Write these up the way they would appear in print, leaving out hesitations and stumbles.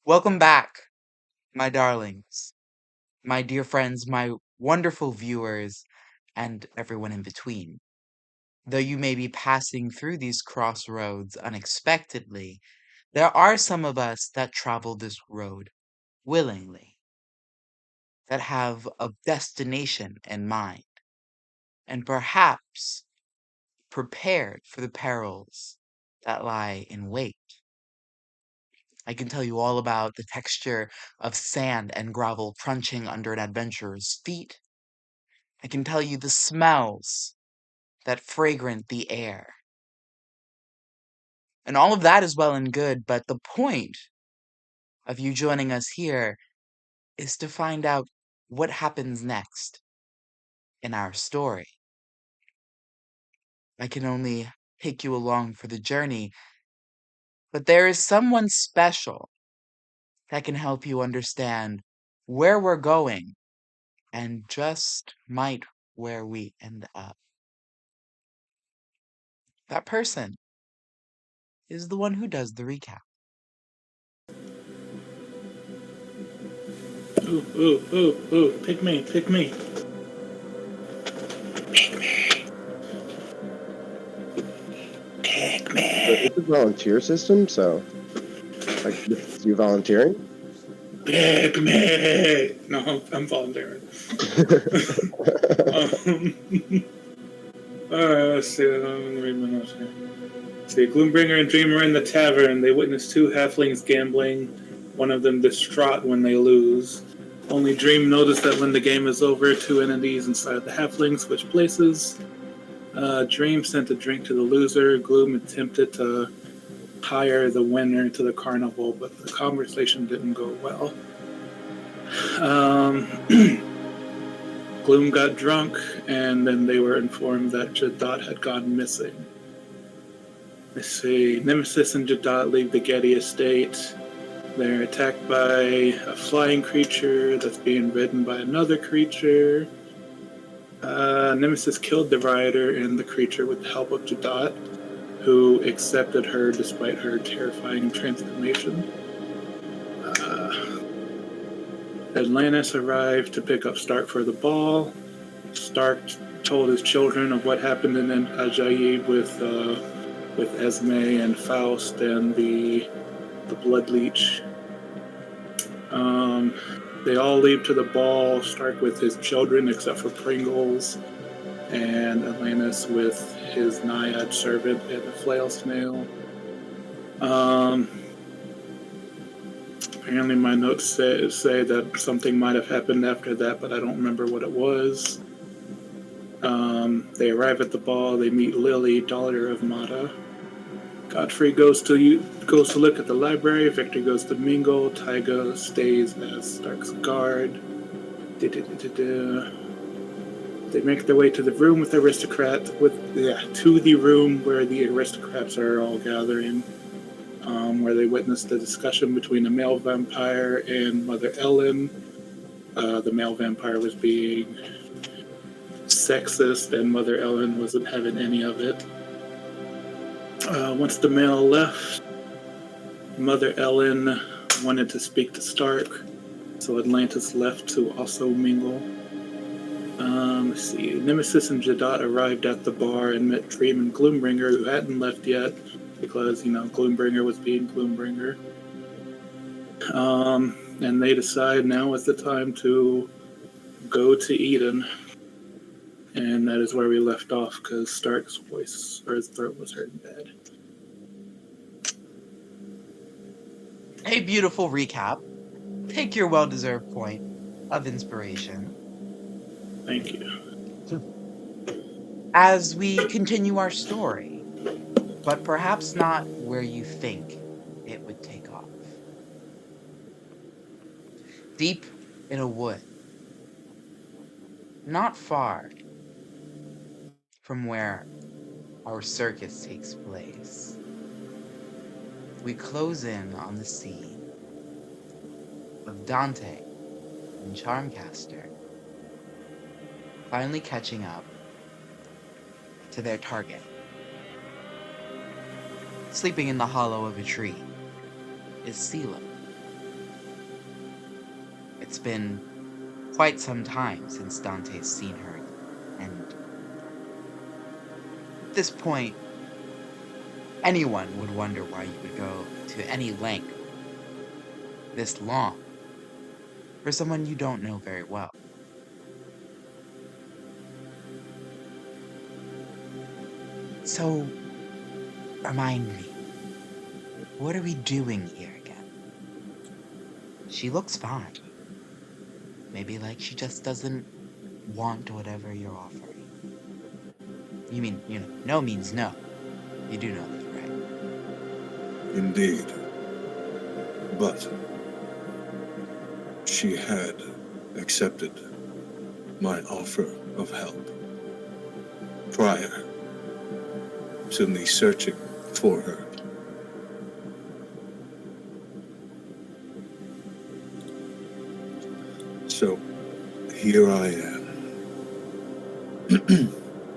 Welcome back, my darlings, my dear friends, my wonderful viewers, and everyone in between. Though you may be passing through these crossroads unexpectedly, there are some of us that travel this road willingly, that have a destination in mind, and perhaps prepared for the perils that lie in wait. I can tell you all about the texture of sand and gravel crunching under an adventurer's feet. I can tell you the smells that fragrant the air. And all of that is well and good, but the point of you joining us here is to find out what happens next in our story. I can only take you along for the journey, but there is someone special that can help you understand where we're going and just might where we end up. That person is the one who does the recap. Ooh, pick me. Pick So me. it's a volunteer system, so like this is you volunteering. Pick me. No, I'm volunteering. Alright, let's see. Let me read my notes here. Let's see. Gloombringer and Dreamer are in the tavern. They witness two halflings gambling, one of them distraught when they lose. Only Dream noticed that when the game is over, two entities inside the halfling switch places. Dream sent a drink to the loser. Gloom attempted to hire the winner to the carnival, but the conversation didn't go well. Gloom got drunk, and then they were informed that Jadot had gone missing. Let's see. Nemesis and Jadot leave the Getty estate. They're attacked by a flying creature that's being ridden by another creature. Nemesis killed the rider and the creature with the help of Jadot, who accepted her despite her terrifying transformation. Atlantis arrived to pick up Stark for the ball. Stark told his children of what happened in Ajaib with Esme and Faust and the Blood Leech. They all leave to the ball, Stark with his children except for Pringles, and Atlantis with his naiad servant and the flail snail. Apparently my notes say that something might have happened after that, but I don't remember what it was. They arrive at the ball, they meet Lily, daughter of Mata. Godfrey goes to look at the library, Victor goes to mingle, Tyga stays as Stark's guard. They make their way to the room with the aristocrats, to the room where the aristocrats are all gathering. Where they witnessed the discussion between a male vampire and Mother Ellen. The male vampire was being sexist, and Mother Ellen wasn't having any of it. Once the male left, Mother Ellen wanted to speak to Stark, so Atlantis left to also mingle. Let's see. Nemesis and Jadot arrived at the bar and met Dream and Gloombringer, who hadn't left yet, because, Gloombringer was being Gloombringer. And they decide now is the time to go to Eden. And that is where we left off, because Stark's voice, or his throat, was hurting bad. A beautiful recap. Take your well-deserved point of inspiration. Thank you. As we continue our story, but perhaps not where you think it would take off. Deep in a wood, not far from where our circus takes place, we close in on the scene of Dante and Charmcaster finally catching up to their target. Sleeping in the hollow of a tree is Sela, It's been quite some time since Dante's seen her, and at this point, anyone would wonder why you would go to any length this long for someone you don't know very well. So, remind me, what are we doing here again? She looks fine. Maybe like she just doesn't want whatever you're offering. You mean, no means no. You do know that, right? Indeed. But she had accepted my offer of help prior to me searching for her. So, here I am.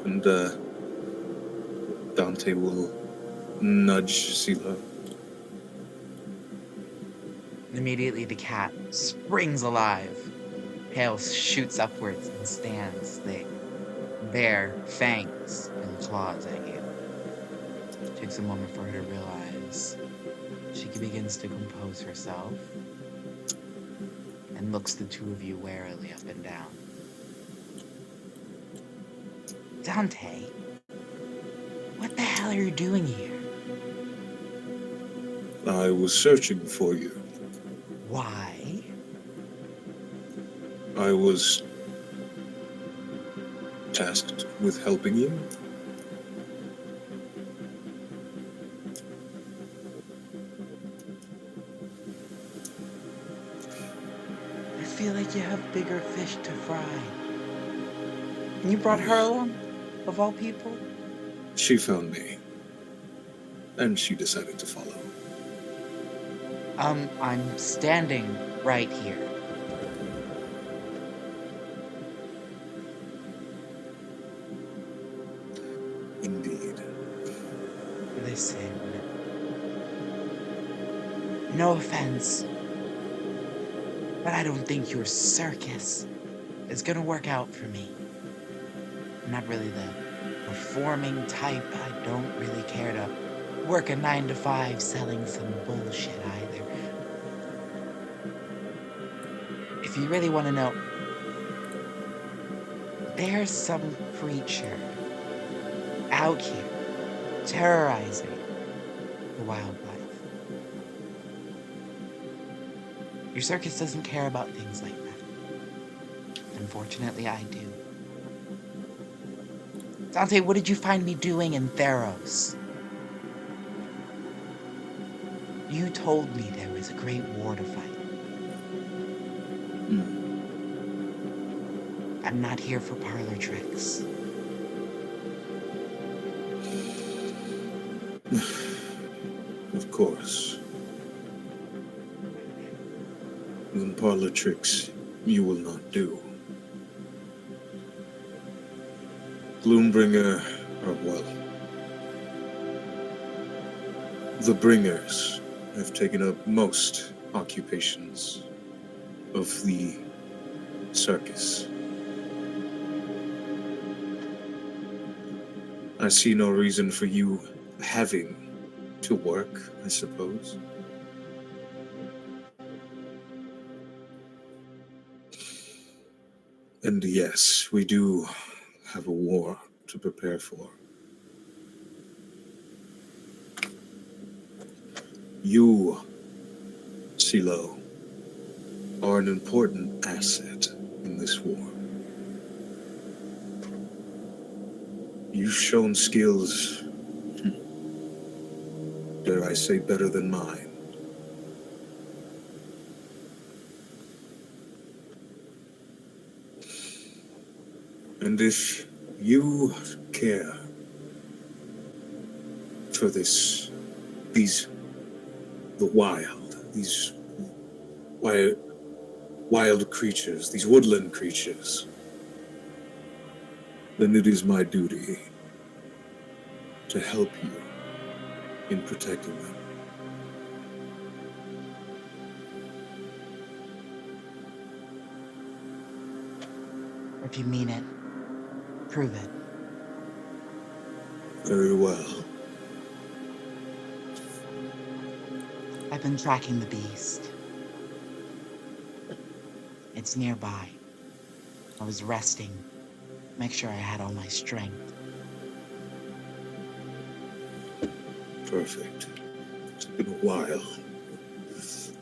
And, Dante will nudge Sila. Immediately the cat springs alive. Tail shoots upwards and stands, they bare fangs and claws at you. It takes a moment for her to realize. She begins to compose herself and looks the two of you warily up and down. Dante, what the hell are you doing here? I was searching for you. Why? I was tasked with helping you. I feel like you have bigger fish to fry. And you brought her along, of all people? She found me, and she decided to follow. I'm standing right here. Indeed. Listen. No offense, but I don't think your circus is gonna work out for me. I'm not really the performing type. I don't really care to work a 9 to 5 selling some bullshit either. If you really want to know, there's some creature out here terrorizing the wildlife. Your circus doesn't care about things like that. Unfortunately, I do. Dante, what did you find me doing in Theros? You told me there was a great war to fight. I'm not here for parlor tricks. Of course. Then parlor tricks you will not do. Gloombringer the Bringers have taken up most occupations of the circus. I see no reason for you having to work, I suppose. And yes, we do have a war to prepare for. You, Silo, are an important asset in this war. You've shown skills, dare I say, better than mine. And if you care for these wild creatures, these woodland creatures, then it is my duty to help you in protecting them. If you mean it, prove it. Very well. I've been tracking the beast. It's nearby. I was resting. Make sure I had all my strength. Perfect. It's been a while.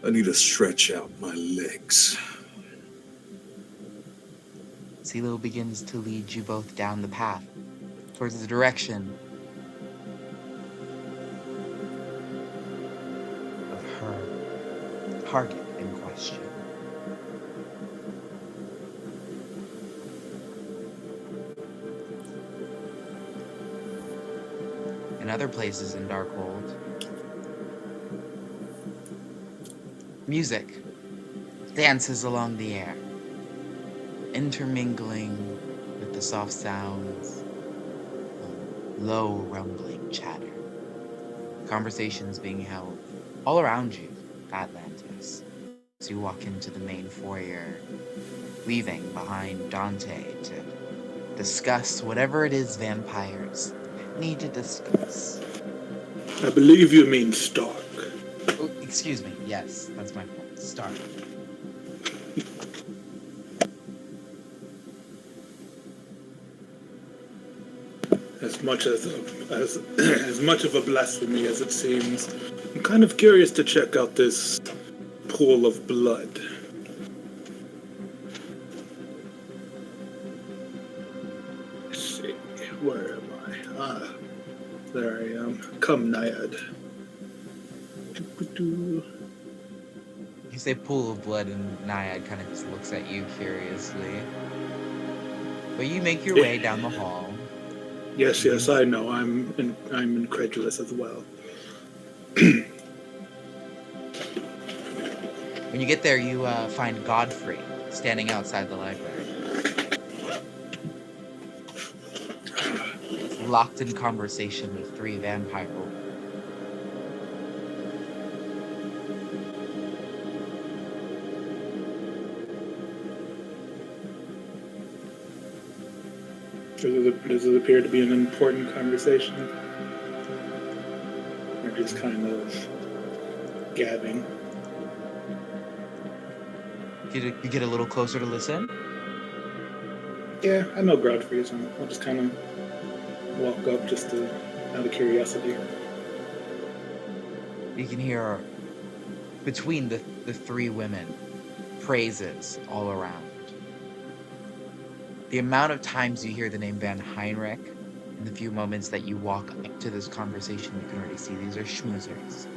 I need to stretch out my legs. Silo begins to lead you both down the path, towards the direction of her target in question. In other places in Darkhold, music dances along the air, intermingling with the soft sounds of low rumbling chatter. Conversations being held all around you, Atlantis, as you walk into the main foyer, leaving behind Dante to discuss whatever it is vampires need to discuss. I believe you mean Stark. Oh, excuse me. Yes, that's my fault. Start. As much as much of a blasphemy as it seems, I'm kind of curious to check out this pool of blood. Let's see, where am I? Ah, there I am. Come, Naiad. Doo-doo-doo. You say pool of blood, and Naiad kind of just looks at you curiously. But you make your way down the hall. Yes, yes, I know. I'm incredulous as well. When you get there, you find Godfrey standing outside the library, locked in conversation with three vampire folk. Does it appear to be an important conversation? Or just kind of gabbing? You get a little closer to listen. Yeah, I know Godfrey is. I'll just kind of walk up just out of curiosity. You can hear between the three women praises all around. The amount of times you hear the name Van Heinrich in the few moments that you walk up to this conversation, you can already see these are schmoozers.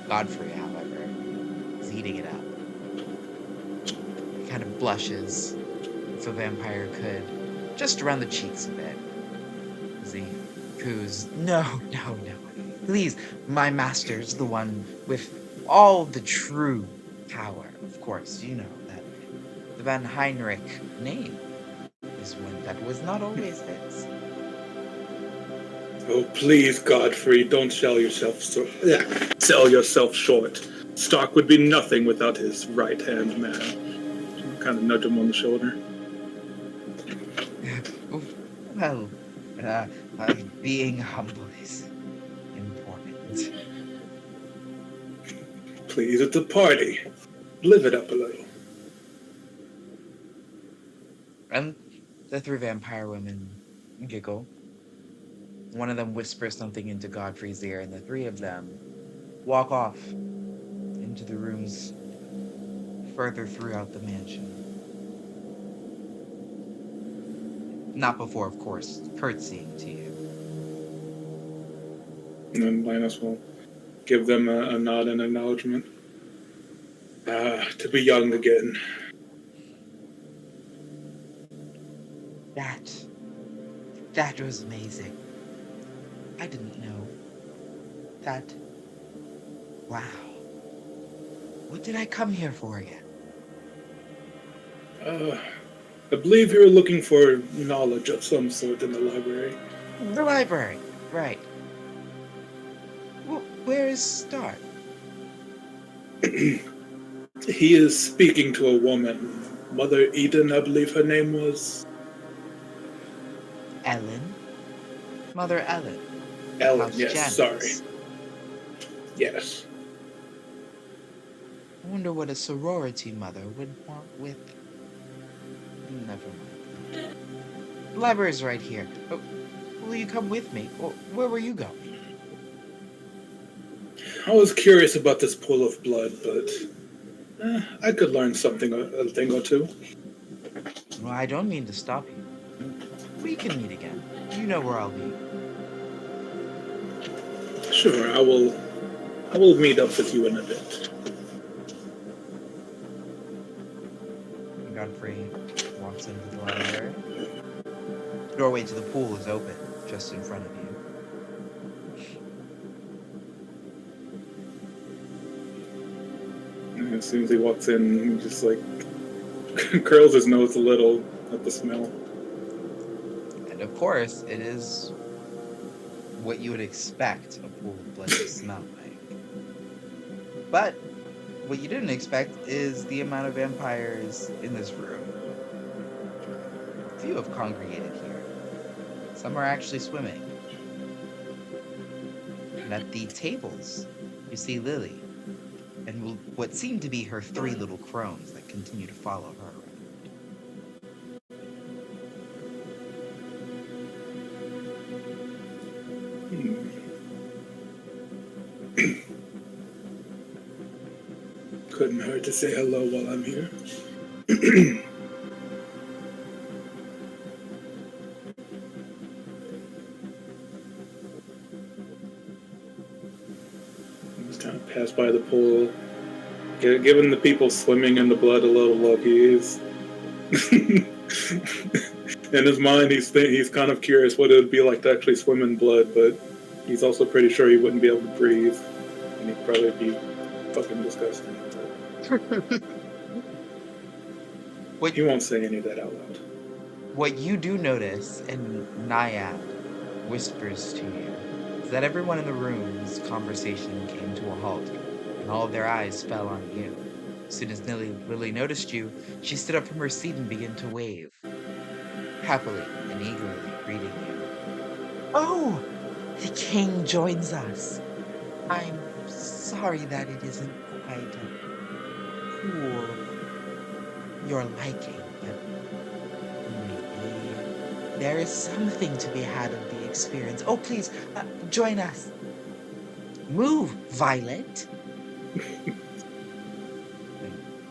Godfrey, however, is eating it up. He kind of blushes, if a vampire could, just around the cheeks a bit. As he coos, no, please, my master's the one with all the true power. Of course, you know that the Van Heinrich name is one that was not always his. Oh, please, Godfrey, don't sell yourself short. Stark would be nothing without his right-hand man. Kind of nudge him on the shoulder. Well, being humble is important. Please, it's a party. Live it up a little. And the three vampire women giggle. One of them whispers something into Godfrey's ear, and the three of them walk off into the rooms further throughout the mansion. Not before, of course, curtsying to you. And then Linus will give them a nod and acknowledgement. To be young again. That was amazing. I didn't know. Wow. What did I come here for again? I believe you're looking for knowledge of some sort in the library. The library, right. Where is Stark? He is speaking to a woman. Mother Eden, I believe her name was. Ellen? Mother Ellen of Ellen, House yes, sorry. Janus. Yes. I wonder what a sorority mother would want with... Never mind. The library's right here. Oh, will you come with me? Or where were you going? I was curious about this pool of blood, but I could learn something, a thing or two. Well, I don't mean to stop you. We can meet again. You know where I'll be. Sure, I will meet up with you in a bit. Godfrey walks into the library. The doorway to the pool is open, just in front of you. And as soon as he walks in, he just like curls his nose a little at the smell. And of course, it is what you would expect a pool of blood to smell like. But what you didn't expect is the amount of vampires in this room. Few have congregated here. Some are actually swimming. And at the tables, you see Lily, and what seem to be her 3 little crones that continue to follow her around. Couldn't hurt to say hello while I'm here. Just kind of pass by the pool, giving the people swimming in the blood a little look. He's in his mind, he's kind of curious what it would be like to actually swim in blood, but he's also pretty sure he wouldn't be able to breathe, and he'd probably be fucking disgusting. He won't say any of that out loud. What you do notice, and Naiad whispers to you, is that everyone in the room's conversation came to a halt, and all of their eyes fell on you. As soon as Lily noticed you, she stood up from her seat and began to wave, happily and eagerly greeting you. Oh, the king joins us. I'm sorry that it isn't quite a pool your liking, but maybe there is something to be had of the experience. Oh, please, join us. Move, Violet.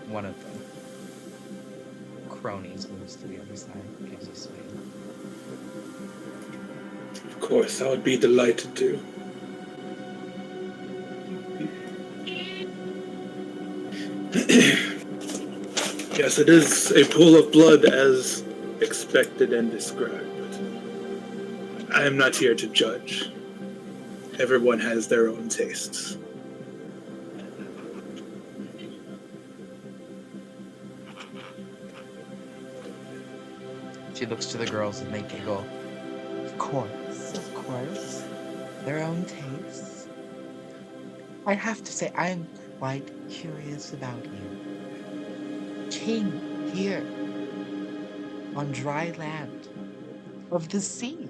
One of the cronies moves to the other side, gives a swing. Of course, I would be delighted to. Yes, it is a pool of blood as expected and described. I am not here to judge. Everyone has their own tastes. She looks to the girls and they giggle. Of course. Their own tastes. I have to say, I am quite curious about you. King here, on dry land, of the sea.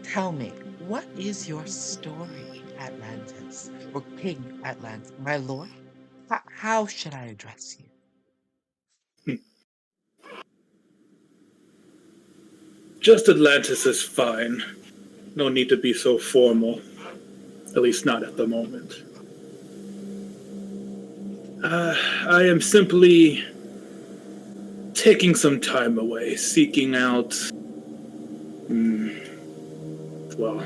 Tell me, what is your story, Atlantis? Or King Atlantis, my lord? How should I address you? Just Atlantis is fine. No need to be so formal. At least not at the moment. I am simply taking some time away, seeking out, well,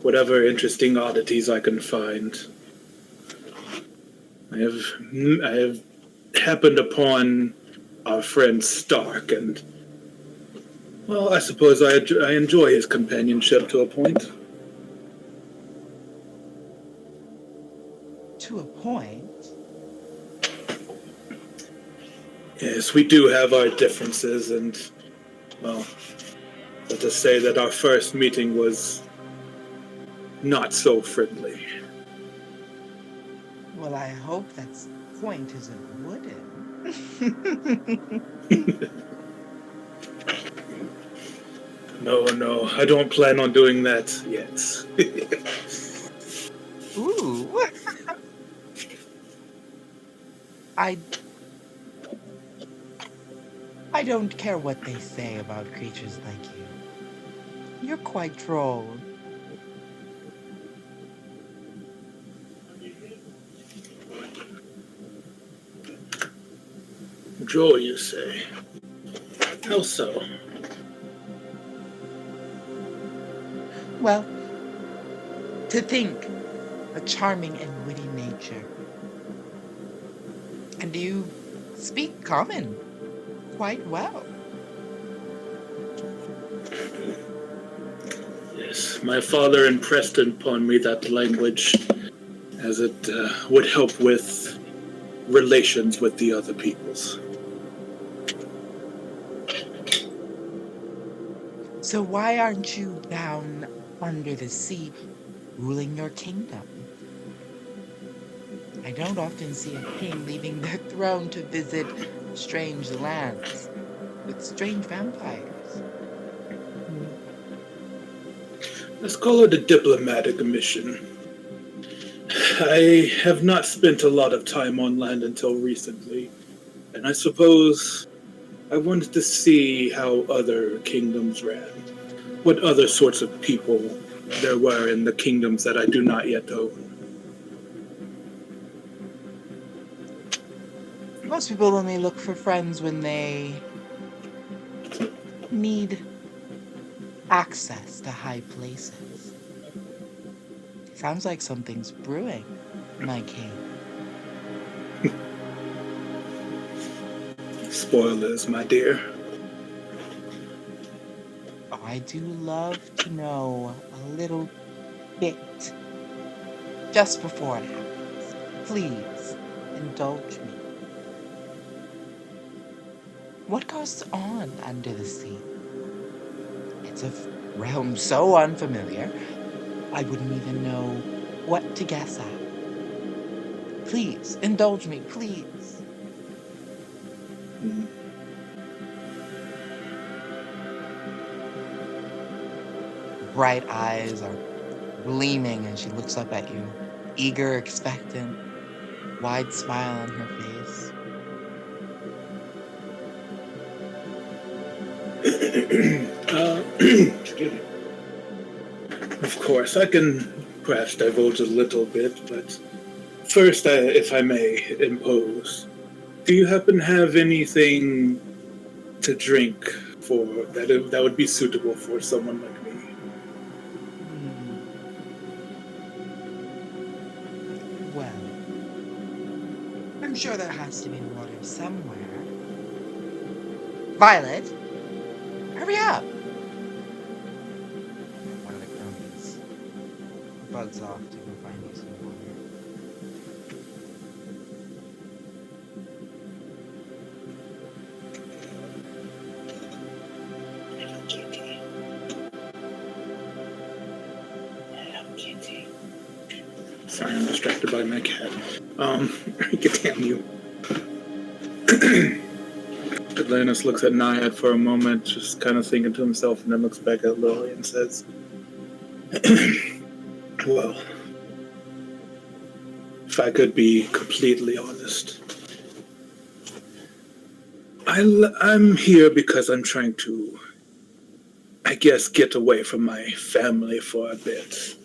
whatever interesting oddities I can find. I have happened upon our friend Stark, and, well, I suppose I enjoy his companionship to a point. To a point? Yes, we do have our differences, and, well, let us say that our first meeting was not so friendly. Well, I hope that's point isn't wooden. No, I don't plan on doing that yet. Ooh. I I don't care what they say about creatures like you. You're quite droll. Joel, you say? How so? Well, to think, a charming and witty nature. And you speak common quite well. Yes, my father impressed upon me that language, as it would help with relations with the other peoples. So why aren't you down under the sea ruling your kingdom? I don't often see a king leaving their throne to visit strange lands with strange vampires. Let's call it a diplomatic mission. I have not spent a lot of time on land until recently, and I suppose I wanted to see how other kingdoms ran, what other sorts of people there were in the kingdoms that I do not yet own. Most people only look for friends when they need access to high places. Sounds like something's brewing, my king. Spoilers, my dear. Oh, I do love to know a little bit just before it happens. Please indulge me. What goes on under the sea? It's a realm so unfamiliar, I wouldn't even know what to guess at. Please indulge me, please. Bright eyes are gleaming and she looks up at you, eager, expectant, wide smile on her face. Excuse me. Of course, I can perhaps divulge a little bit, but first, if I may impose, do you happen to have anything to drink for that would be suitable for someone like me? Hmm. Well, I'm sure there has to be water somewhere. Violet, hurry up! One of the cronies bugs off to go find you some water. Sorry, I'm distracted by my cat. Damn you. Atlantis looks at Naiad for a moment, just kind of thinking to himself, and then looks back at Lily and says, well, if I could be completely honest, I'm here because I'm trying to, I guess, get away from my family for a bit.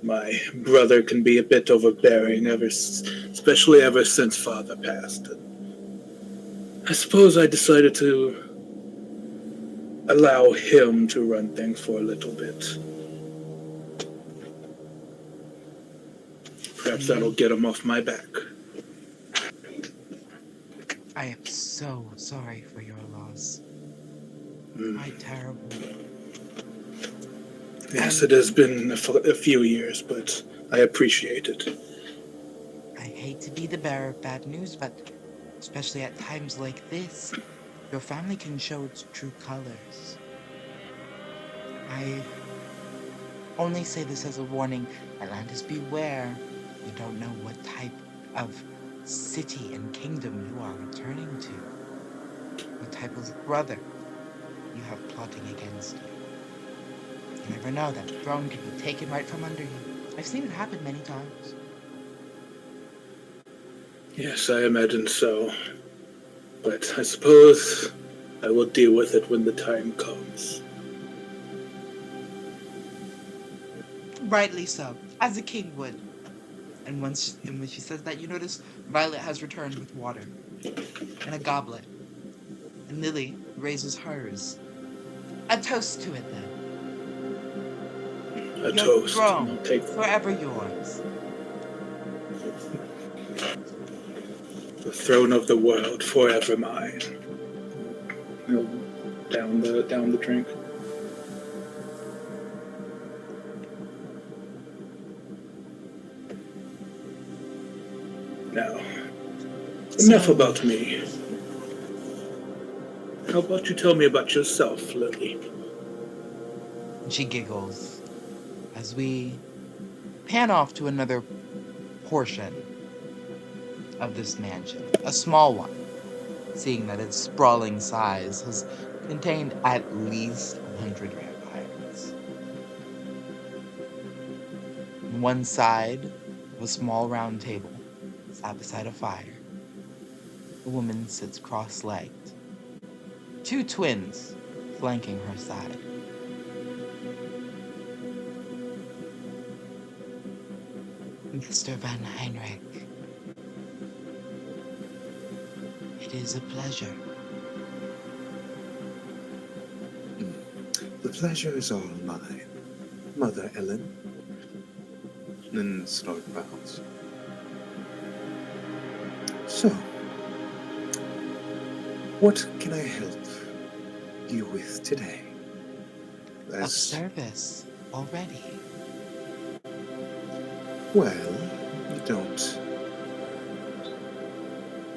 My brother can be a bit overbearing, especially ever since father passed. I suppose I decided to allow him to run things for a little bit. Perhaps that'll get him off my back. I am so sorry for your loss. Quite terrible. Yes, it has been a few years, but I appreciate it. I hate to be the bearer of bad news, but especially at times like this, your family can show its true colors. I only say this as a warning. Atlantis, beware. You don't know what type of city and kingdom you are returning to, what type of brother you have plotting against you. You never know, that throne could be taken right from under you. I've seen it happen many times. Yes, I imagine so. But I suppose I will deal with it when the time comes. Rightly so, as a king would. And when she says that, you notice Violet has returned with water and a goblet, and Lily raises hers. A toast to it, then. A Your toast, and I'll throne, take forever yours. the throne of the world forever mine. He'll down the drink. Now, enough So, about me. How about you tell me about yourself, Lily? she giggles as we pan off to another portion of this mansion, a small one, seeing that its sprawling size has contained at least 100 vampires. On one side of a small round table, sat beside a fire, a woman sits cross-legged, two twins flanking her side. Mr. Van Heinrich, it is a pleasure. The pleasure is all mine, Mother Ellen. And Snort bows. So, what can I help you with today? Of service already. Well, you don't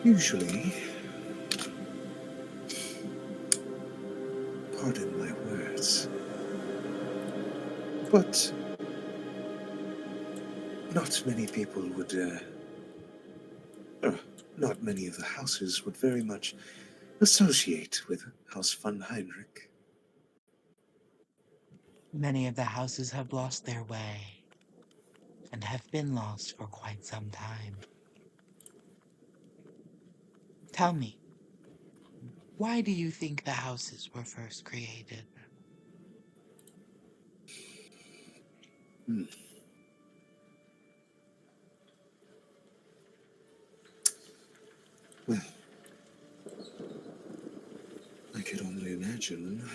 usually, pardon my words, but not many people would, not many of the houses would very much associate with House von Heinrich. Many of the houses have lost their way and have been lost for quite some time. Tell me, why do you think the houses were first created? Hmm. Well, I could only imagine.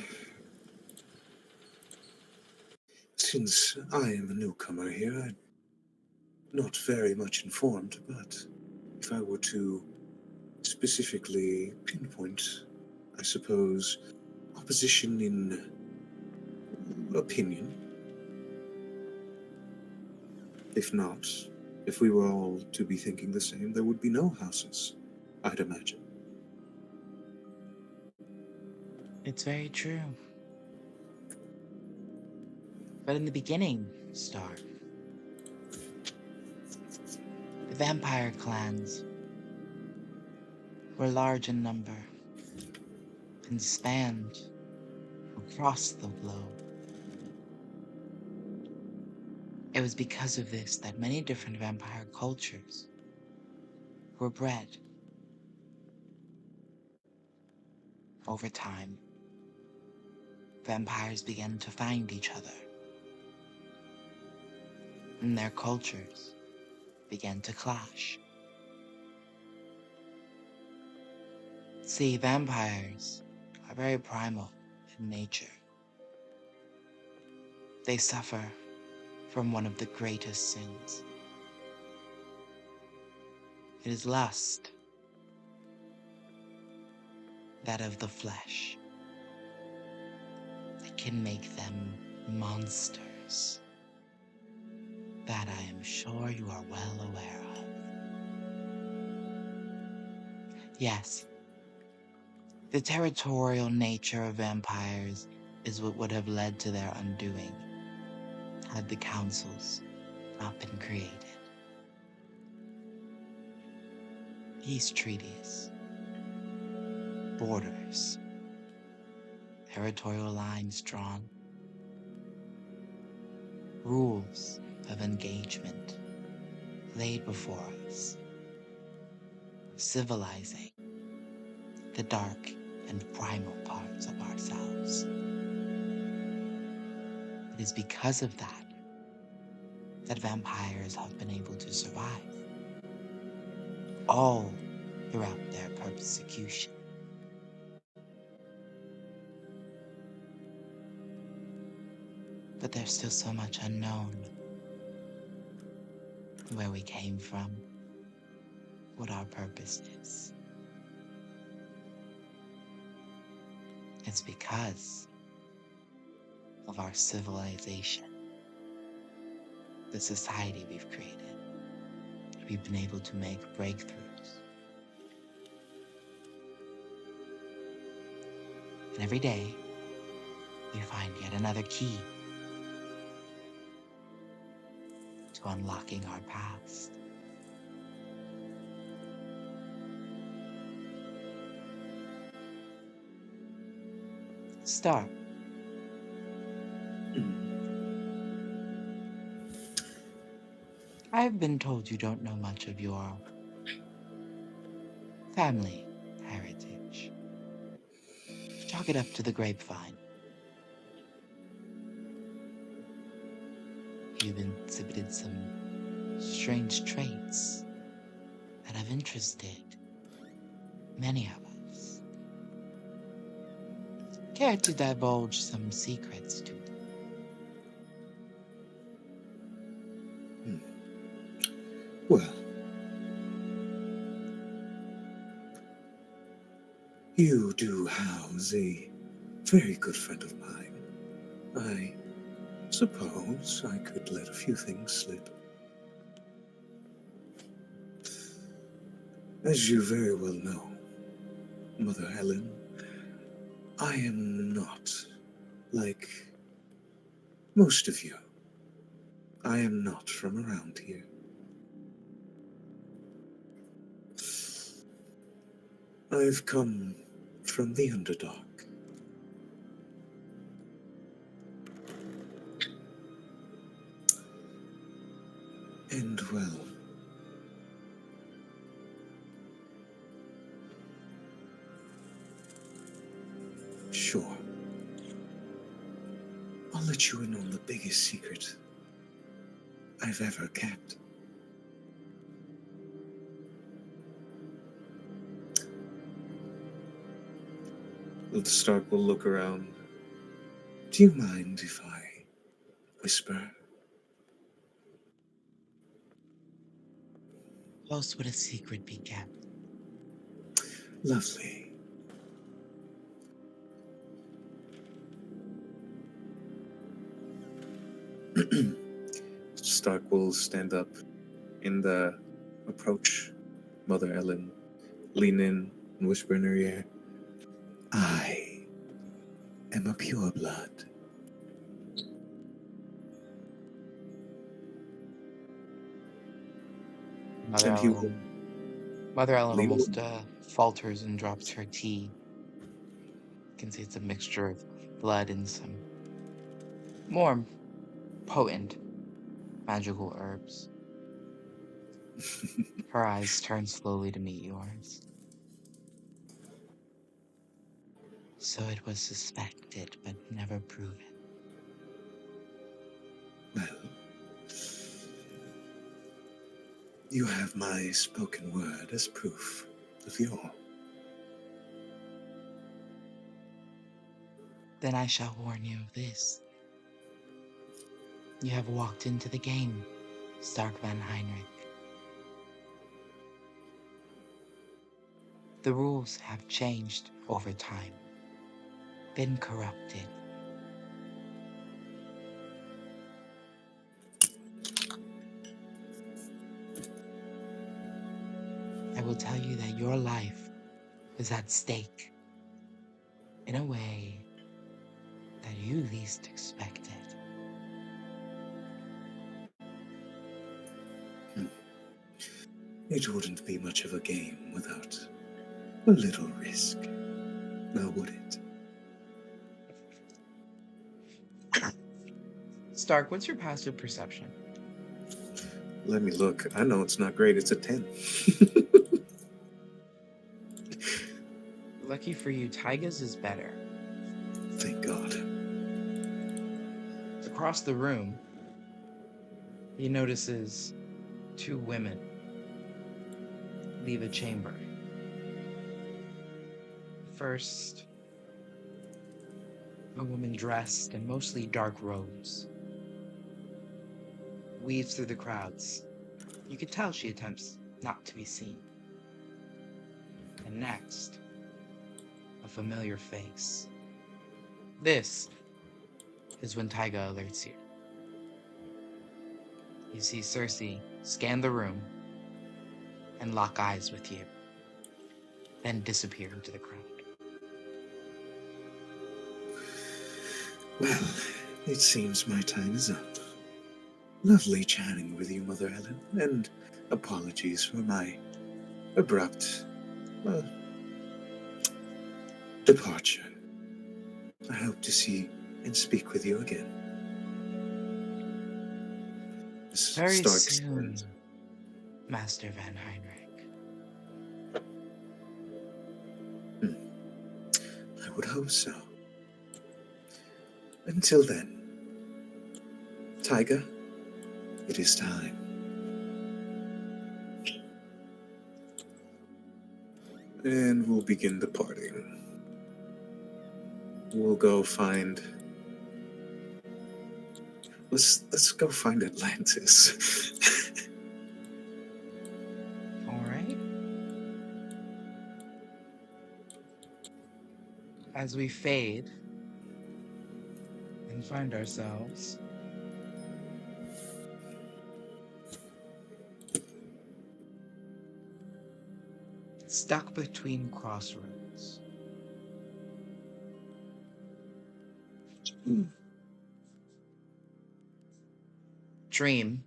Since I am a newcomer here, I'm not very much informed, but if I were to specifically pinpoint, I suppose, opposition in opinion. If not, if we were all to be thinking the same, there would be no houses, I'd imagine. It's very true. But in the beginning, Star, the vampire clans were large in number and spanned across the globe. It was because of this that many different vampire cultures were bred. Over time, vampires began to find each other, and their cultures began to clash. See, vampires are very primal in nature. They suffer from one of the greatest sins. It is lust, that of the flesh, that can make them monsters. That I am sure you are well aware of. Yes, the territorial nature of vampires is what would have led to their undoing had the councils not been created. peace treaties, borders, territorial lines drawn, rules of engagement laid before us, civilizing the dark and primal parts of ourselves. It is because of that vampires have been able to survive, all throughout their persecution. But there's still so much unknown. Where we came from, what our purpose is. It's because of our civilization, the society we've created. We've been able to make breakthroughs. And every day, we find yet another key to unlocking our past. Start. I've been told you don't know much of your family heritage. Chalk it up to the grapevine. You've exhibited some strange traits that have interested many of us. Care to divulge some secrets to them? Well, you do house a very good friend of mine. I suppose I could let a few things slip. As you very well know, Mother Helen, I am not like most of you. I am not from around here. I've come from the Underdark. And well, sure. I'll let you in on the biggest secret I've ever kept. The Stark will look around. Do you mind if I whisper? How else would a secret be kept? Lovely. Stark will stand up in the approach Mother Ellen, lean in and whisper in her ear, I am a pureblood. Mother And he will Ellen lean almost in. falters and drops her tea. You can see it's a mixture of blood and some more potent magical herbs. Her eyes turn slowly to meet yours. So it was suspected, but never proven. Well, you have my spoken word as proof of your. Then I shall warn you of this. You have walked into the game, Stark van Heinrich. The rules have changed over time, been corrupted. I will tell you that your life is at stake in a way that you least expected. It wouldn't be much of a game without a little risk, now would it? Stark, what's your passive perception? Let me look. I know it's not great. It's a 10. Lucky for you, Tyga's is better. Thank God. Across the room, he notices two women leave a chamber. First, a woman dressed in mostly dark robes weaves through the crowds. You can tell she attempts not to be seen. And next, a familiar face. This is when Taiga alerts you. You see Cersei scan the room and lock eyes with you, then disappear into the crowd. Well, it seems my time is up. Lovely chatting with you, Mother Helen, and apologies for my abrupt departure. I hope to see and speak with you again. Miss Very Stark soon, stands. Master Van Heinrich. I would hope so. Until then, Tiger, it is time. And we'll begin departing. We'll go find. Let's go find Atlantis. All right. As we fade and find ourselves stuck between crossroads. Dream,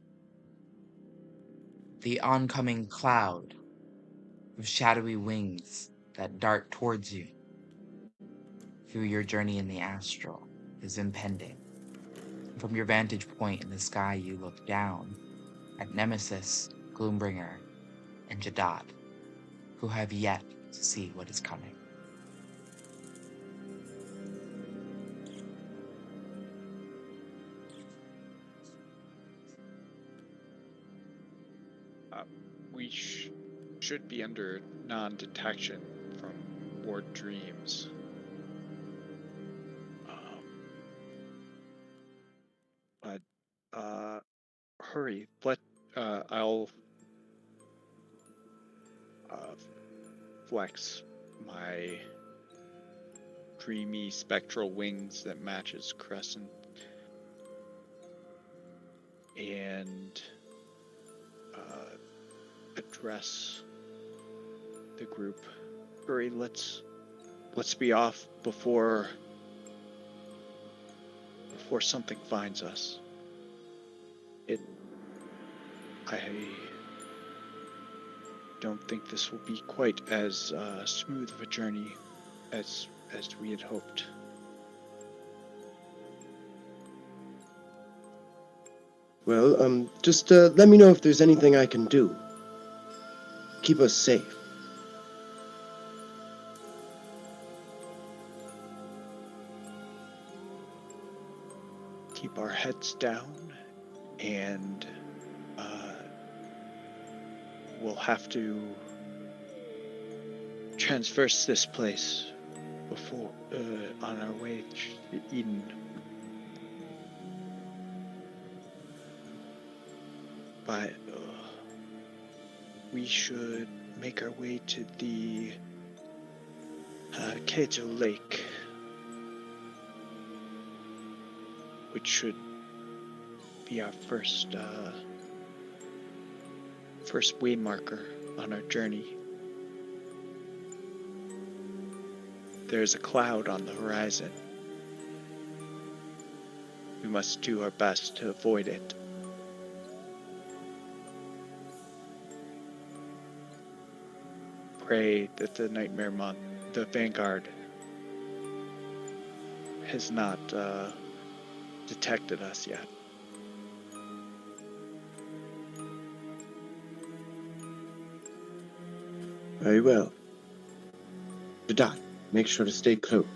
the oncoming cloud of shadowy wings that dart towards you through your journey in the astral, is impending. From your vantage point in the sky, you look down at Nemesis, Gloombringer, and Jadad, who have yet to see what is coming. We should be under non-detection from Ward Dreams. But hurry. I'll flex my dreamy spectral wings that matches Crescent, and address the group. Hurry, let's be off before something finds us. I don't think this will be quite as smooth of a journey as we had hoped. Well, just let me know if there's anything I can do. Keep us safe. Keep our heads down, and we'll have to traverse this place before on our way to Eden. But we should make our way to the Kato Lake, which should be our first way marker on our journey. There's a cloud on the horizon. We must do our best to avoid it. pray that the Nightmare Monk, the Vanguard, has not detected us yet. Very well. Jadot, make sure to stay close.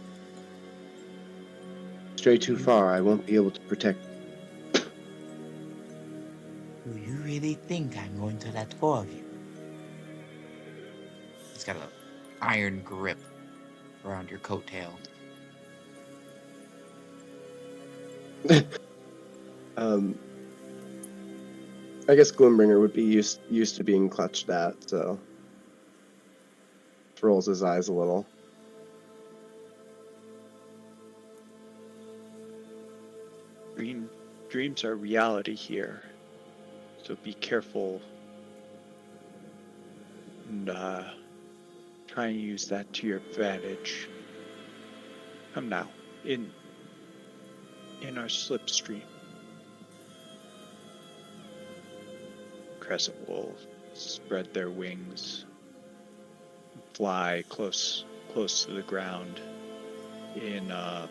Stray too far, I won't be able to protect. Do you really think I'm going to let go of you? He's got an iron grip around your coattail. I guess Gloombringer would be used to being clutched at, so rolls his eyes a little. Dreams are reality here, so be careful and try and use that to your advantage. Come now, in our slipstream. Crescent will spread their wings, fly close to the ground in a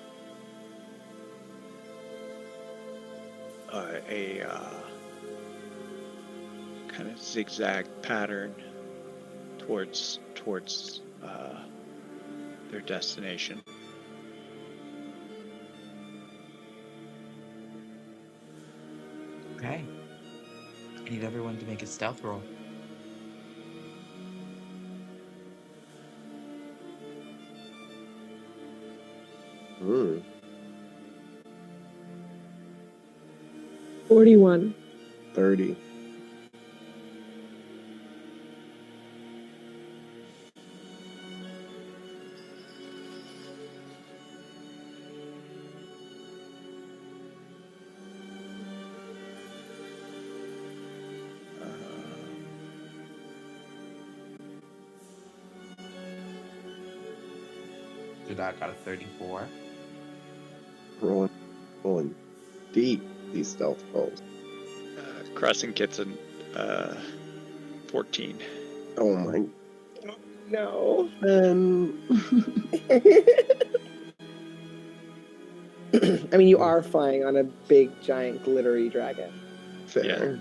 kind of zigzag pattern towards their destination. Okay. I need everyone to make a stealth roll. Hmm. 41. 30. Jadot got a 34. Rolling deep, these stealth rolls. Crescent gets a 14. Oh my. No. I mean, you are flying on a big, giant, glittery dragon. Fair.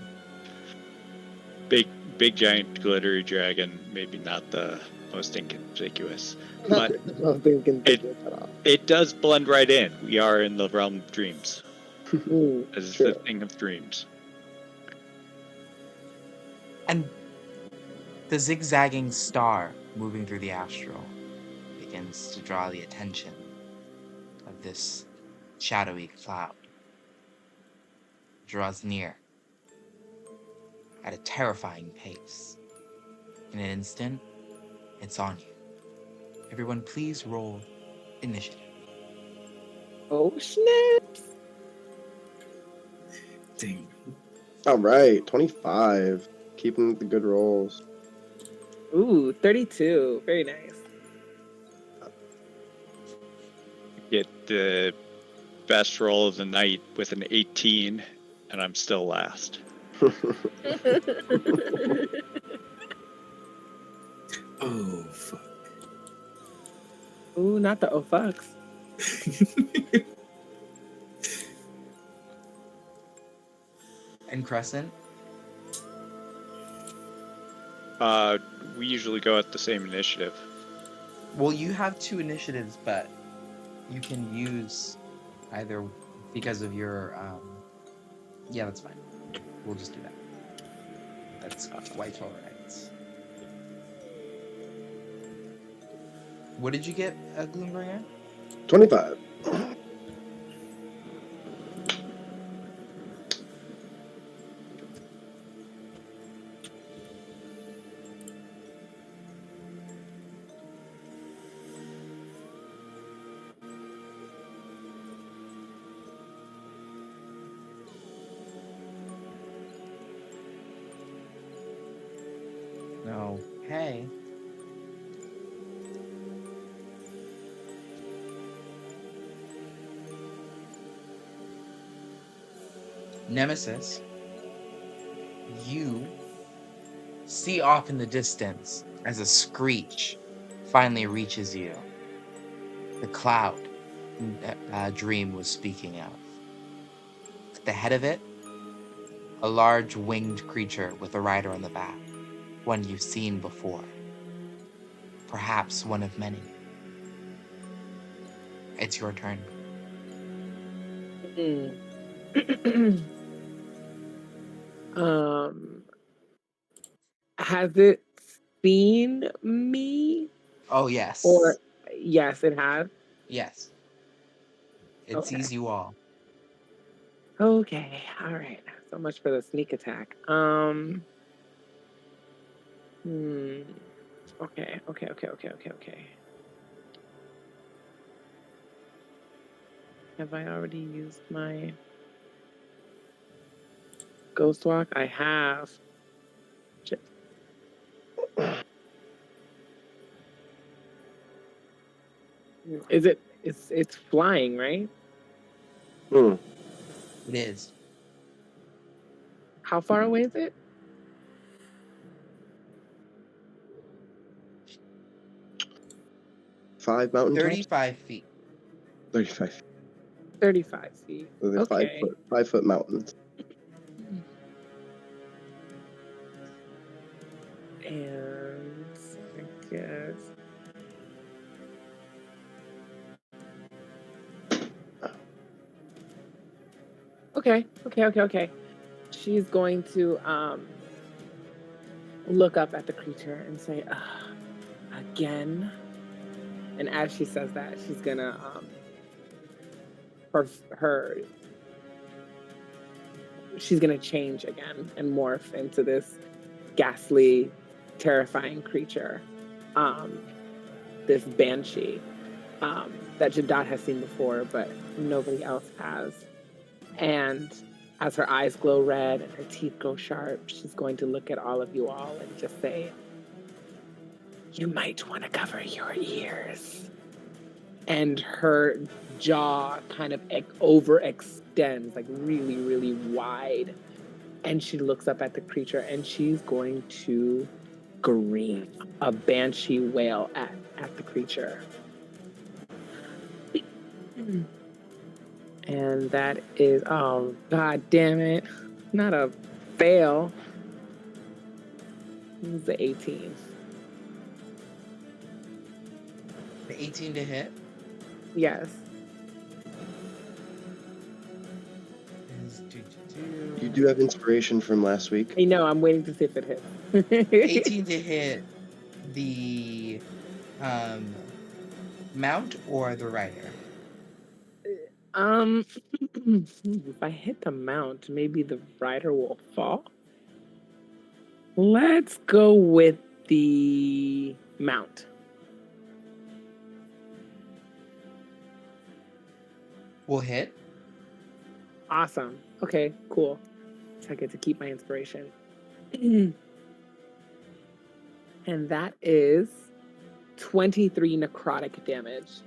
Big giant glittery dragon, maybe not the most inconspicuous, but Not being conspicuous at all. it does blend right in. We are in the realm of dreams. As True. the thing of dreams. And the zigzagging star moving through the astral begins to draw the attention of this shadowy cloud. It draws near at a terrifying pace. In an instant, it's on you. Everyone, please roll initiative. Oh, snaps. Dang. All right, 25. Keeping the good rolls. Ooh, 32. Very nice. Get the best roll of the night with an 18, and I'm still last. Oh, fuck. Ooh, not the oh fucks. And Crescent? We usually go at the same initiative. Well, you have 2 initiatives, but you can use either because of your, yeah, that's fine. We'll just do that. That's quite alright. What did you get, Gloombringer? 25. No. Hey. Nemesis, you see off in the distance as a screech finally reaches you. The cloud Dream was speaking of. At the head of it, a large winged creature with a rider on the back, one you've seen before. Perhaps one of many. It's your turn. Has it seen me? Oh, yes. Or yes, it has. Yes. It Okay. sees you all. Okay, all right. So much for the sneak attack. Okay. Have I already used my ghost walk? I have. Shit. Is it? It's flying, right? Hmm. It is. How far away is it? 5 mountaintops? 35 feet. 35. 35 feet. So they're Okay. 5-foot mountains. And I guess. Okay. She's going to look up at the creature and say, again. And as she says that, she's gonna she's gonna change again and morph into this ghastly, terrifying creature. This banshee that Jadot has seen before, but nobody else has. And as her eyes glow red and her teeth go sharp, she's going to look at all of you all and just say, "You might want to cover your ears." And her jaw kind of overextends, like really, really wide. And she looks up at the creature and she's going to scream a banshee wail at the creature. And that is, oh, god damn it. Not a fail. It was the 18. The 18 to hit Yes. is You do have inspiration from last week. I know, I'm waiting to see if it hits. 18 to hit the mount or the rider. If I hit the mount, maybe the rider will fall. Let's go with the mount. Will hit. Awesome. Okay, cool. So I get to keep my inspiration. And that is 23 necrotic damage.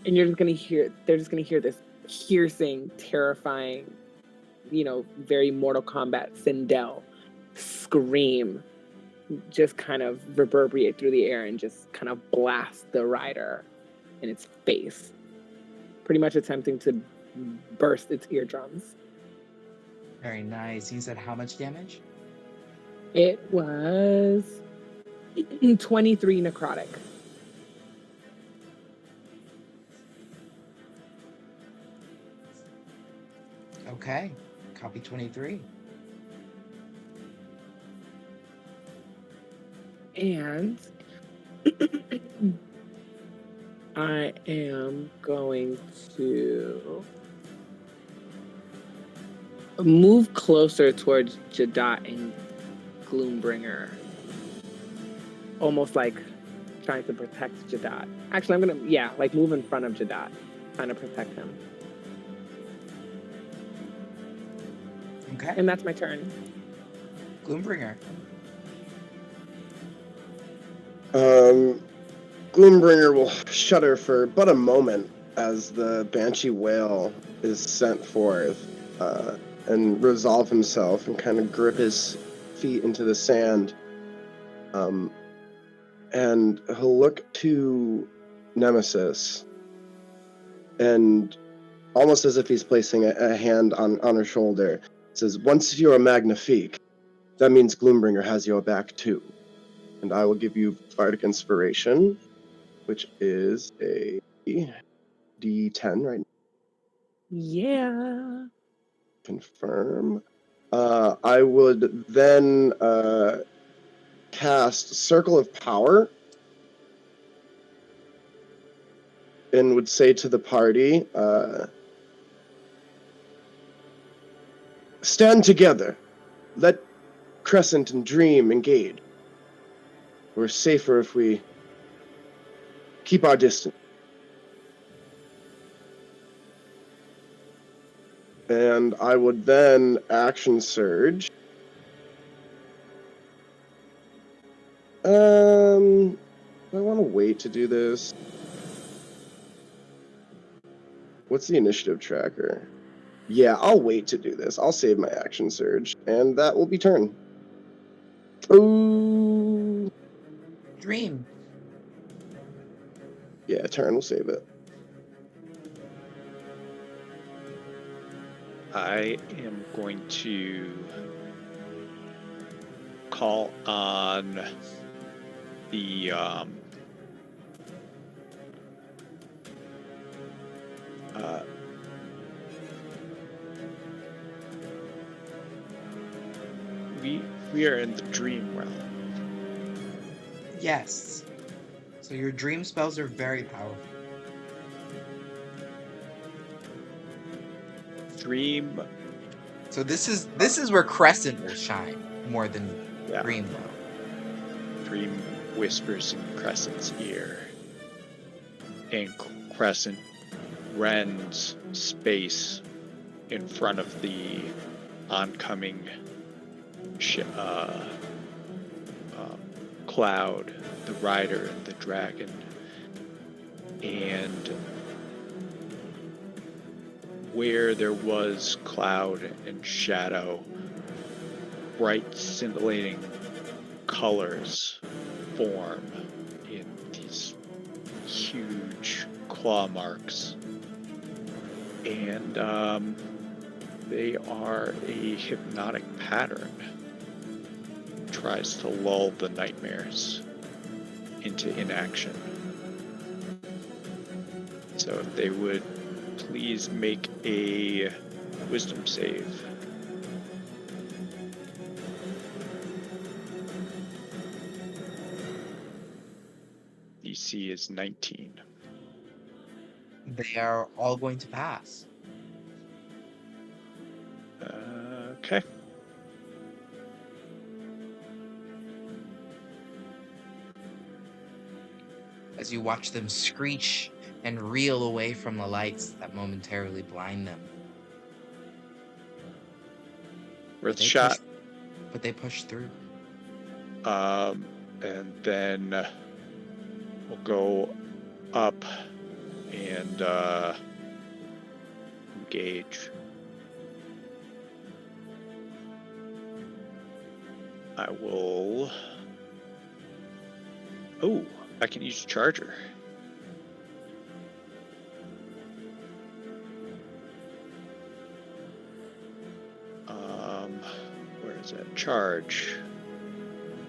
And they're just gonna hear this piercing, terrifying, very Mortal Kombat Sindel scream just kind of reverberate through the air and just kind of blast the rider in its face, pretty much attempting to burst its eardrums. Very nice. You said how much damage? It was 23 necrotic. Okay. Copy 23. And I am going to move closer towards Jadot and Gloombringer. Almost like trying to protect Jadot. Actually, I'm going to, move in front of Jadot, trying to protect him. Okay. And that's my turn. Gloombringer. Gloombringer will shudder for but a moment as the banshee wail is sent forth. and resolve himself and kind of grip his feet into the sand. And he'll look to Nemesis, and almost as if he's placing a hand on her shoulder, says, "Once you're a Magnifique, that means Gloombringer has your back too. And I will give you Bardic Inspiration, which is a D10 right now. Yeah. Confirm. I would then cast Circle of Power and would say to the party, stand together. Let Crescent and Dream engage. We're safer if we keep our distance. And I would then action surge. Do I want to wait to do this? What's the initiative tracker? Yeah, I'll wait to do this. I'll save my action surge, and that will be turn. Oh, Dream. yeah, turn. We'll save it. I am going to call on the we are in the dream realm. Yes. So your dream spells are very powerful. Dream. So this is where Crescent will shine more than Yeah. Dream will. Dream whispers in Crescent's ear, and Crescent rends space in front of the oncoming Cloud, the rider, and the dragon, and where there was cloud and shadow, bright scintillating colors form in these huge claw marks, and they are a hypnotic pattern. Tries to lull the nightmares into inaction. So if they would please make a wisdom save. DC is 19. They are all going to pass. Okay. As you watch them screech and reel away from the lights that momentarily blind them. Worth They shot. But they push through. And then we'll go up and engage. I will. Oh, I can use charger. Where is that? Charge.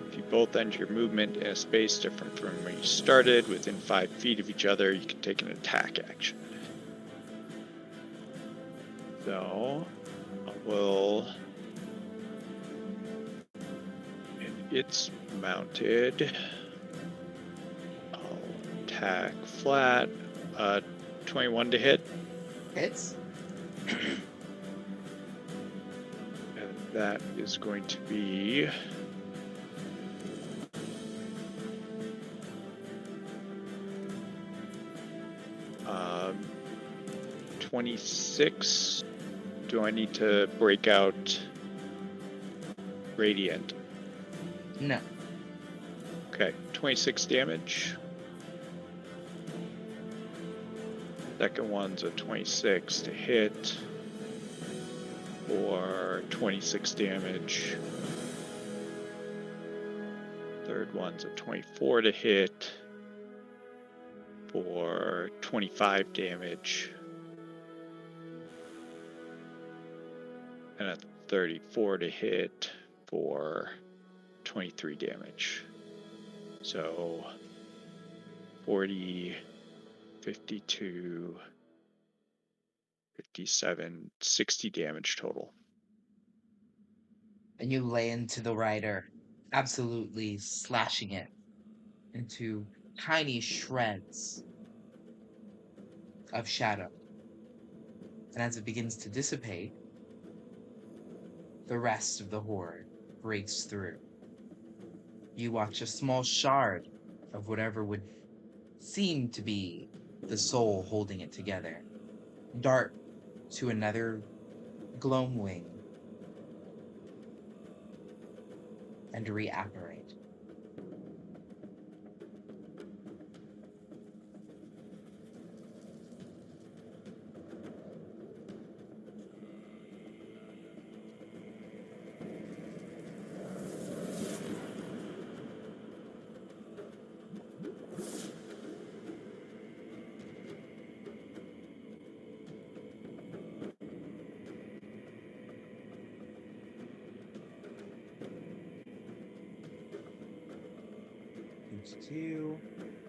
If you both end your movement in a space different from where you started, within 5 feet of each other, you can take an attack action. So, I will. And it's mounted. I'll attack flat. 21 to hit. Hits. And that is going to be 26. Do I need to break out Radiant? No. Okay, 26 damage. Second one's a 26 to hit for 26 damage. Third one's a 24 to hit for 25 damage. And a 34 to hit for 23 damage. So 40, 52, 57, 60 damage total. And you lay into the rider, absolutely slashing it into tiny shreds of shadow. And as it begins to dissipate, the rest of the horde breaks through. You watch a small shard of whatever would seem to be the soul holding it together dart to another Gloamwing and reapparate.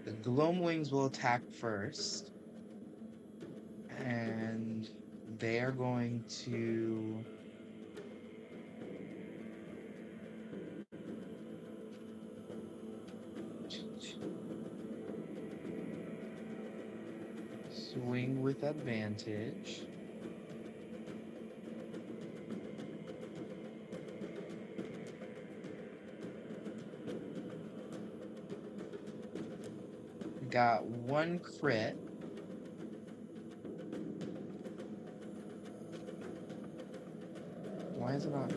The Gloamwings will attack first, and they are going to swing with advantage. Got one crit. Why is it on?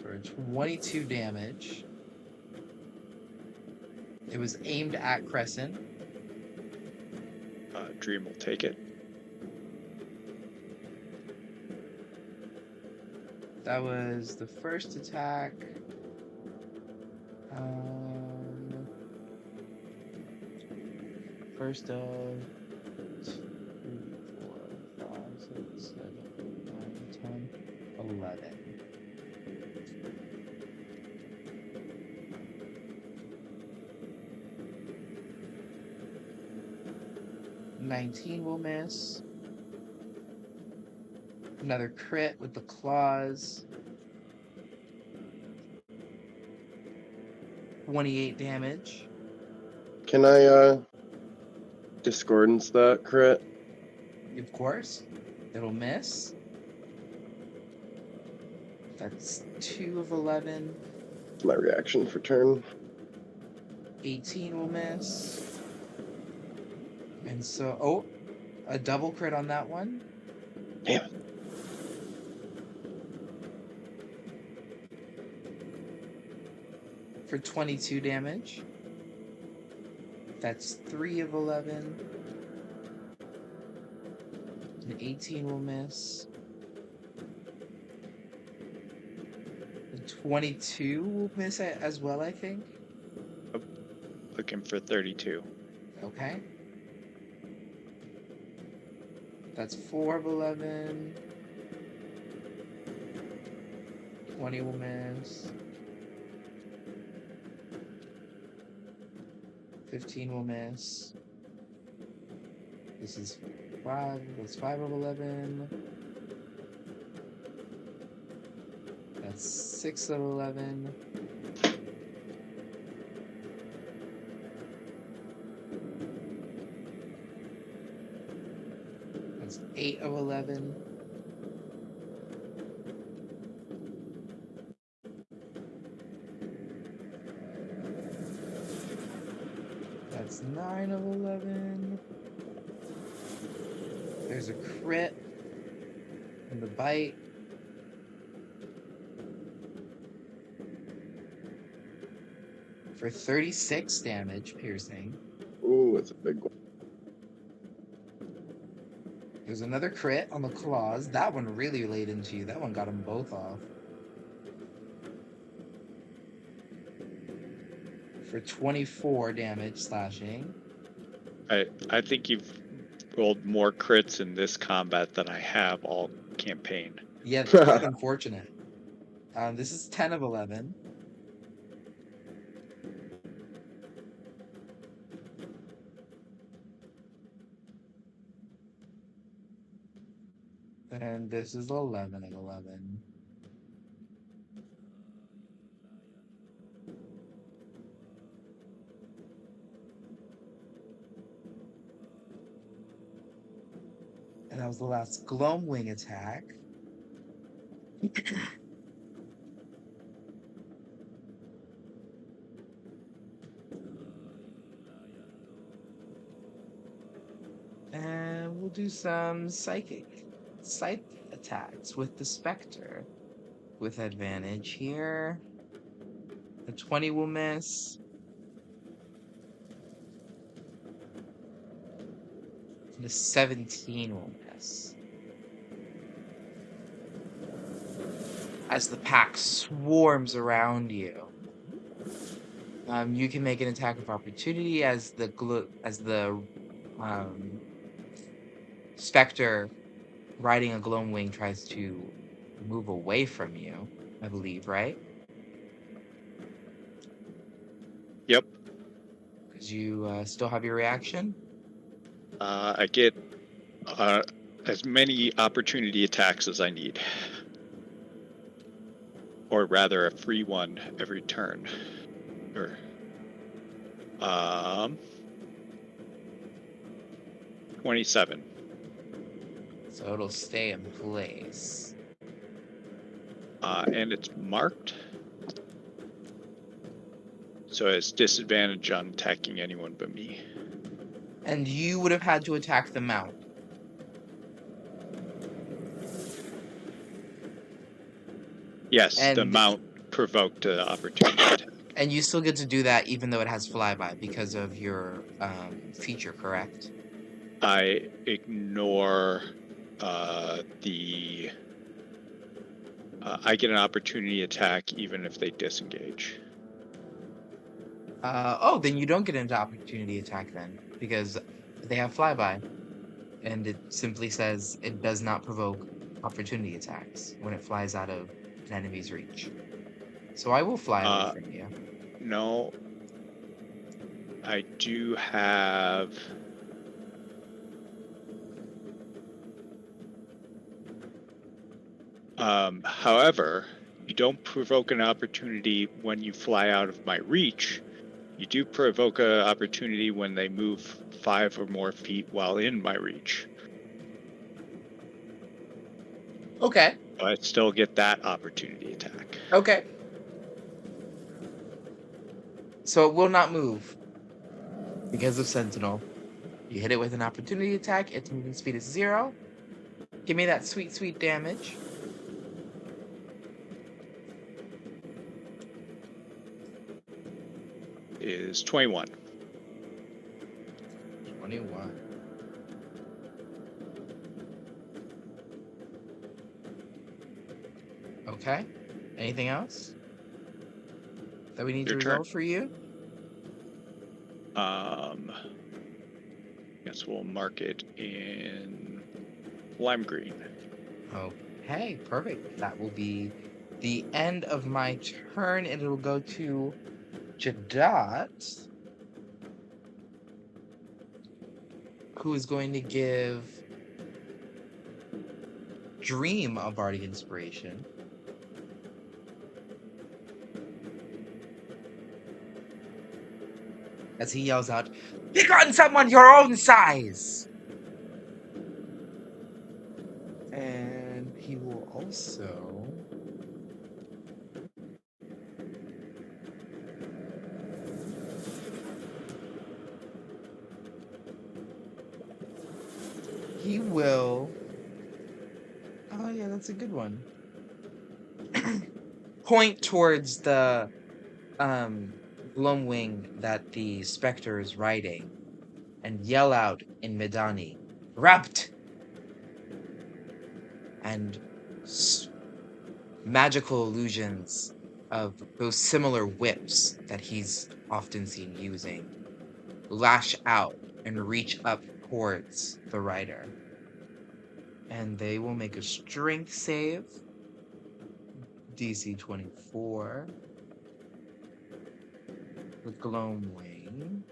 For 22 damage. It was aimed at Crescent. Dream will take it. That was the first attack. First of 2, 3, 4, 5, 6, 7, 8, 9, 10, 11. Will miss. Another crit with the claws. 28 damage. Can I discordance that crit? Of course. It'll miss. That's 2 of 11. It's my reaction for turn. 18 will miss. And so, a double crit on that one. Damn it. For 22 damage. That's 3 of 11. An 18 will miss. The 22 will miss as well, I think. Looking for 32. Okay. That's 4 of 11. 20 will miss. 15 will miss. This is 5. That's 5 of 11. That's 6 of 11. That's 8 of 11. That's 9 of 11. There's a crit and the bite. For 36 damage piercing. Ooh, it's a big one. There's another crit on the claws. That one really laid into you. That one got them both off. For 24 damage slashing. I think you've rolled more crits in this combat than I have all campaign. Yeah, that's unfortunate. This is 10 of 11. And this is 11 of 11. And that was the last Gloamwing attack. And we'll do some psychic attacks with the Spectre. With advantage here. The 20 will miss. The 17 will miss. As the pack swarms around you, you can make an attack of opportunity as the Spectre riding a Gloamwing tries to move away from you, I believe, right? Yep. Because you still have your reaction? I get as many opportunity attacks as I need. Or rather, a free one every turn. Or, 27. So it'll stay in place. And it's marked. So it's disadvantage on attacking anyone but me. And you would have had to attack the mount. Yes, the mount provoked an opportunity attack. And you still get to do that even though it has flyby because of your feature, correct? I ignore I get an opportunity attack even if they disengage. Then you don't get an opportunity attack then, because they have flyby. And it simply says it does not provoke opportunity attacks when it flies out of an enemy's reach. So I will fly away from you. No. I do have... however, you don't provoke an opportunity when you fly out of my reach. You do provoke an opportunity when they move 5 or more feet while in my reach. Okay. So I still get that opportunity attack. Okay. So it will not move because of Sentinel. You hit it with an opportunity attack. Its movement speed is 0. Give me that sweet, sweet damage. Is 21. 21. Okay. Anything else that we need to resolve for you? Guess we'll mark it in lime green. Okay, perfect. That will be the end of my turn, and it'll go to Jadot, who is going to give Dream a Bardic Inspiration. As he yells out, "Pick on someone your own size!" And he will also... He will... Oh yeah, that's a good one. Point towards the Gloamwing that the Spectre is riding and yell out in Medani, "Rapt! and magical illusions of those similar whips that he's often seen using lash out and reach up towards the rider. And they will make a strength save. DC 24. The Gloamwing.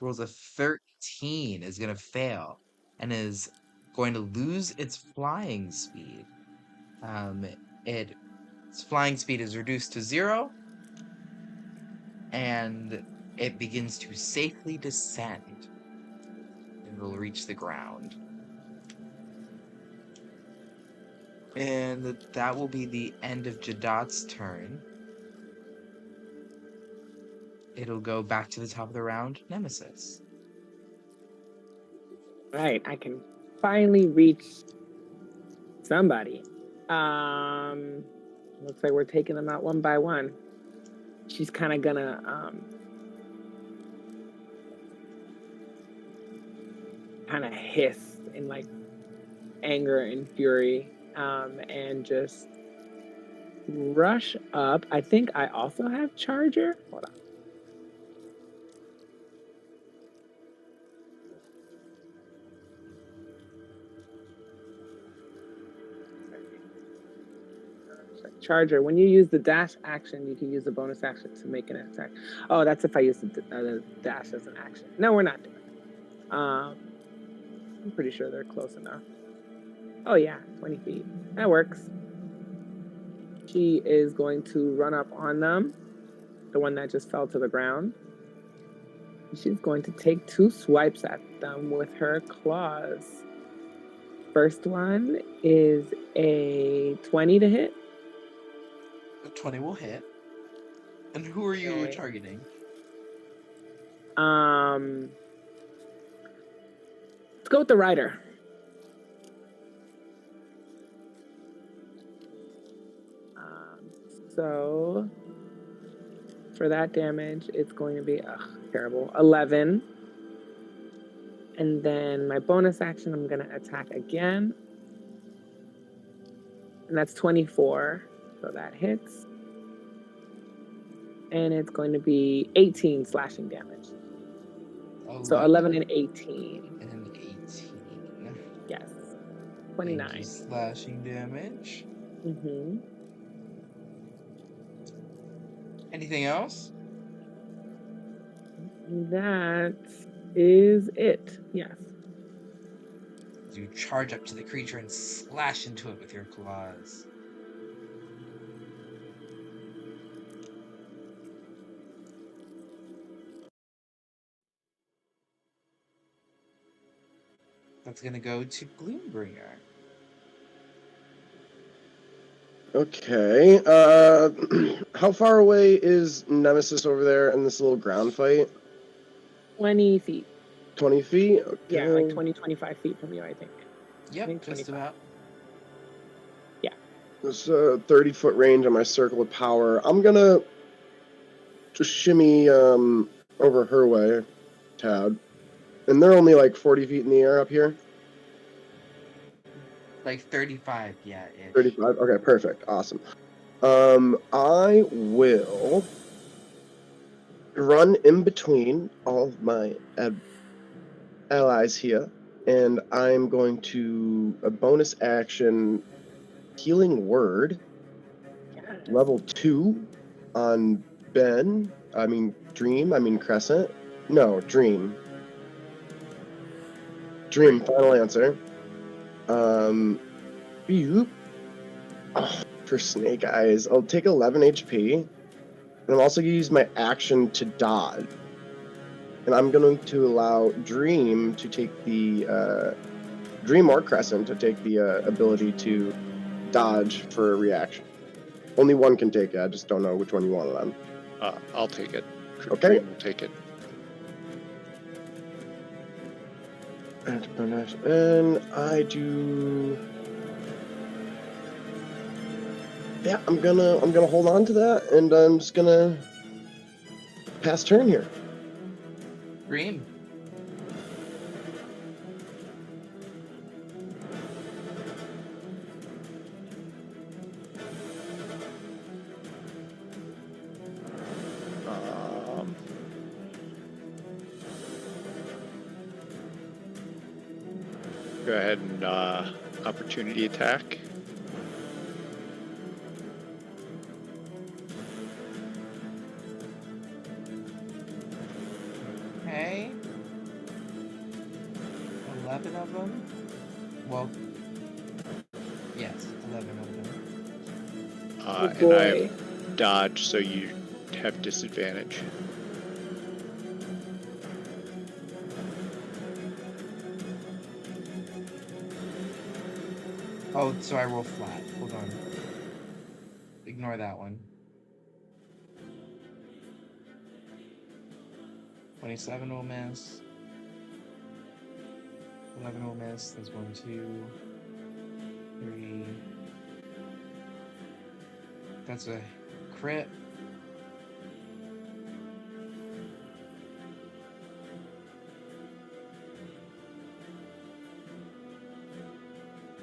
Rolls a 13, is going to fail and is going to lose its flying speed. Its flying speed is reduced to 0, and it begins to safely descend. It will reach the ground. And that will be the end of Jadat's turn. It'll go back to the top of the round, Nemesis. Right, I can finally reach somebody. Looks like we're taking them out one by one. She's kind of gonna kind of hiss in like anger and fury, and just rush up. I think I also have Charger. Hold on. Charger. When you use the dash action, you can use the bonus action to make an attack. Oh, that's if I use the dash as an action. No, we're not doing it. I'm pretty sure they're close enough. Oh yeah, 20 feet. That works. She is going to run up on them, the one that just fell to the ground. She's going to take 2 swipes at them with her claws. First one is a 20 to hit. The 20 will hit. And who are you Okay. targeting? Let's go with the rider. So for that damage, it's going to be terrible. 11. And then my bonus action, I'm going to attack again. And that's 24. So that hits. And it's going to be 18 slashing damage. 11 So 11 and 18. And 18. Yes. 29. Thank you, slashing damage. Mm-hmm. Anything else? That is it. Yes. You charge up to the creature and slash into it with your claws. That's gonna go to Gloombringer. Okay. How far away is Nemesis over there in this little ground fight? 20 feet. 20 feet? Okay. Yeah, like 20, 25 feet from you, I think. Yep, I think just 25. about. Yeah. It's a 30-foot range on my circle of power. I'm gonna just shimmy over her way, Tad. And they're only like 40 feet in the air up here? Like 35, yeah. 35? Okay, perfect. Awesome. I will run in between all of my allies here, and I'm going to a bonus action Healing Word, level 2 on Dream, Crescent. No, Dream. Dream, final answer. For Snake Eyes, I'll take 11 HP, and I'm also going to use my action to dodge. And I'm going to allow Dream to take the, Dream or Crescent to take the ability to dodge for a reaction. Only one can take it, I just don't know which one you want on. I'll take it. Okay. Dream will take it. And I do. Yeah, I'm gonna hold on to that, and I'm just gonna pass turn here. Dream. Go ahead and opportunity attack. Okay. 11 of them. Well, yes, 11 of them. Oh, And I boy. have dodge, so you have disadvantage. Oh, so I roll flat. Hold on. Ignore that one. 27 will miss. 11 will miss. That's 1, 2, 3. That's a crit.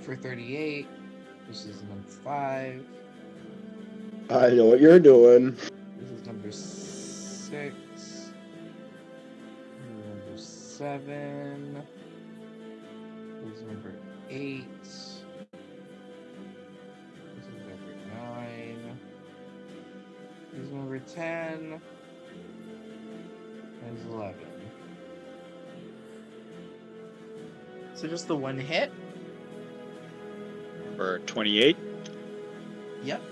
For 38. This is number 5. I know what you're doing. This is number 6. Number 7. This is number 8. This is number 9. This is number 10. This is 11. So just the one hit? For 28. Yep.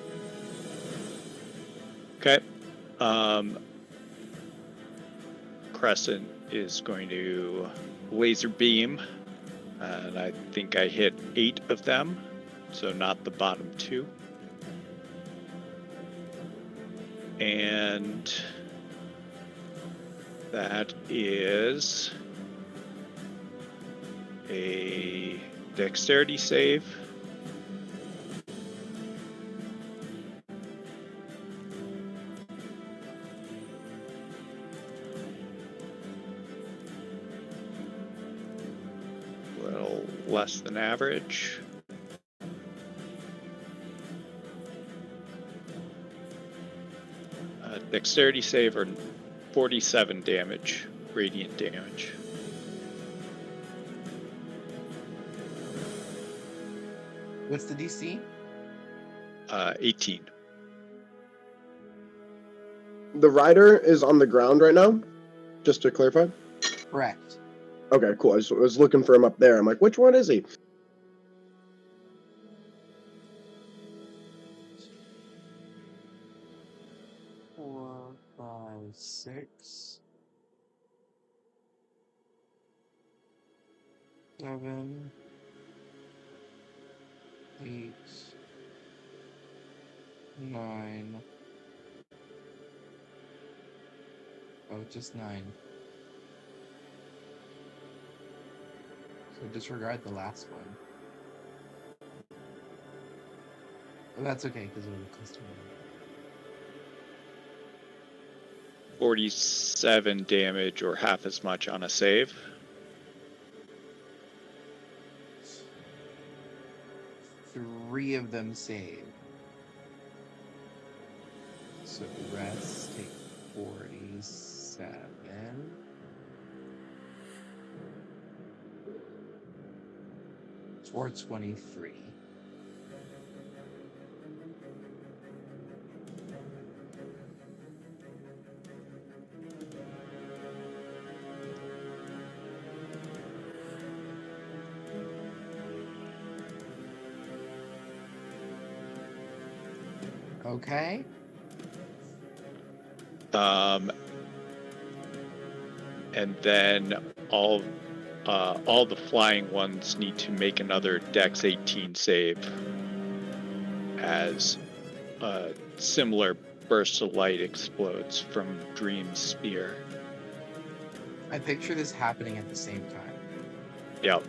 Okay. Crescent is going to laser beam, and I think I hit 8 of them, so not the bottom 2. And that is a dexterity save. A little less than average. Dexterity save or 47 damage, radiant damage. What's the DC? 18. The rider is on the ground right now, just to clarify. Correct. Okay, cool. I was looking for him up there. I'm like, which one is he? Four, 5, 6, 7, 8, 9. Oh, just 9. So disregard the last one. Oh, that's okay, because it was a custom. 47 damage or half as much on a save. Three of them save. So the rest take 47. Or 23. Okay. And then all the flying ones need to make another Dex 18 save as a similar burst of light explodes from Dream's spear. I picture this happening at the same time. Yep.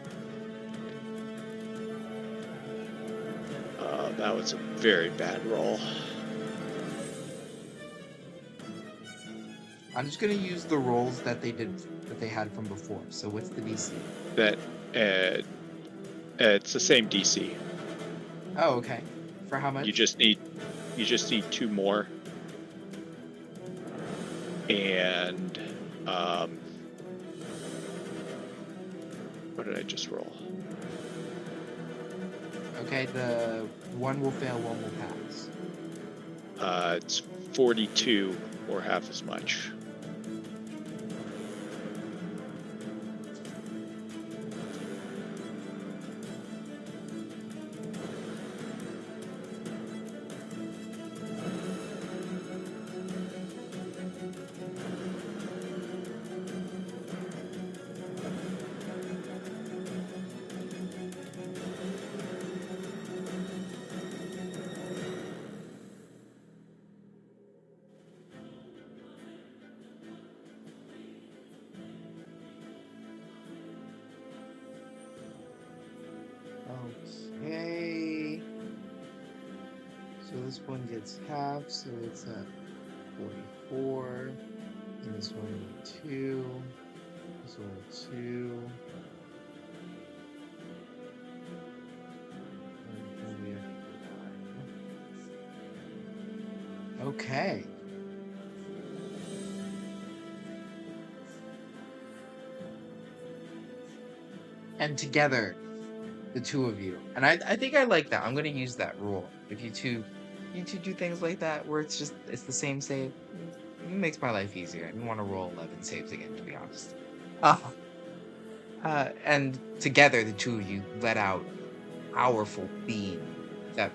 That was a very bad roll. I'm just gonna use the rolls that they had from before. So what's the DC? That it's the same DC. Oh, okay. For how much? You just need 2 more, and What did I just roll? Okay, the one will fail, one will pass. It's 42 or half as much. Okay. So this one gets half, so it's at 44. And this one will 2. This one will 2. And we have 9. Okay. And together, the two of you. And I think I like that. I'm gonna use that rule. If you two do things like that where it's the same save, it makes my life easier. I don't want to roll 11 saves again, to be honest. And together the two of you let out a powerful beam that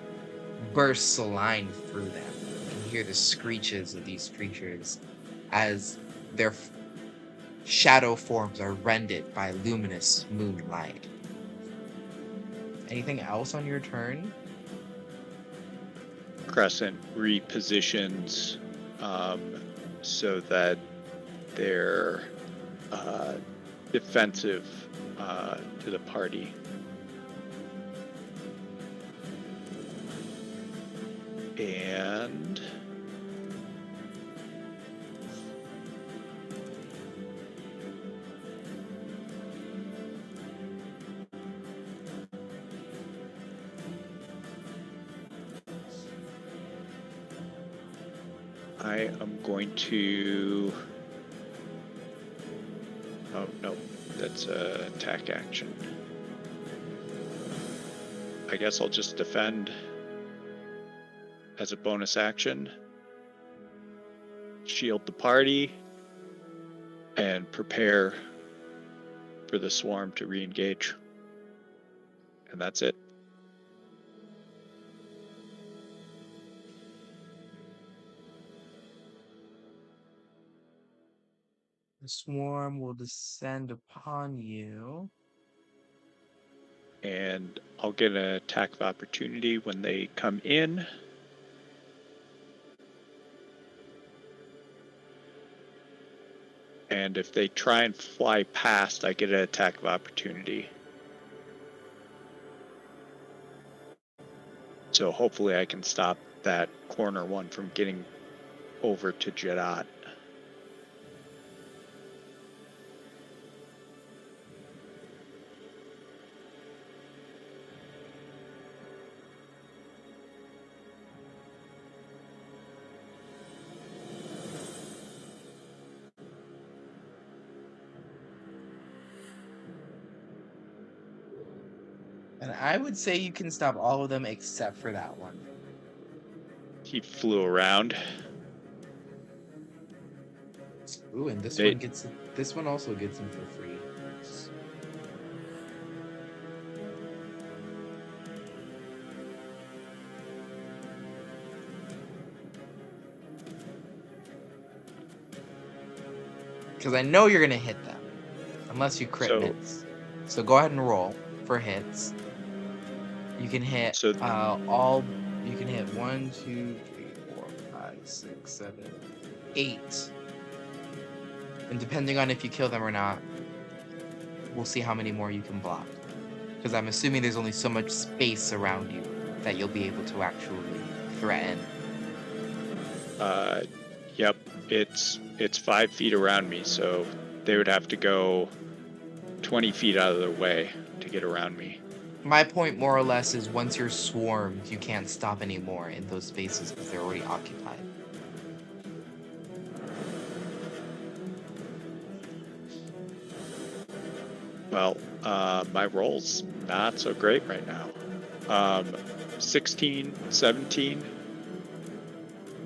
bursts a line through them. You can hear the screeches of these creatures as their shadow forms are rended by luminous moonlight. Anything else on your turn? Crescent repositions so that they're defensive to the party. And I am going to... Oh, no, that's an attack action. I guess I'll just defend as a bonus action. Shield the party and prepare for the swarm to re-engage. And that's it. The swarm will descend upon you. And I'll get an attack of opportunity when they come in. And if they try and fly past, I get an attack of opportunity. So hopefully I can stop that corner one from getting over to Jedot. And I would say you can stop all of them except for that one. He flew around. Ooh, and this one also gets him for free. Because I know you're gonna hit them, unless you crit miss. So go ahead and roll for hits. You can hit You can hit 1, 2, 3, 4, 5, 6, 7, 8. And depending on if you kill them or not, we'll see how many more you can block. Because I'm assuming there's only so much space around you that you'll be able to actually threaten. Yep, it's 5 feet around me, so they would have to go 20 feet out of their way to get around me. My point, more or less, is once you're swarmed, you can't stop anymore in those spaces because they're already occupied. Well, My roll's not so great right now. 16, 17.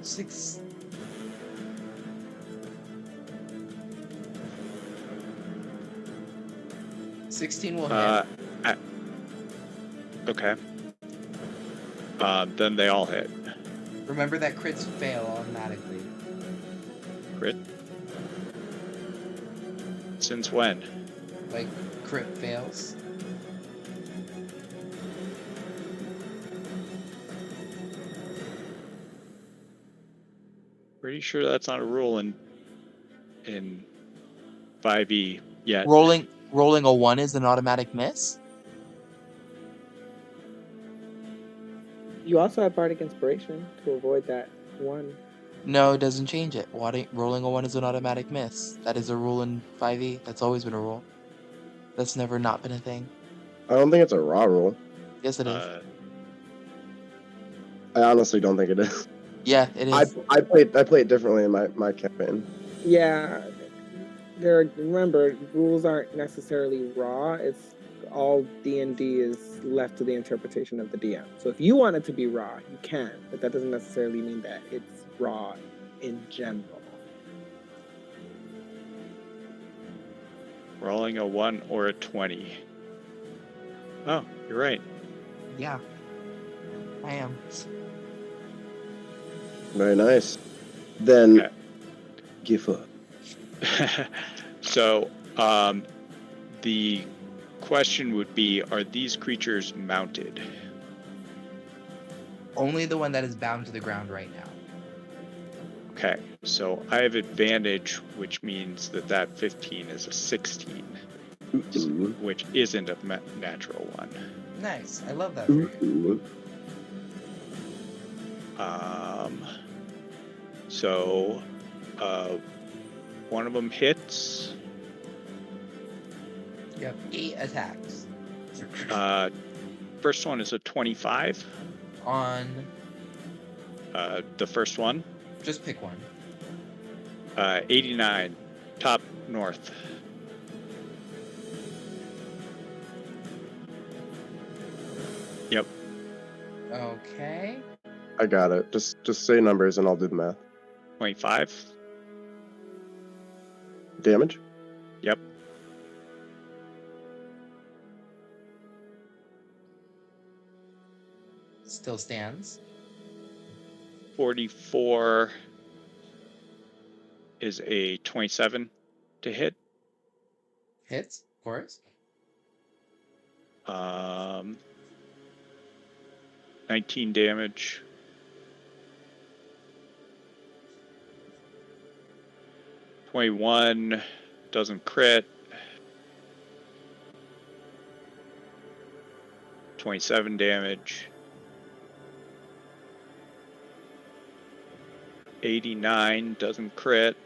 6. $16 will hit. Okay. Then they all hit. Remember that crits fail automatically. Crit? Since when? Like, crit fails. Pretty sure that's not a rule in 5e yet. Rolling a 1 is an automatic miss? You also have Bardic Inspiration to avoid that one. No, it doesn't change it. Rolling a 1 is an automatic miss. That is a rule in 5e. That's always been a rule. That's never not been a thing. I don't think it's a raw rule. Yes, it is. I honestly don't think it is. Yeah, it is. I play it differently in my campaign. Yeah, remember, rules aren't necessarily raw. It's all D&D is left to the interpretation of the DM. So if you want it to be raw, you can, but that doesn't necessarily mean that it's raw in general. Rolling a 1 or a 20. Oh, you're right. Yeah. I am. Very nice. Then, Okay. give up. So, the question would be, are these creatures mounted? Only the one that is bound to the ground right now. Okay, so I have advantage, which means that 15 is a 16, which isn't a natural one. Nice. I love that for you. So, one of them hits. You have 8 attacks. First one is a 25. On... The first one. Just pick one. 89, top north. Yep. Okay. I got it. Just say numbers and I'll do the math. 25. Damage? Yep. Still stands. 44 is a 27 to hit. Hits, of course. 19 damage. 21 doesn't crit. 27 damage. 89 doesn't crit.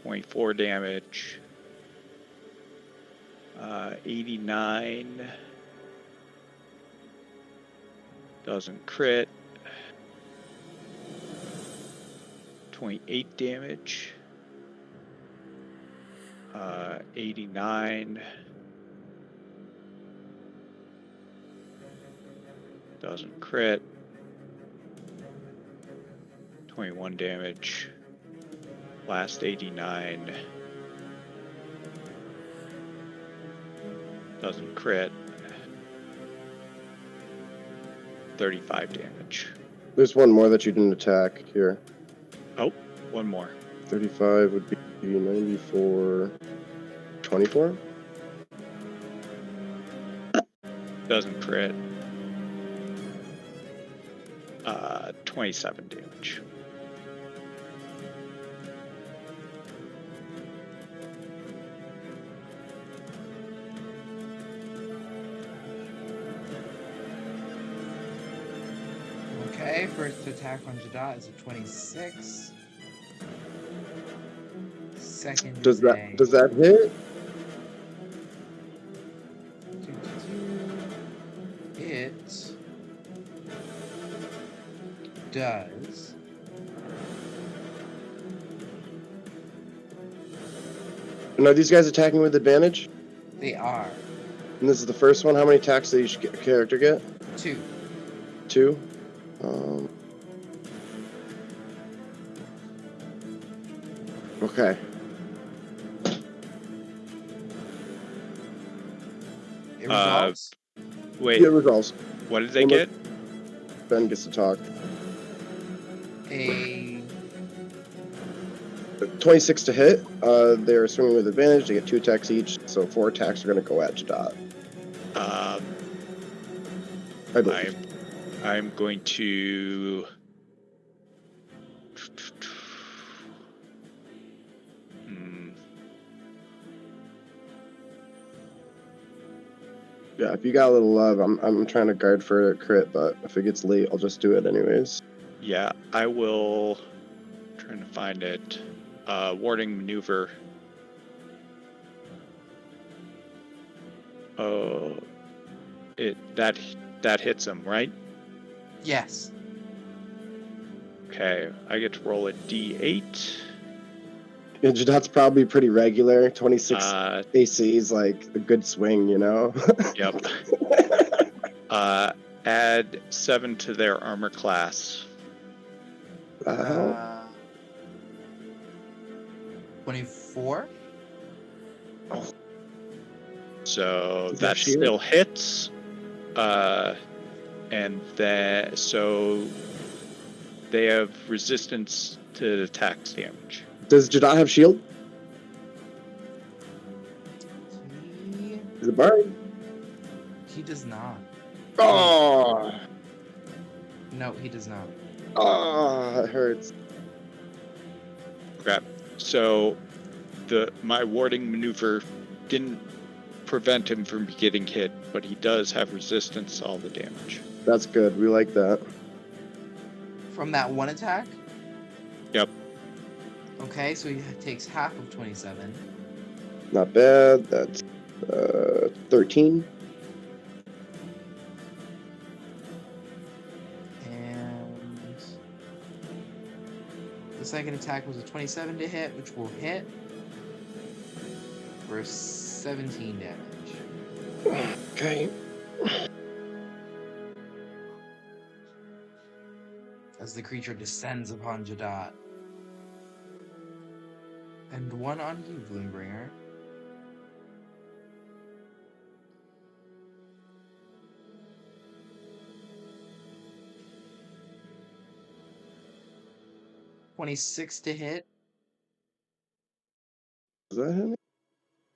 24 damage. 89 doesn't crit. 28 damage. 89 doesn't crit. 21 damage. Last 89 doesn't crit. 35 damage. There's one more that you didn't attack here. Oh, one more. 35 would be 94. 24? Doesn't crit. 27 damage. Okay, first attack on Jadot is a 26. Second Does is that hit? It does. And are these guys attacking with advantage? They are. And this is the first one. How many attacks does each character get? 2. 2. Okay. It resolves. Wait, Yeah, resolves. what did they Well, get? Ben gets to talk. A 26 to hit. They're swinging with advantage. They get 2 attacks each, so 4 attacks are going to go at Jadot. I believe. I'm going to. Yeah, if you got a little love, I'm trying to guard for a crit, but if it gets late, I'll just do it anyways. Yeah, I will. Trying to find it. Warding maneuver. Oh, that hits him, right? yes. Okay, I get to roll a d8. Yeah, Jadot's probably pretty regular. 26 Uh, AC is like a good swing, you know? Yep. Add 7 to their armor class. 24. So Is that that shield? still hits. And that so they have resistance to attacks damage. Does Jadot have shield? Is it bard? He does not. Oh, No, he does not. it hurts. Okay. So my warding maneuver didn't prevent him from getting hit, but he does have resistance to all the damage. That's good. We like that. From that one attack? Yep. Okay, so he takes half of 27. Not bad. That's 13. And the second attack was a 27 to hit, which will hit for 17 damage. Okay. As the creature descends upon Jadot. And 1 on you, Gloombringer. $26 to hit. Does that hit me?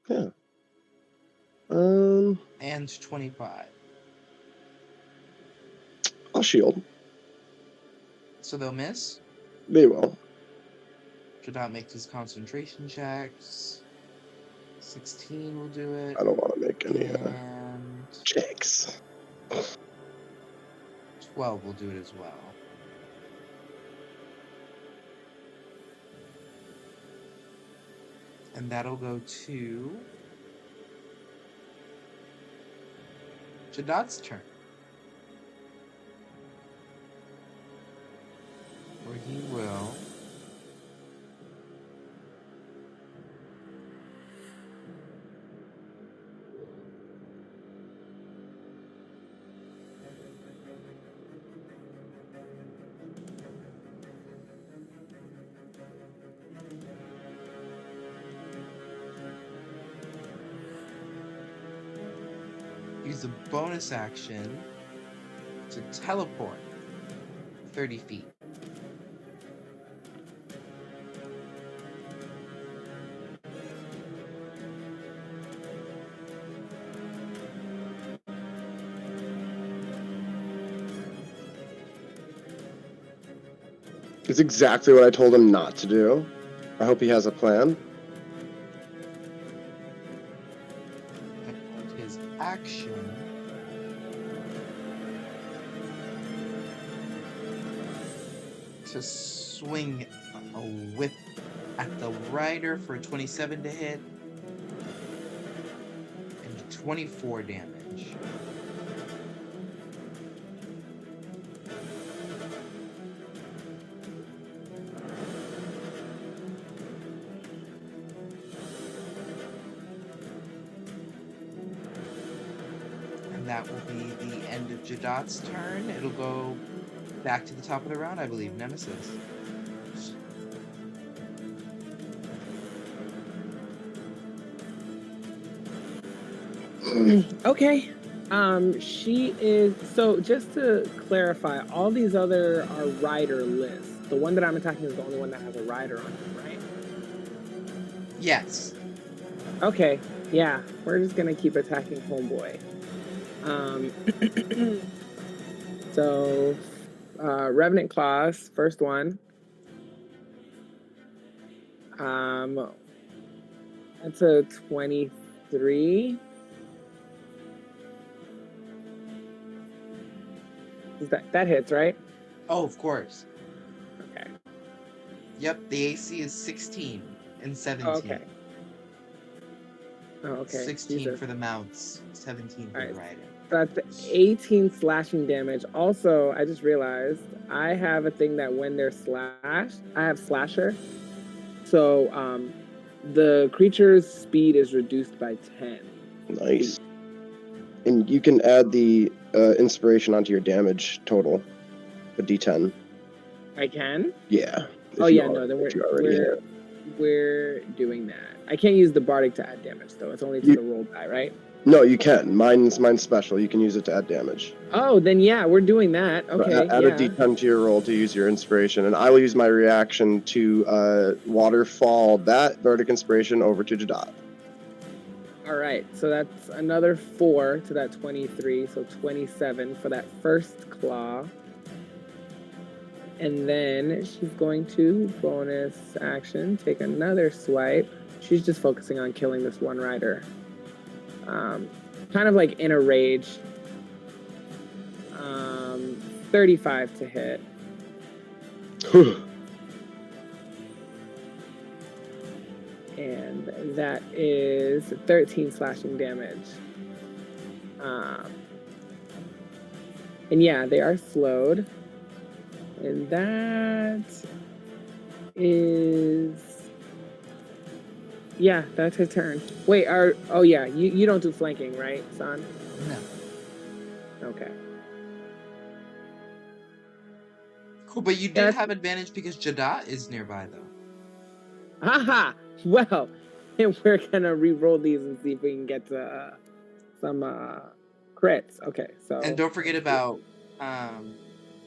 Yeah. And 25. I'll shield. So they'll miss. They will. Jadot makes his concentration checks. 16 will do it. I don't want to make any And checks. 12 will do it as well. And that'll go to Jadot's turn. Where he will use a bonus action to teleport 30 feet. It's exactly what I told him not to do. I hope he has a plan. And his action to swing a whip at the rider for 27 to hit and 24 damage. that will be the end of Jadot's turn. It'll go back to the top of the round, I believe. Nemesis. Okay. She is, so just to clarify, all these other are rider lists. The one that I'm attacking is the only one that has a rider on it, right? Yes. Okay, yeah, we're just gonna keep attacking homeboy. So, Revenant Claws, first one. That's a 23. That hits, right? Oh, of course. Okay. Yep, the AC is 16 and 17. Oh, okay. Oh, okay. 16 Jesus. for the mounts, 17 for the riding. That's 18 slashing damage. Also, I just realized I have a thing that when they're slashed, I have slasher. So the creature's speed is reduced by 10. Nice. And you can add the inspiration onto your damage total, a d10. I can? Yeah. Oh yeah, no, then have. we're doing that. I can't use the bardic to add damage though. It's only to the roll die, right? No, you can. Mine's special. You can use it to add damage. Oh, then yeah, we're doing that. Okay, Add a d10 to your roll to use your inspiration, and I will use my reaction to waterfall that bardic inspiration over to Jadot. All right, so that's another 4 to that 23, so 27 for that first claw. And then she's going to bonus action, take another swipe. She's just focusing on killing this one rider. Kind of like in a rage. 35 to hit. And that is 13 slashing damage. And yeah, they are slowed. And that is... Yeah, that's his turn. Wait, oh yeah, you don't do flanking, right, son? No. Okay. Cool, but you did have advantage because Jadot is nearby, though. Haha! Well, we're gonna re-roll these and see if we can get to some crits. Okay, so... And don't forget about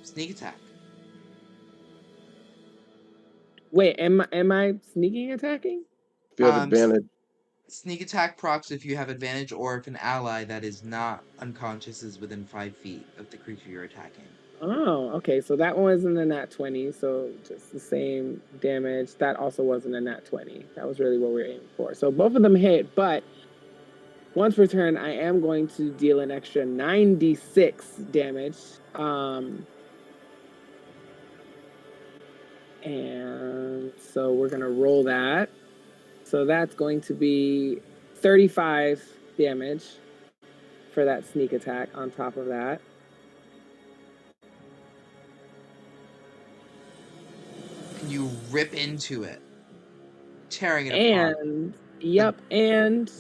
sneak attack. Wait, am I sneaking attacking? If you have advantage. Sneak attack procs if you have advantage, or if an ally that is not unconscious is within 5 feet of the creature you're attacking. Oh, okay. So that one wasn't a nat 20, so just the same damage. That also wasn't a nat 20. That was really what we were aiming for. So both of them hit, but once per turn, I am going to deal an extra 96 damage. And so we're going to roll that. So that's going to be 35 damage for that sneak attack on top of that. You rip into it, tearing it apart. And, yep, and...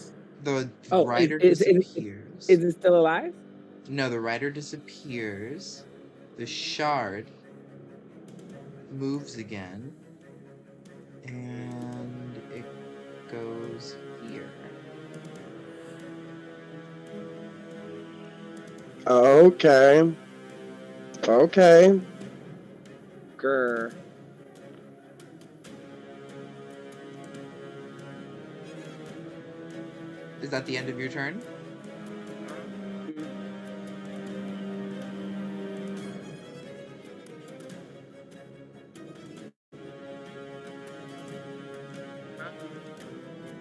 The rider disappears. Is it still alive? No, the rider disappears. The shard moves again. And it goes here. Okay. Grr. Is that the end of your turn?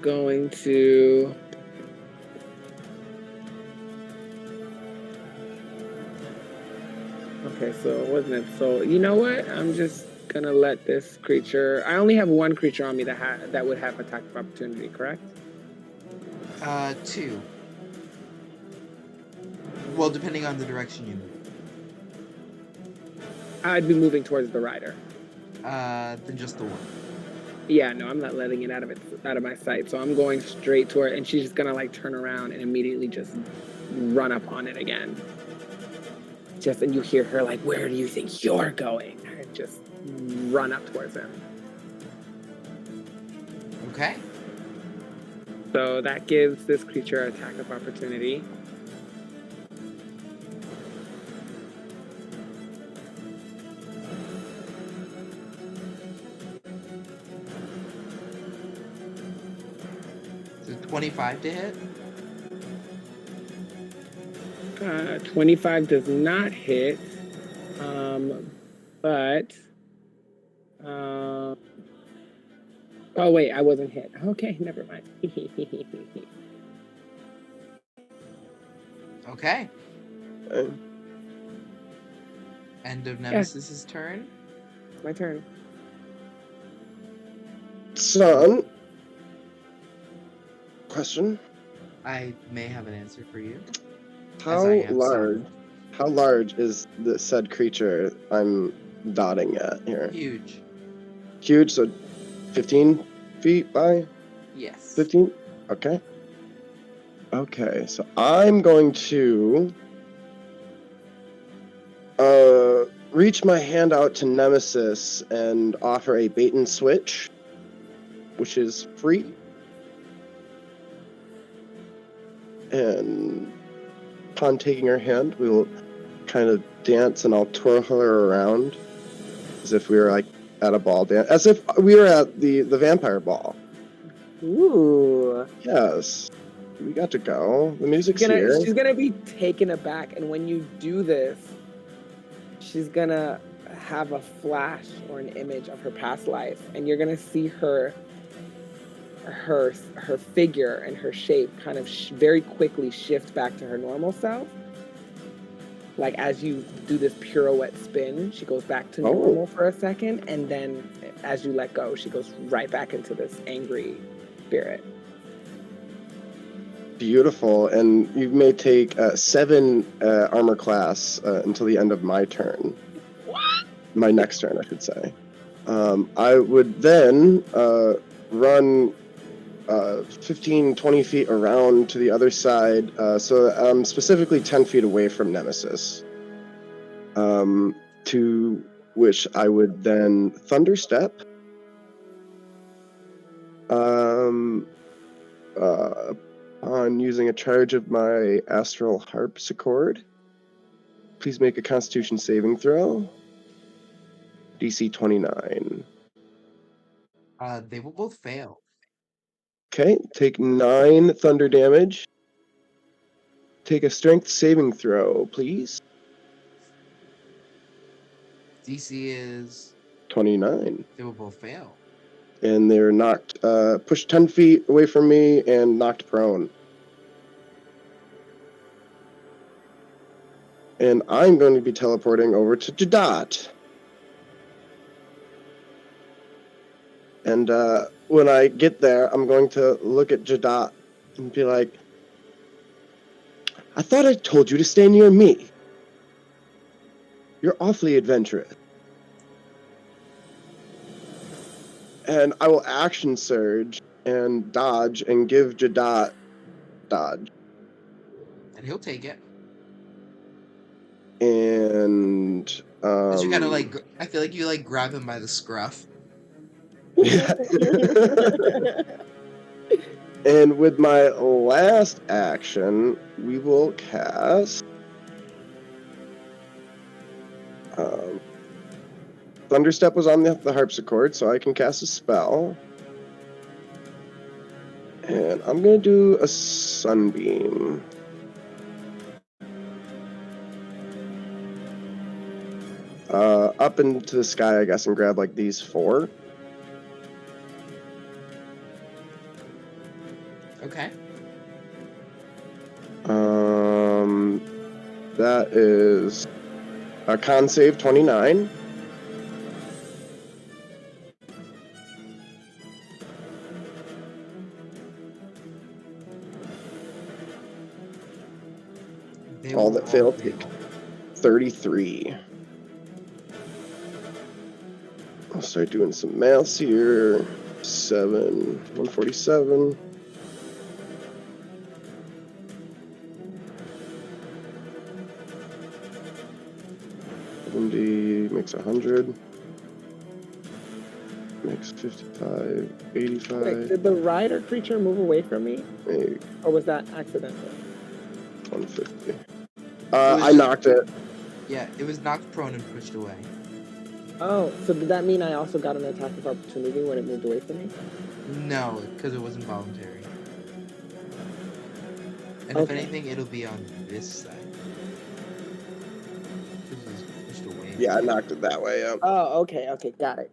Going to... Okay, so it wasn't it. So, you know what? I'm just gonna let this creature... I only have one creature on me that would have attack of opportunity, correct? 2. Well, depending on the direction you move. I'd be moving towards the rider. Then just the one. Yeah, no, I'm not letting it out of my sight. So I'm going straight to her, and she's just gonna like turn around and immediately just run up on it again. And you hear her like, "Where do you think you're going?" And just run up towards him. Okay. So that gives this creature attack of opportunity. So 25 to hit. 25 does not hit, but oh wait, I wasn't hit. Okay, never mind. Okay. Okay. End of Nemesis's turn. My turn. Son, question: I may have an answer for you. How I am large? How large is the said creature I'm dotting at here? Huge. Huge, so 15 feet by Yes. 15? Okay. Okay, so I'm going to reach my hand out to Nemesis and offer a bait and switch, which is free. And upon taking her hand, we will kind of dance, and I'll twirl her around as if we were like at a ball dance, as if we were at the vampire ball. Ooh. Yes, we got to go. The music's here. She's gonna be taken aback, and when you do this, she's gonna have a flash or an image of her past life, and you're gonna see her figure and her shape kind of very quickly shift back to her normal self. Like as you do this pirouette spin, she goes back to normal for a second, and then as you let go, she goes right back into this angry spirit. Beautiful, and you may take 7 armor class until the end of my turn. What? My next turn, I should say. I would then run 15, 20 feet around to the other side, so I'm specifically 10 feet away from Nemesis. To which I would then Thunderstep. On using a charge of my Astral Harpsichord. Please make a Constitution saving throw. DC 29. They will both fail. Okay, take 9 thunder damage. Take a Strength saving throw, please. DC is 29. They will both fail. And they're knocked, pushed 10 feet away from me and knocked prone. And I'm going to be teleporting over to Jadot. And when I get there, I'm going to look at Jadot and be like, I thought I told you to stay near me. You're awfully adventurous. And I will action surge and dodge and give Jadot dodge. And he'll take it. And You kind of like, I feel like you like grab him by the scruff. And with my last action, we will cast Thunderstep was on the harpsichord, so I can cast a spell. And I'm going to do a Sunbeam. Up into the sky, I guess, and grab like these 4. Okay. That is a con save 29. All that failed take 33. I'll start doing some maths here. 147. makes 100. Makes 55, 85. Wait, did the rider creature move away from me? Make Or was that accidental? 150. was I just- knocked it. Yeah, it was knocked prone and pushed away. Oh, so did that mean I also got an attack of opportunity when it moved away from me? No, because it wasn't voluntary. And if Okay. anything, it'll be on this side. 'Cause it was pushed away. Yeah, I knocked it that way. Yeah. Oh, okay, got it.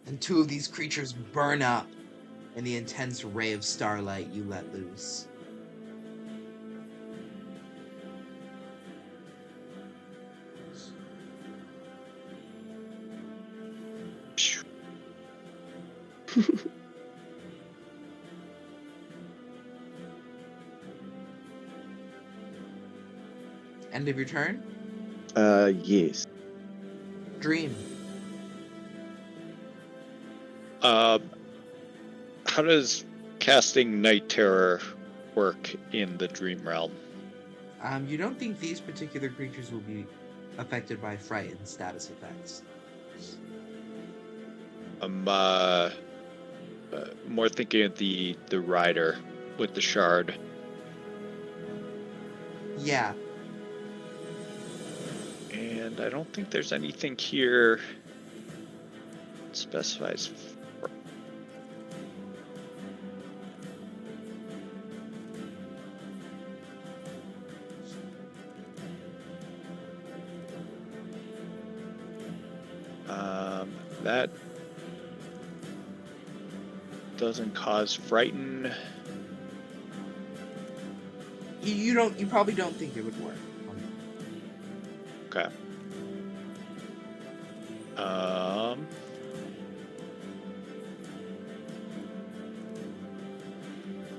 And two of these creatures burn up in the intense ray of starlight you let loose. End of your turn? Yes. Dream. How does casting Night Terror work in the Dream Realm? You don't think these particular creatures will be affected by frightened status effects? I'm more thinking of the rider with the shard. Yeah. And I don't think there's anything here that specifies. That doesn't cause frighten. You probably don't think it would work. Okay.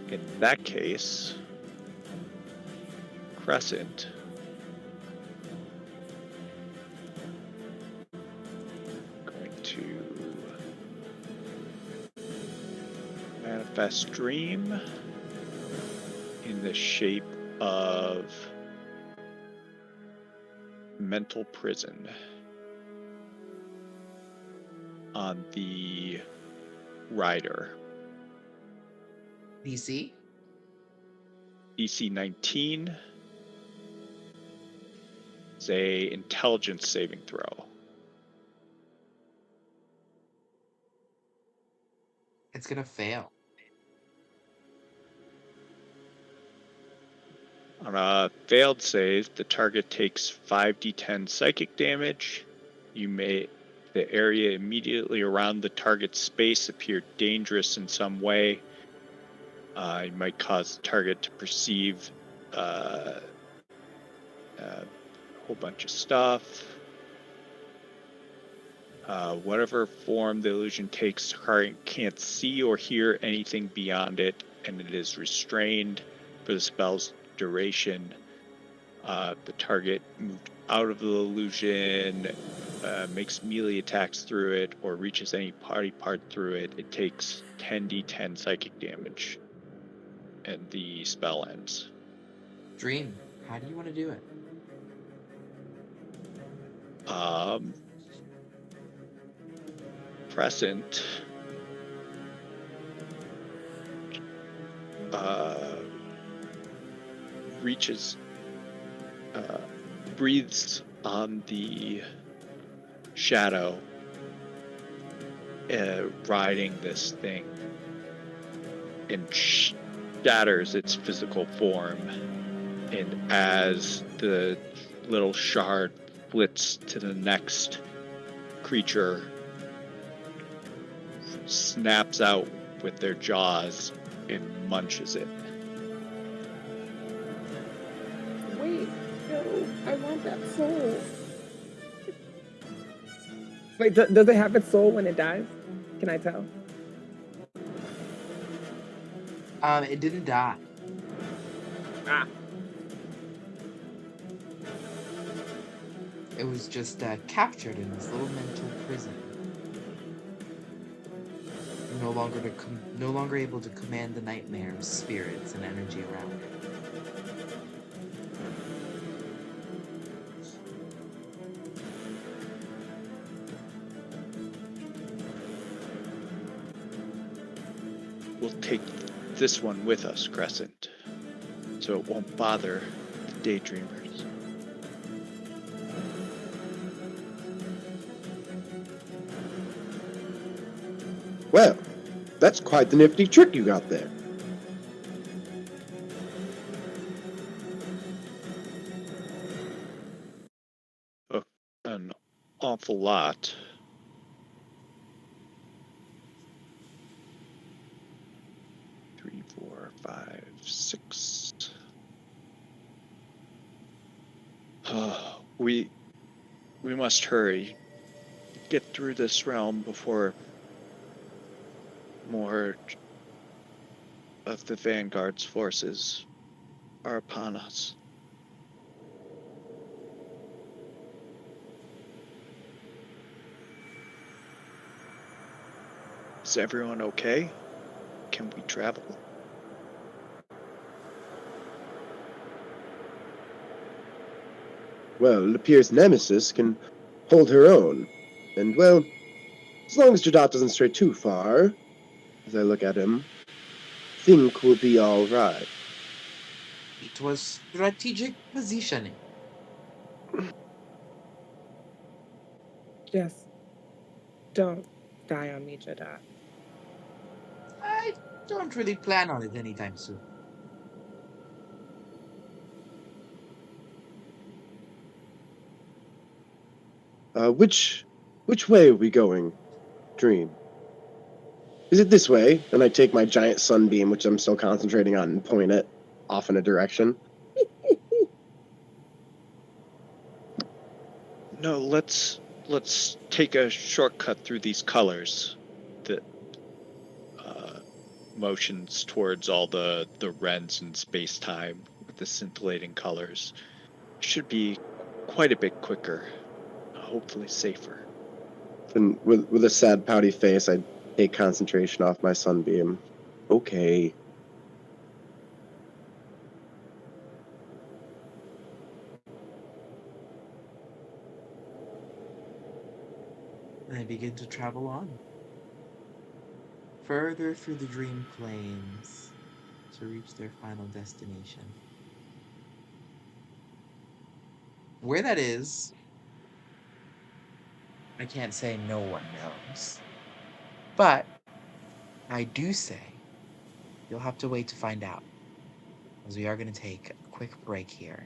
In that case, Crescent. Going to manifest dream in the shape of mental prison on the rider. DC? DC 19 is a intelligence saving throw. It's gonna fail. On a failed save, the target takes 5d10 psychic damage. The area immediately around the target's space appear dangerous in some way. You might cause the target to perceive a whole bunch of stuff. Whatever form the illusion takes, the target can't see or hear anything beyond it, and it is restrained for the spell's duration. The target moved out of the illusion, makes melee attacks through it, or reaches any party part through it. It takes 10d10 psychic damage, and the spell ends. Dream. How do you want to do it? Crescent reaches, breathes on the shadow, riding this thing, and shatters its physical form. And as the little shard splits to the next creature, snaps out with their jaws and munches it. Wait, no, I want that soul. Wait, does it have its soul when it dies? Can I tell? It didn't die. Ah. It was just captured in this little mental prison. No longer able to command the nightmares, spirits, and energy around it. we'll take this one with us, Crescent, so it won't bother the daydreamers. Well, that's quite the nifty trick you got there. An awful lot. Three, 4, 5, 6. We must hurry. Get through this realm before more of the Vanguard's forces are upon us. Is everyone okay? Can we travel? Well, it appears Nemesis can hold her own. And, well, as long as Jadot doesn't stray too far, as I look at him, think we'll be all right. It was strategic positioning. Just don't die on me, Jada. I don't really plan on it anytime soon. Which way are we going, Dream? Is it this way? And I take my giant sunbeam, which I'm still concentrating on, and point it off in a direction. No, let's take a shortcut through these colors that motions towards all the rents in space-time with the scintillating colors. Should be quite a bit quicker, hopefully safer. And with a sad, pouty face, I take concentration off my sunbeam. Okay. They begin to travel on, further through the dream planes to reach their final destination. Where that is, I can't say no one knows. But I do say you'll have to wait to find out, as we are going to take a quick break here.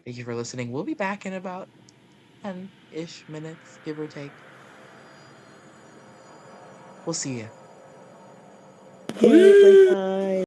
Thank you for listening. We'll be back in about 10-ish minutes, give or take. We'll see you. Yay, playtime.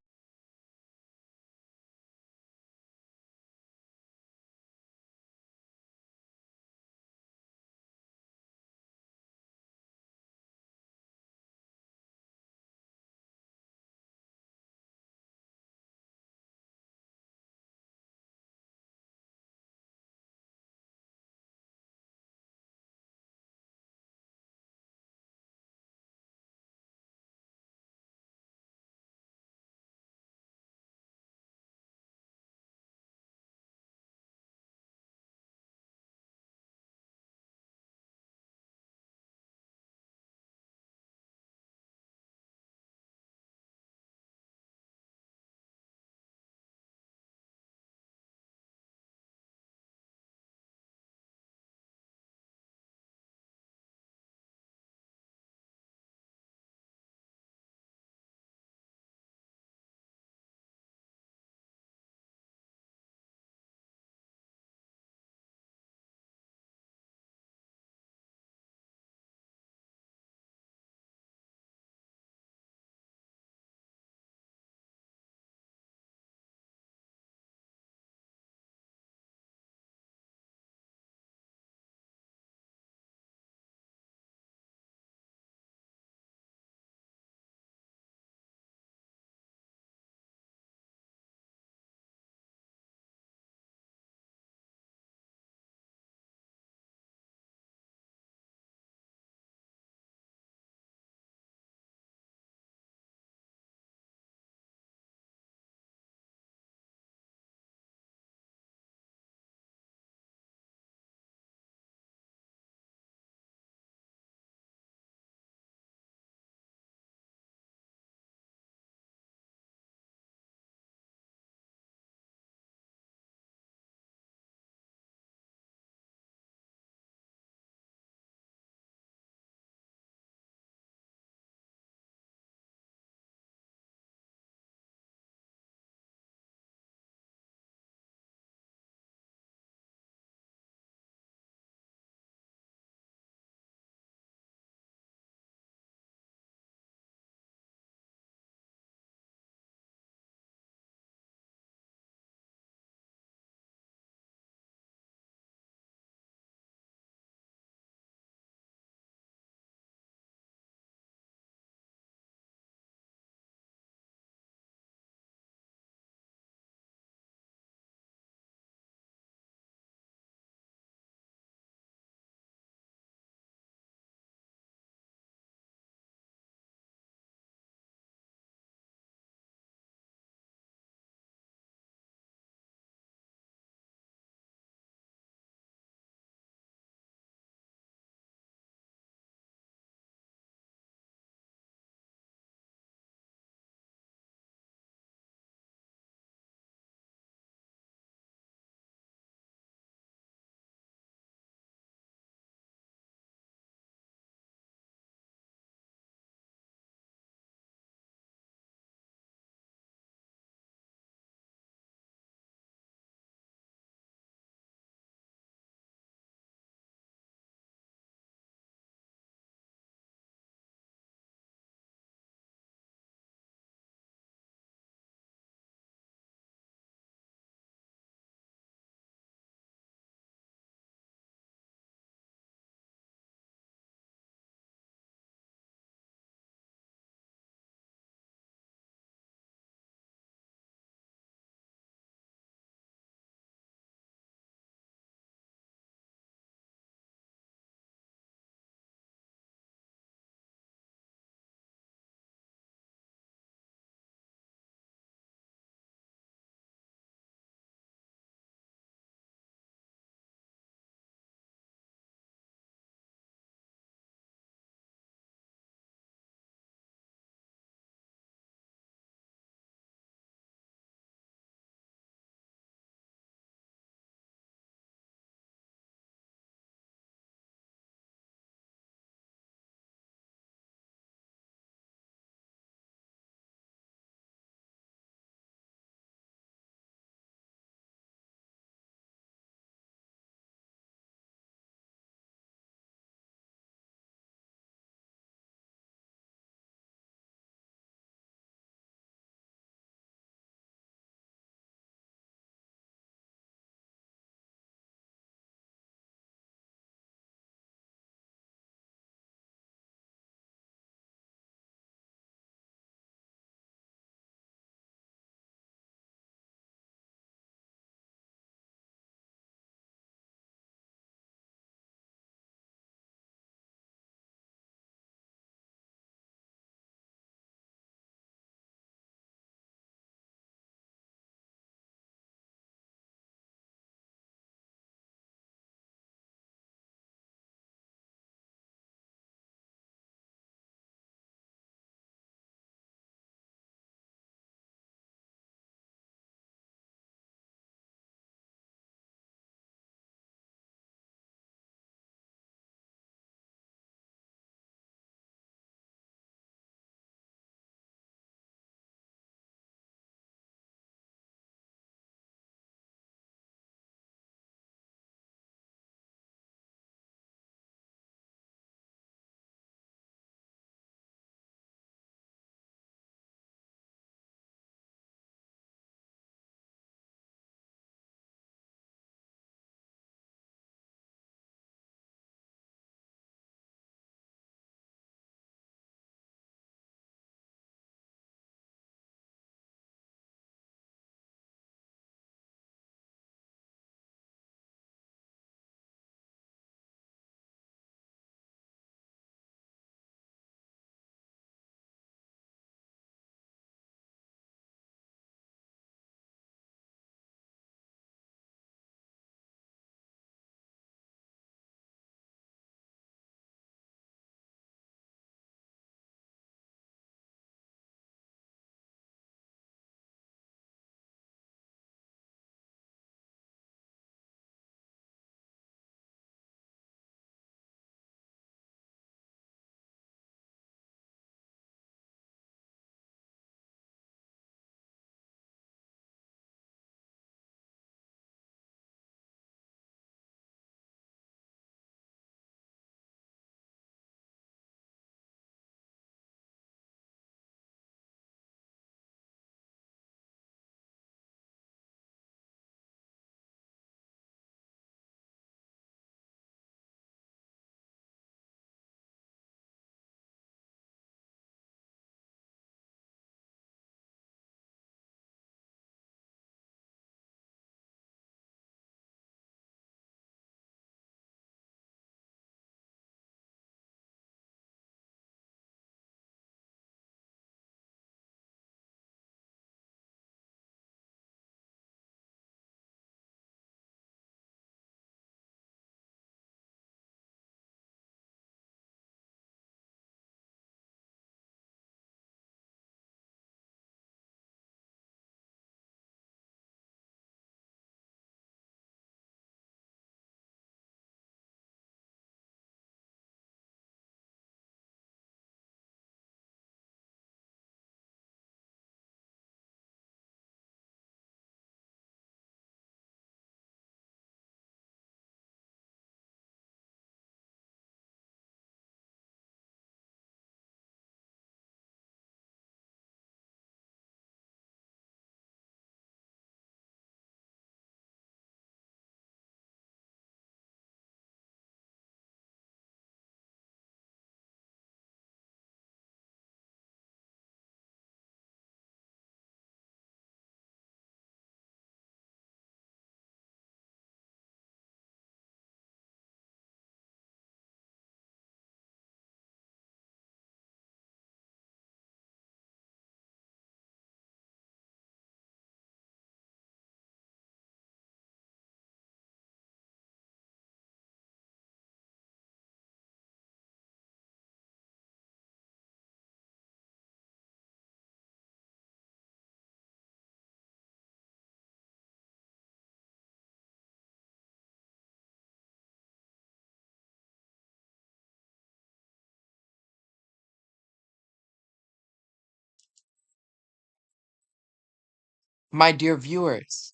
My dear viewers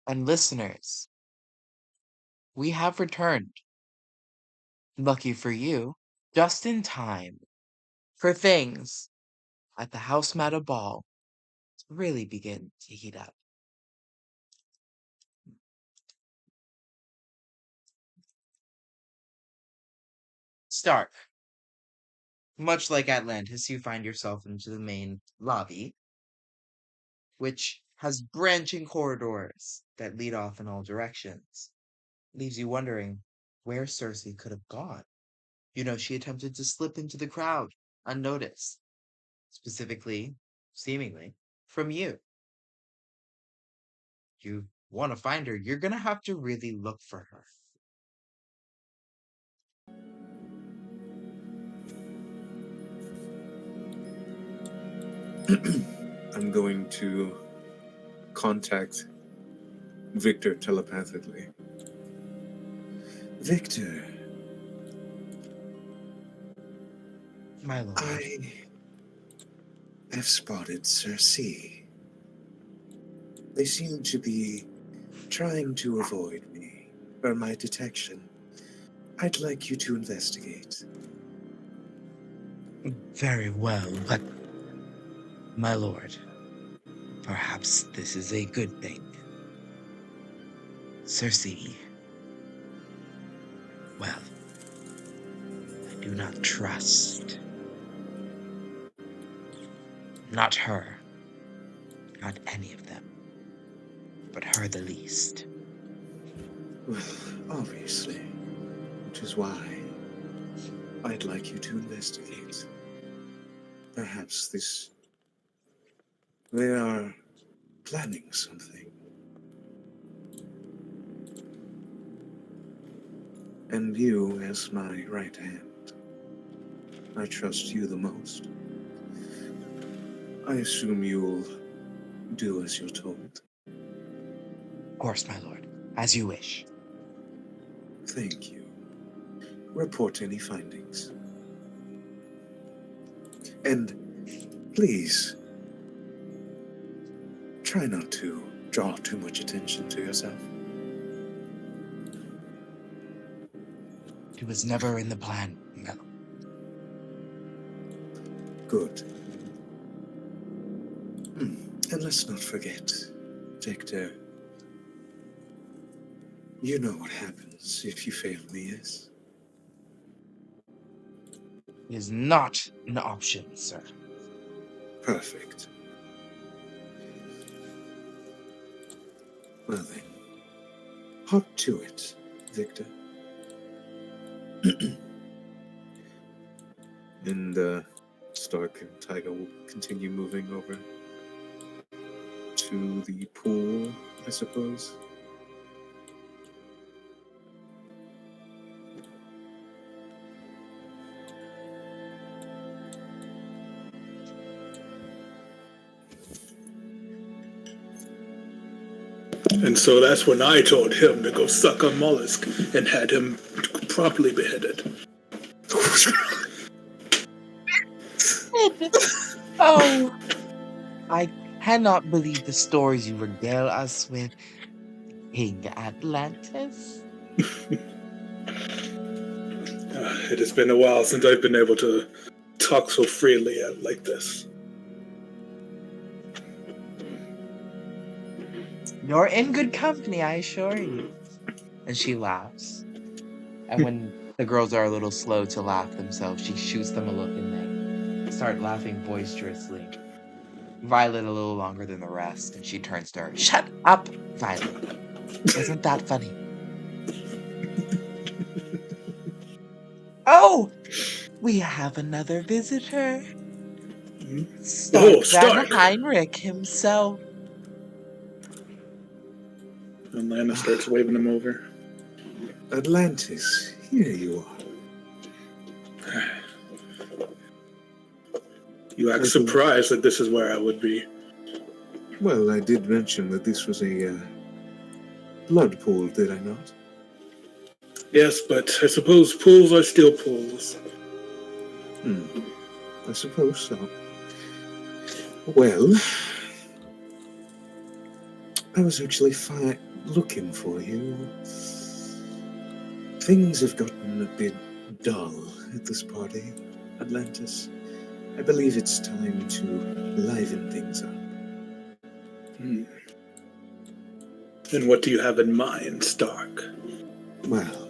and listeners, we have returned. Lucky for you, just in time for things at the House Matter Ball to really begin to heat up. Stark, much like Atlantis, you find yourself into the main lobby, which has branching corridors that lead off in all directions. Leaves you wondering where Cersei could have gone. You know, she attempted to slip into the crowd unnoticed, specifically, seemingly, from you. You want to find her, you're gonna have to really look for her. I'm going to contact Victor telepathically. Victor, My lord. I have spotted Cersei. They seem to be trying to avoid me or my detection. I'd like you to investigate. Very well, but my lord, perhaps this is a good thing. Cersei, well, I do not trust. Not her. Not any of them. But her the least. Well, obviously, which is why I'd like you to investigate. Perhaps they are planning something. And you, as my right hand, I trust you the most. I assume you'll do as you're told. Of course, my lord. As you wish. Thank you. Report any findings. And please, try not to draw too much attention to yourself. It was never in the plan, no. Good. And let's not forget, Victor, you know what happens if you fail me, yes? It is not an option, sir. Perfect. Well then, hop to it, Victor. And Stark and Tyga will continue moving over to the pool, I suppose. And so that's when I told him to go suck a mollusk and had him promptly beheaded. Oh! I cannot believe the stories you regale us with. King Atlantis? It has been a while since I've been able to talk so freely like this. You're in good company, I assure you. And she laughs. And when the girls are a little slow to laugh themselves, she shoots them a look and they start laughing boisterously. Violet a little longer than the rest, and she turns to her. Shut up, Violet. Wasn't that funny? Oh! We have another visitor. Stark Van Stark! Heinrich himself. And Lana starts waving him over. Atlantis, here you are. You act surprised that this is where I would be. Well, I did mention that this was a blood pool, did I not? Yes, but I suppose pools are still pools. I suppose so. Well, I was actually looking for you. Things have gotten a bit dull at this party, Atlantis. I believe it's time to liven things up. And what do you have in mind, Stark? Well,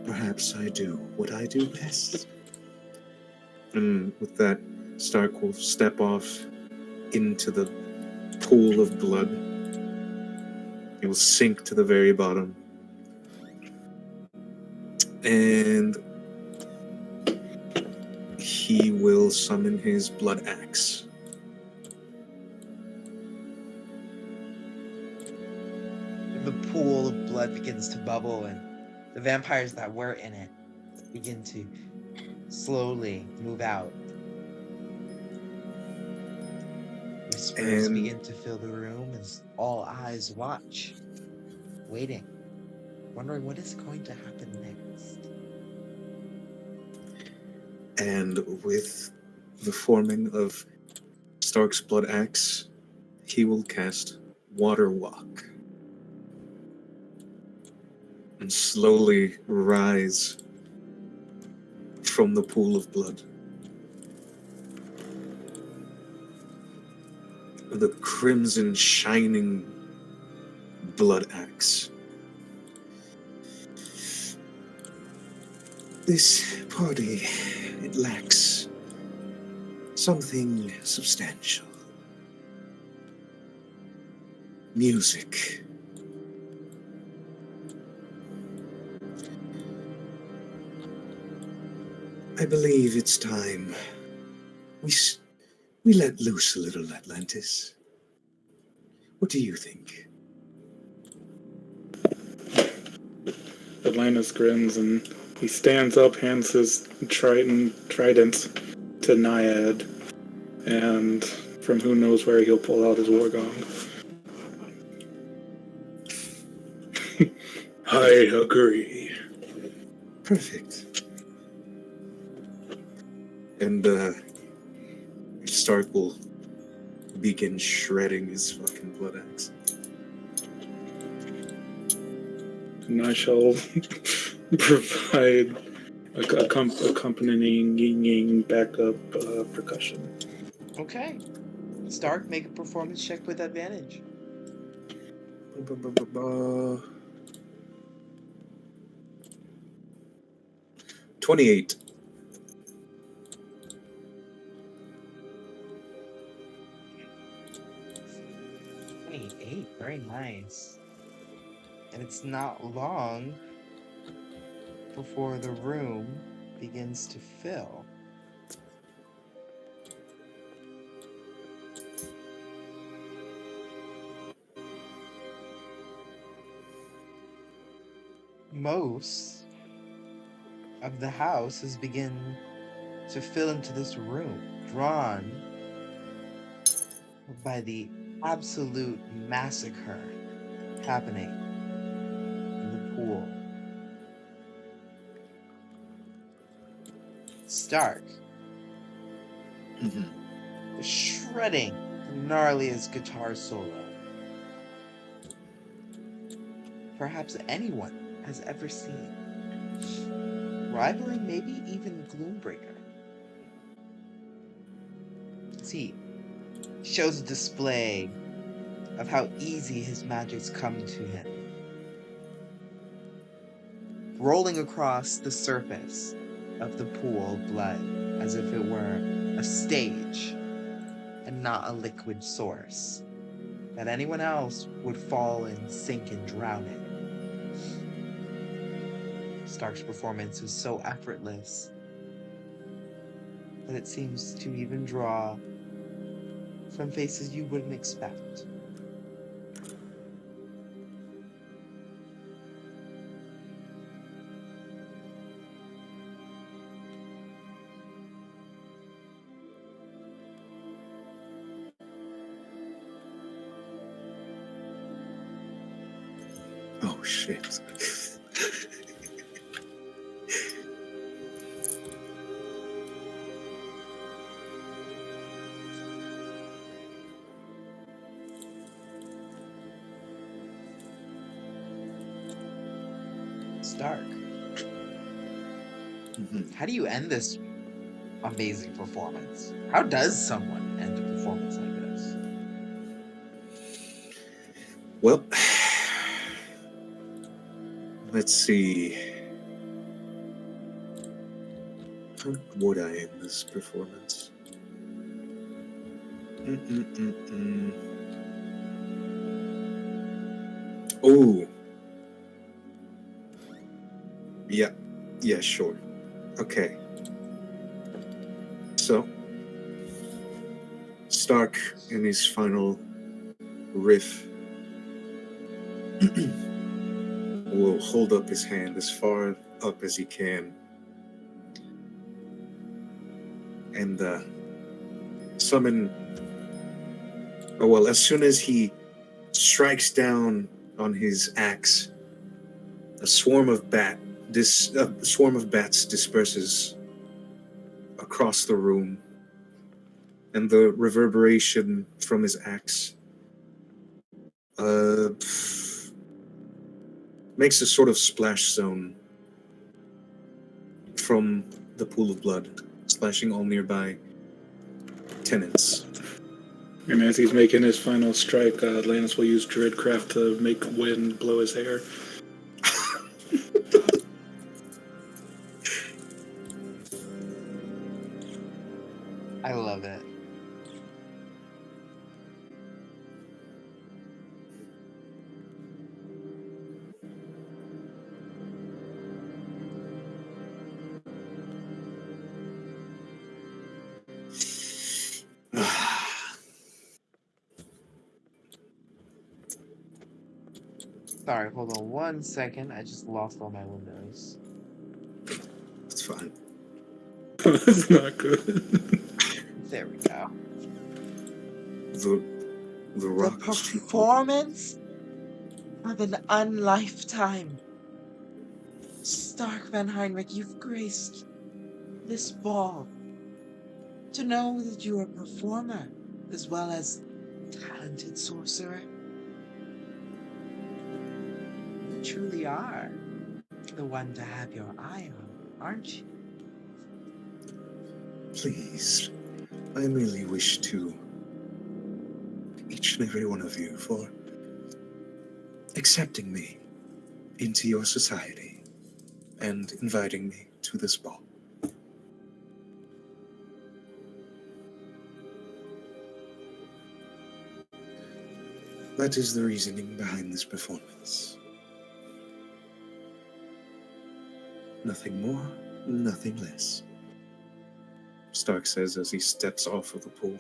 perhaps I do what I do best. And with that, Stark will step off into the pool of blood. He will sink to the very bottom. And he will summon his blood axe. The pool of blood begins to bubble, and the vampires that were in it begin to slowly move out. Whispers And begin to fill the room as all eyes watch, waiting, wondering what is going to happen next. And with the forming of Stark's blood axe, he will cast Water Walk and slowly rise from the pool of blood. The crimson shining blood axe. This party, it lacks something substantial. Music. I believe it's time we let loose a little, Atlantis. What do you think? Atlantis grins and he stands up, hands his trident to Naiad, and from who knows where he'll pull out his war gong. I agree. Perfect. And Stark will begin shredding his fucking blood axe. And I shall provide accompanying backup percussion. Okay. Stark, make a performance check with advantage. 28. 28, very nice. And it's not long before the room begins to fill. Most of the house has begun to fill into this room, drawn by the absolute massacre happening in the pool. Stark is shredding the gnarliest guitar solo perhaps anyone has ever seen, rivaling maybe even Gloombringer. See, shows a display of how easy his magics come to him, rolling across the surface of the pool of blood as if it were a stage and not a liquid source that anyone else would fall and sink and drown in. Stark's performance is so effortless that it seems to even draw from faces you wouldn't expect. Oh shit. Stark, Mhm. how do you end this amazing performance? How does someone end a performance like this? Well, let's see. How would I end this performance? Mm-mm-mm-mm. Oh. Yeah. Yeah, sure. Okay. So, Stark, in his final riff, will hold up his hand as far up as he can and summon. Oh, well, as soon as he strikes down on his axe, a swarm of bats disperses across the room, and the reverberation from his axe uh, makes a sort of splash zone from the pool of blood, splashing all nearby tenants. And as he's making his final strike, Lannis will use Druidcraft to make wind blow his hair. I love it. Sorry, hold on 1 second. I just lost all my windows. It's fine. That's not good. There we go. The The rocks tremble. performance of an unlifetime. Stark Van Heinrich, you've graced this ball. To know that you are a performer as well as talented sorcerer. You truly are the one to have your eye on, aren't you? Please, I merely wish to each and every one of you for accepting me into your society and inviting me to this ball. That is the reasoning behind this performance. Nothing more, nothing less, Stark says as he steps off of the pool.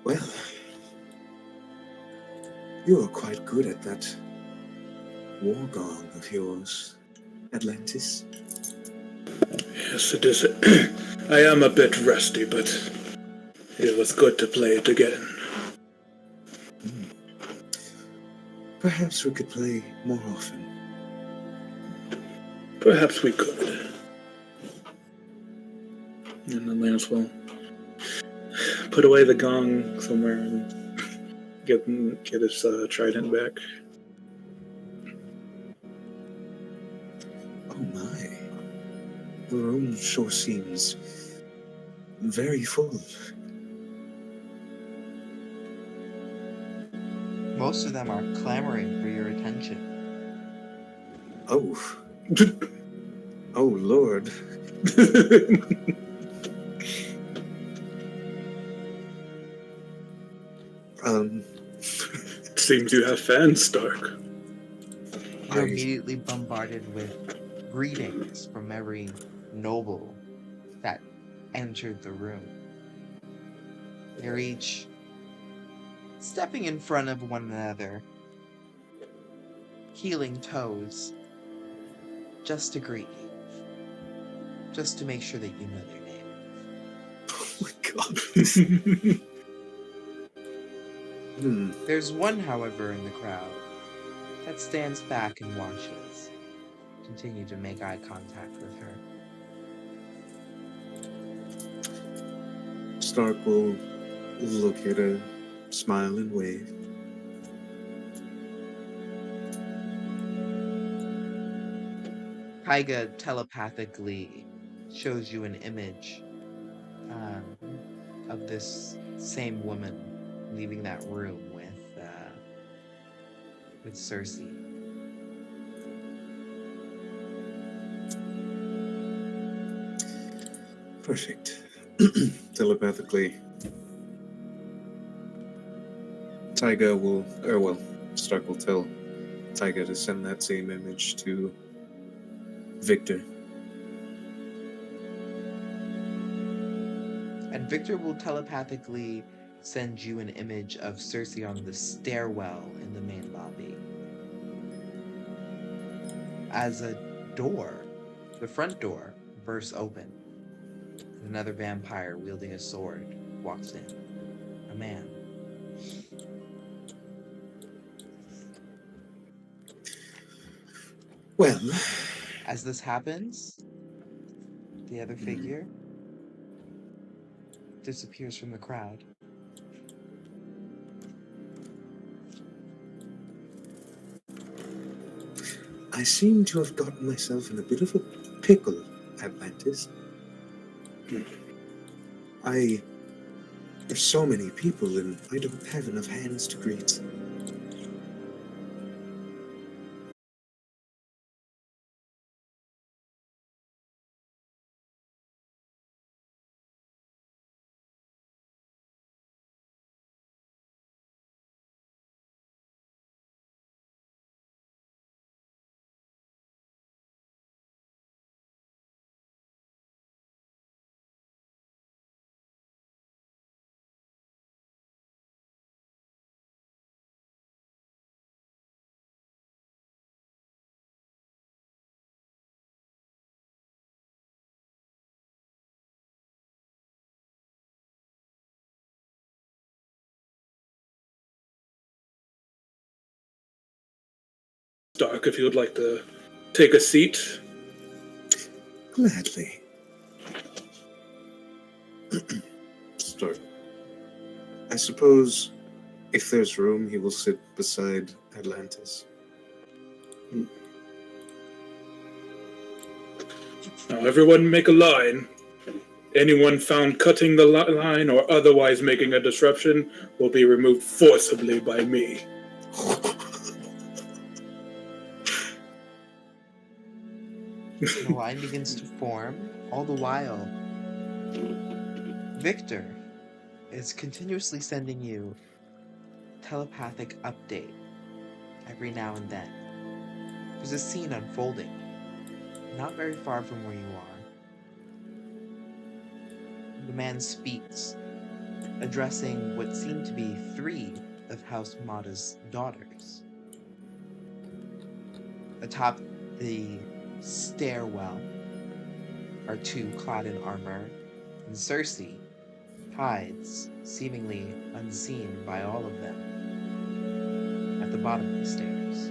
Well, you are quite good at that war gong of yours, Atlantis. Yes, it is. I am a bit rusty, but it was good to play it again. Perhaps we could play more often. Perhaps we could. And then Lance will put away the gong somewhere and get his trident back. Oh my. The room sure seems very full. Most of them are clamoring for your attention. Oh. Oh, Lord. Seems you have fans, Stark. You're immediately bombarded with greetings from every noble that entered the room. They're each stepping in front of one another, healing toes, just to greet you. Just to make sure that you know their name. Oh my God. There's one, however, in the crowd that stands back and watches. Continue to make eye contact with her. Stark will look at her, smile, and wave. Tyga telepathically shows you an image of this same woman leaving that room with Cersei. Perfect. Telepathically, Stark will tell Tyga to send that same image to Victor. And Victor will telepathically send you an image of Cersei on the stairwell in the main lobby. As a door, the front door, bursts open, and another vampire wielding a sword walks in. A man. Well, As this happens, the other figure disappears from the crowd. I seem to have gotten myself in a bit of a pickle, Atlantis. There's so many people and I don't have enough hands to greet. Stark, if you would like to take a seat. Gladly. Stark. I suppose if there's room, he will sit beside Atlantis. Now, everyone make a line. Anyone found cutting the line or otherwise making a disruption will be removed forcibly by me. The line begins to form. All the while, Victor is continuously sending you telepathic update every now and then. There's a scene unfolding, not very far from where you are. The man speaks, addressing what seem to be 3 of House Mada's daughters. Atop the stairwell are 2 clad in armor, and Cersei hides, seemingly unseen by all of them, at the bottom of the stairs.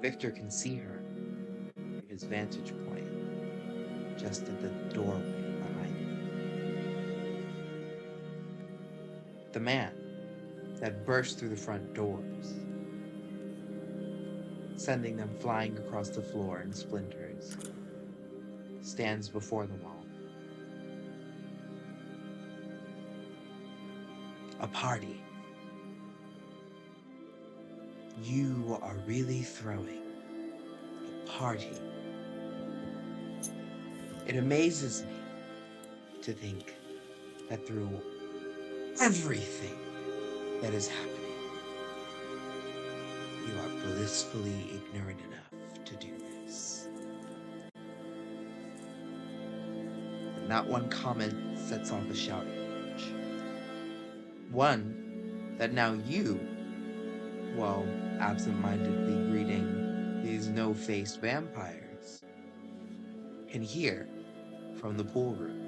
Victor can see her from his vantage point, just at the doorway behind him. The man that burst through the front doors, sending them flying across the floor in splinters, stands before them all. A party. You are really throwing a party. It amazes me to think that through everything that is happening, you are blissfully ignorant enough to do this. And not one comment sets off a shouting match. One that now you, while absent-mindedly greeting these no-faced vampires, can hear from the pool room.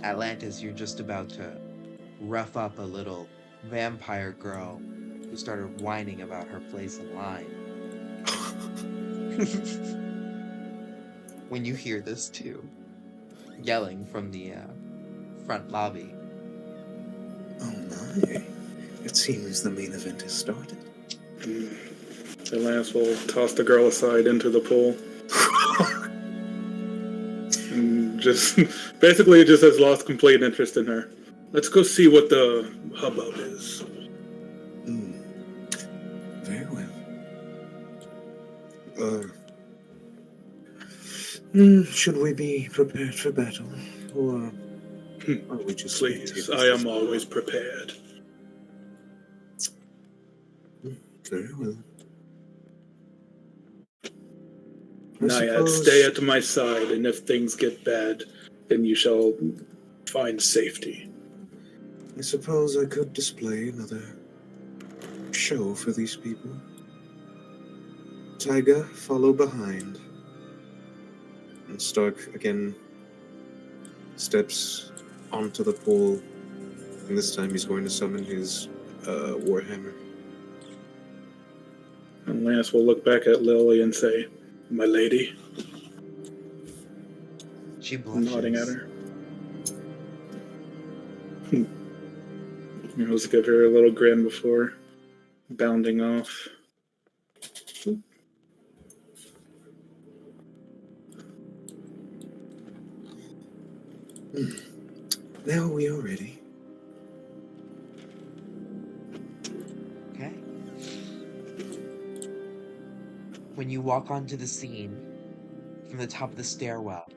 Atlantis, you're just about to rough up a little vampire girl who started whining about her place in line. When you hear this too, yelling from the front lobby. Oh my. It seems the main event has started. The Lance will toss the girl aside into the pool. And just basically just has lost complete interest in her. Let's go see what the hubbub is. Very well. Should we be prepared for battle? Or are we just Please, spectators I am this always prepared. Very well. Naiad, stay at my side, and if things get bad, then you shall find safety. I suppose I could display another show for these people. Tyga, follow behind. And Stark again steps onto the pool, and this time he's going to summon his Warhammer. And Lance will look back at Lily and say, "My lady," She blushes. nodding at her. It was give her a little grin before bounding off. Now we are ready. Okay. When you walk onto the scene, from the top of the stairwell,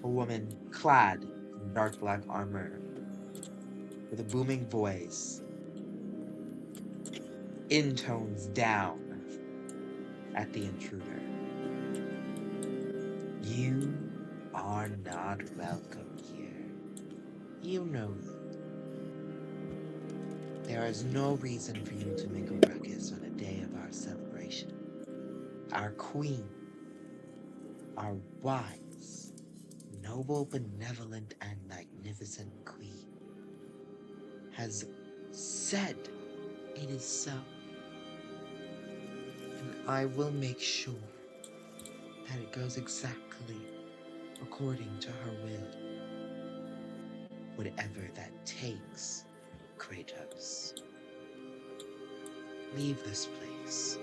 a woman clad in dark black armor, with a booming voice, intones down at the intruder. You are not welcome here. You know that. There is no reason for you to make a ruckus on the day of our celebration. Our queen, our wise, noble, benevolent, and magnificent queen, has said it is so. And I will make sure that it goes exactly according to her will. Whatever that takes, Kratos. Leave this place.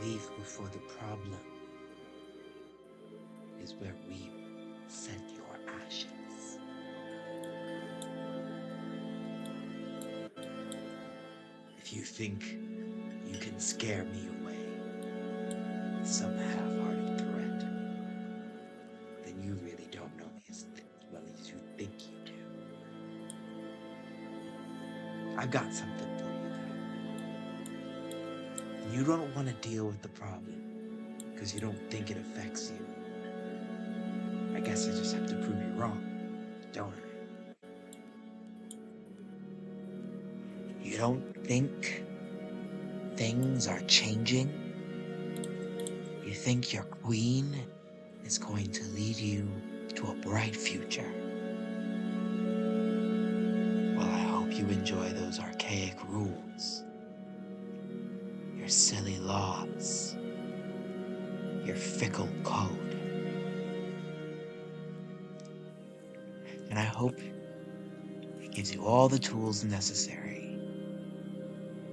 Leave before the problem is where we send your ashes. If you think you can scare me away with some half-hearted threat, then you really don't know me as well as you think you do. I've got something for you, though. You don't want to deal with the problem because you don't think it affects you. I guess I just have to prove you wrong, don't I? You don't think things are changing? You think your queen is going to lead you to a bright future? Well, I hope you enjoy those archaic rules, your silly laws, your fickle code. And I hope it gives you all the tools necessary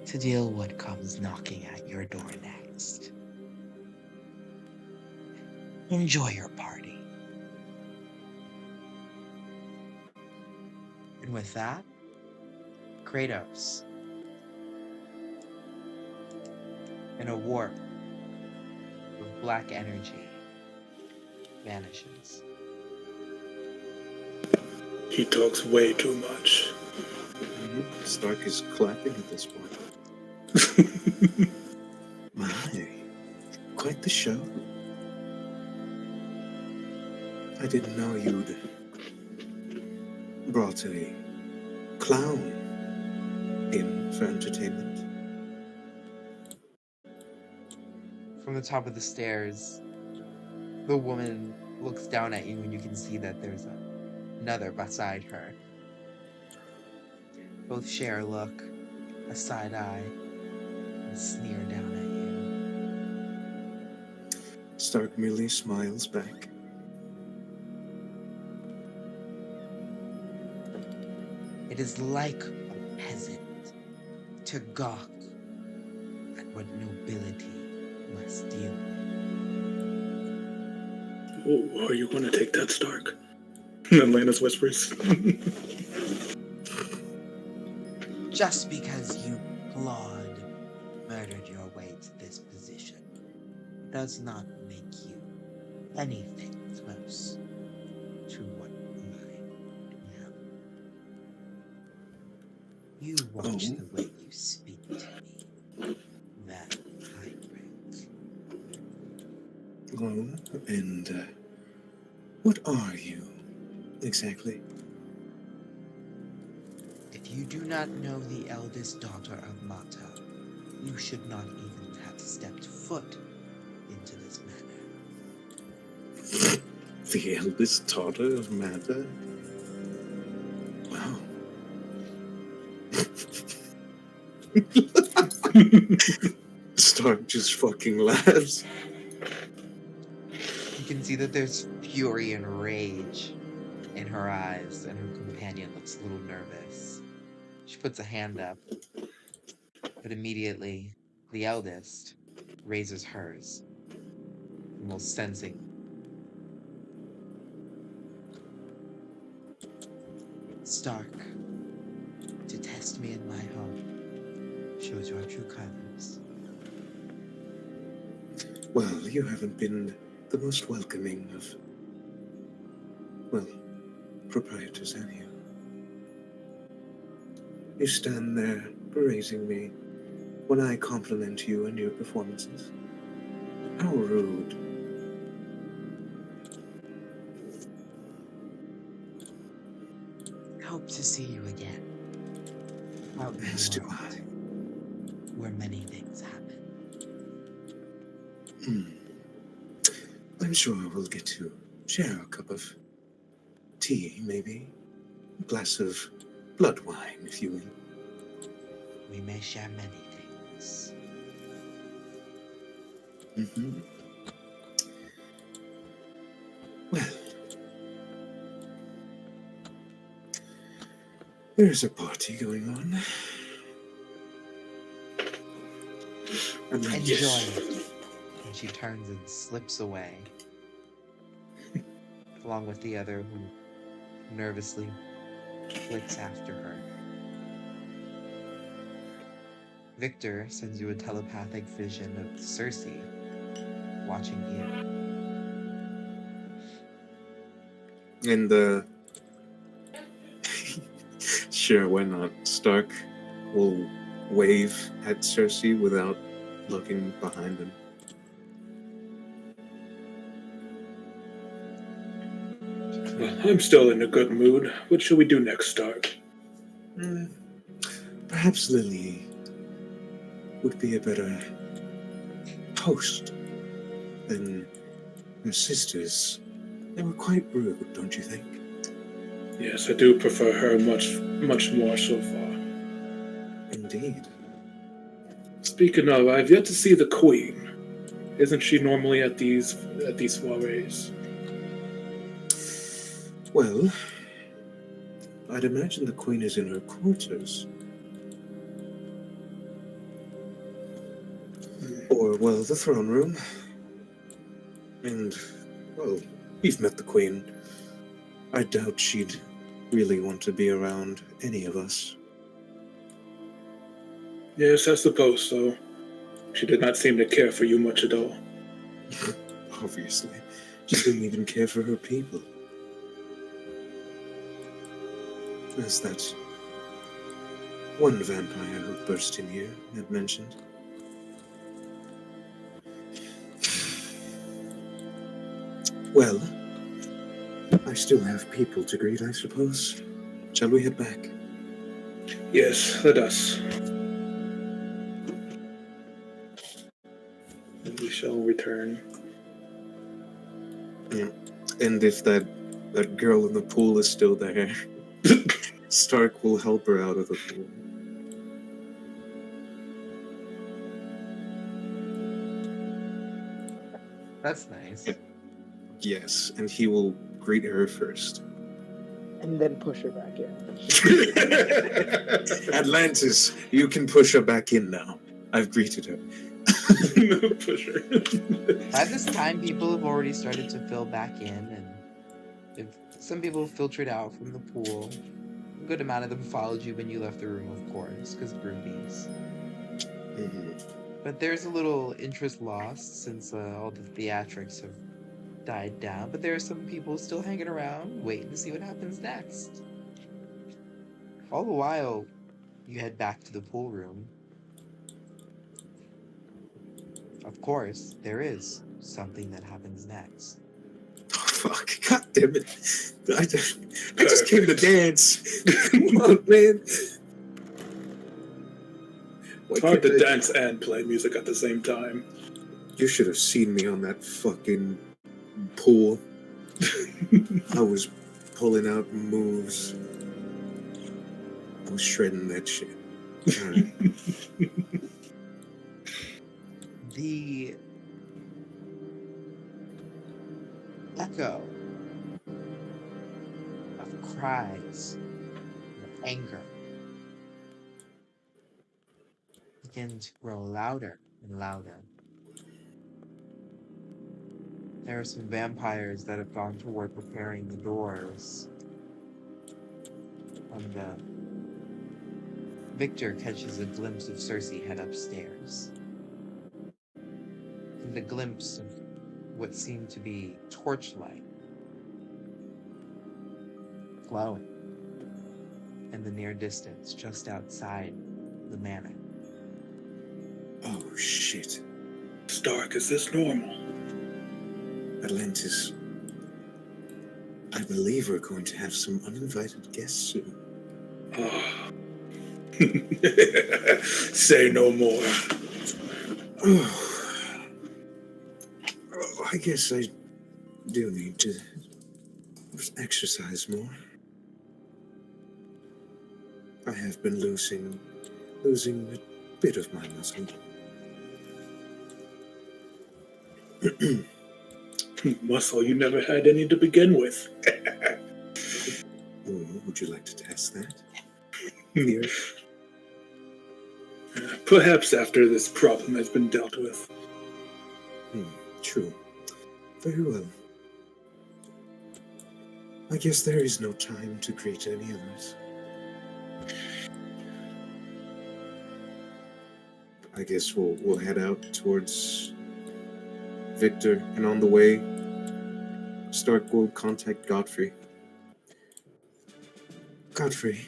to deal with what comes knocking at your door next. Enjoy your party. And with that, Kratos, in a warp of black energy, vanishes. He talks way too much. Stark is clapping at this point. My, quite the show. I didn't know you'd brought a clown in for entertainment. From the top of the stairs, the woman looks down at you and you can see that there's another beside her. Both share a look, a side eye, and a sneer down at you. Stark merely smiles back. It is like a peasant to gawk at what nobility must deal with. Oh, are you going to take that, Stark? And Lannis whispers. Just because you, Claude, murdered your way to this position does not make you anything close to what I am. You watch the way you speak to me, that high rank. Oh, and what are you exactly? If you do not know the eldest daughter of Mata, you should not even have stepped foot into this manor. The eldest daughter of Mata? Wow. Stark just fucking laughs. You can see that there's fury and rage in her eyes, and her companion looks a little nervous. She puts a hand up, but immediately the eldest raises hers, almost sensing. Stark, to test me in my home shows your true colors. Well, you haven't been the most welcoming of, well, proprietors, have you? You stand there praising me when I compliment you on your performances. How rude. Hope to see you again. Out in As the do world, I. where many things happen. I'm sure we'll get to share a cup of tea, maybe. A glass of blood wine, if you will. We may share many things. Well, there's a party going on. Enjoy Yes. it. And she turns and slips away, along with the other who nervously flicks after her. Victor sends you a telepathic vision of Cersei watching you. And, sure, why not? Stark will wave at Cersei without looking behind him. I'm still in a good mood. What should we do next, Stark? Perhaps Lily would be a better host than her sisters. They were quite rude, don't you think? Yes, I do prefer her much more so far. Indeed. Speaking of, I've yet to see the Queen. Isn't she normally at these soirees? Well, I'd imagine the Queen is in her quarters. Or, well, the throne room. And, well, you've met the Queen. I doubt she'd really want to be around any of us. Yes, I suppose so. She did not seem to care for you much at all. Obviously. She didn't even care for her people. As that one vampire who burst in here had mentioned. Well, I still have people to greet, I suppose. Shall we head back? Yes, let us. And we shall return. Yeah. And if that girl in the pool is still there, Stark will help her out of the pool. That's nice. Yes, and he will greet her first. And then push her back in. Atlantis, you can push her back in now. I've greeted her. Push her. By this time, people have already started to fill back in, and some people filtered out from the pool. A good amount of them followed you when you left the room, of course, because groupies. But there's a little interest lost since all the theatrics have died down. But there are some people still hanging around, waiting to see what happens next. All the while, you head back to the pool room. Of course, there is something that happens next. Oh, fuck. God damn it. I just came to dance. Come on, man. It's hard to dance and play music at the same time. You should have seen me on that fucking pool. I was pulling out moves. I was shredding that shit. All right. The echo of cries and anger begin to grow louder and louder. There are some vampires that have gone toward repairing the doors. And Victor catches a glimpse of Cersei head upstairs. And a glimpse of what seemed to be torchlight glowing in the near distance just outside the manor. Oh, shit. Stark, is this normal? Atlantis, I believe we're going to have some uninvited guests soon. Oh. Say no more. Oh, I guess I do need to exercise more. I have been losing a bit of my muscle. Muscle you never had any to begin with. Oh, would you like to test that? Here. Perhaps after this problem has been dealt with. True. Very well. I guess there is no time to greet any others. I guess we'll head out towards Victor, and on the way, Stark will contact Godfrey. Godfrey,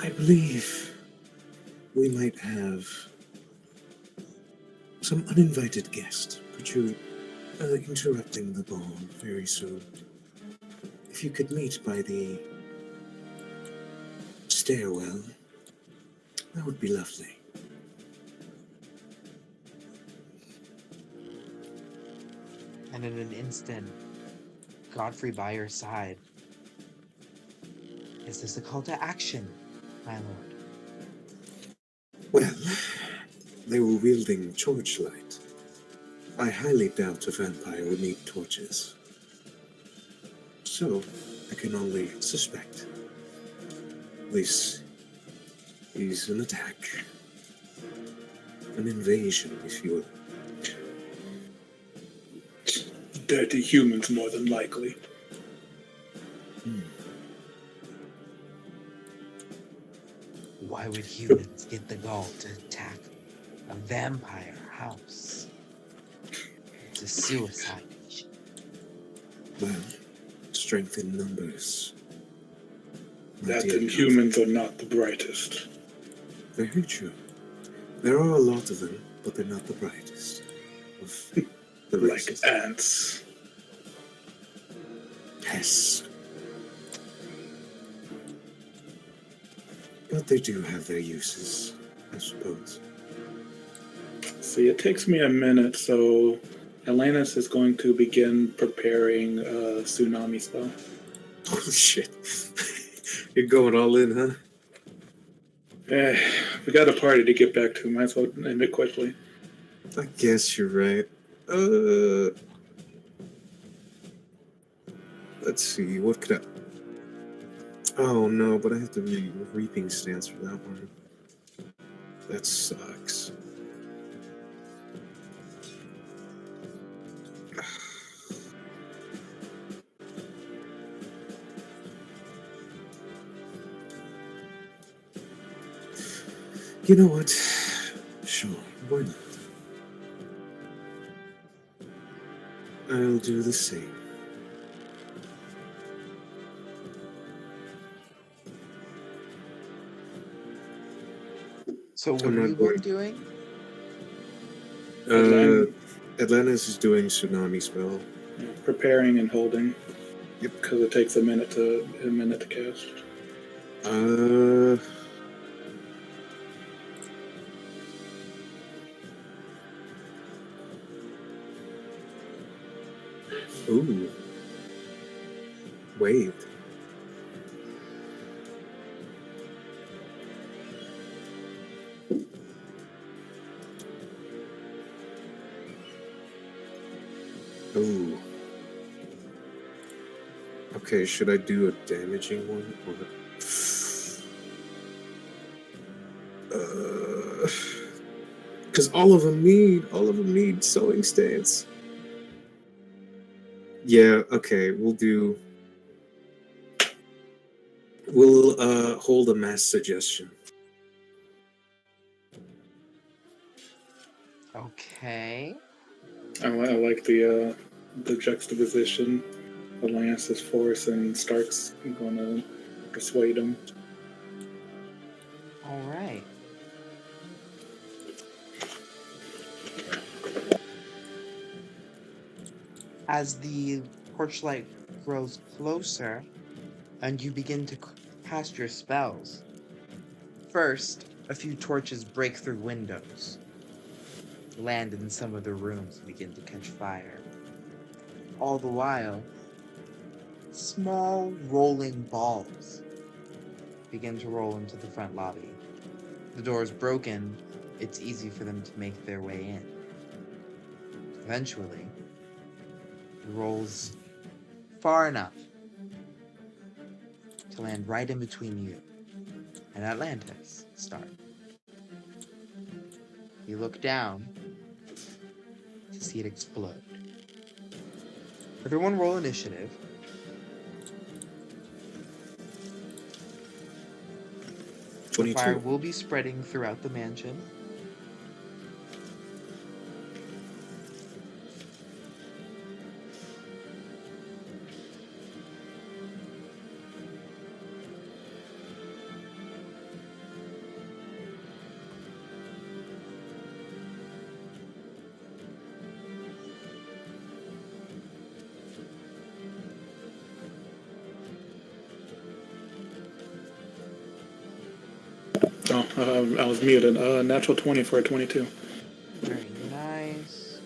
I believe we might have some uninvited guest, but you're interrupting the ball very soon. If you could meet by the stairwell, that would be lovely. And in an instant, Godfrey by your side. Is this a call to action, my lord? Well, they were wielding torchlight. I highly doubt a vampire would need torches. So, I can only suspect. This is an attack. An invasion, if you will. Dirty humans, more than likely. Why would humans get the gall to attack a vampire house? It's a suicide mission. Well, strength in numbers. That and humans are not the brightest. Very true. There are a lot of them, but they're not the brightest. Of the Like races. ants. Pests. But they do have their uses, I suppose. See, it takes me a minute, so Atlantis is going to begin preparing a tsunami spell. Oh shit. You're going all in, huh? We got a party to get back to. Might as well end it quickly. I guess you're right. Uh, let's see. What could I? Oh no, but I have to reaping stance for that one. That sucks. You know what? Sure, why not? I'll do the same. So what I'm are not you going. both doing? Uh, Atlantis is doing tsunami spell. Preparing and holding. Yep. Because it takes a minute to cast. Uh, ooh. Waved. Ooh. Okay, should I do a damaging one or? Because all of them need sewing stance. Yeah. Okay, we'll hold a mass suggestion. Okay. I like the juxtaposition. The Lance's force and Stark's gonna persuade him. All right. As the torchlight grows closer and you begin to cast your spells, first, a few torches break through windows, land in some of the rooms, and begin to catch fire. All the while, small rolling balls begin to roll into the front lobby. The door is broken, it's easy for them to make their way in. Eventually, it rolls far enough to land right in between you and Atlantis, Stark. You look down to see it explode. Everyone roll initiative. The fire 22. will be spreading throughout the mansion. Oh, I was muted. Natural 20 for a 22. Very nice.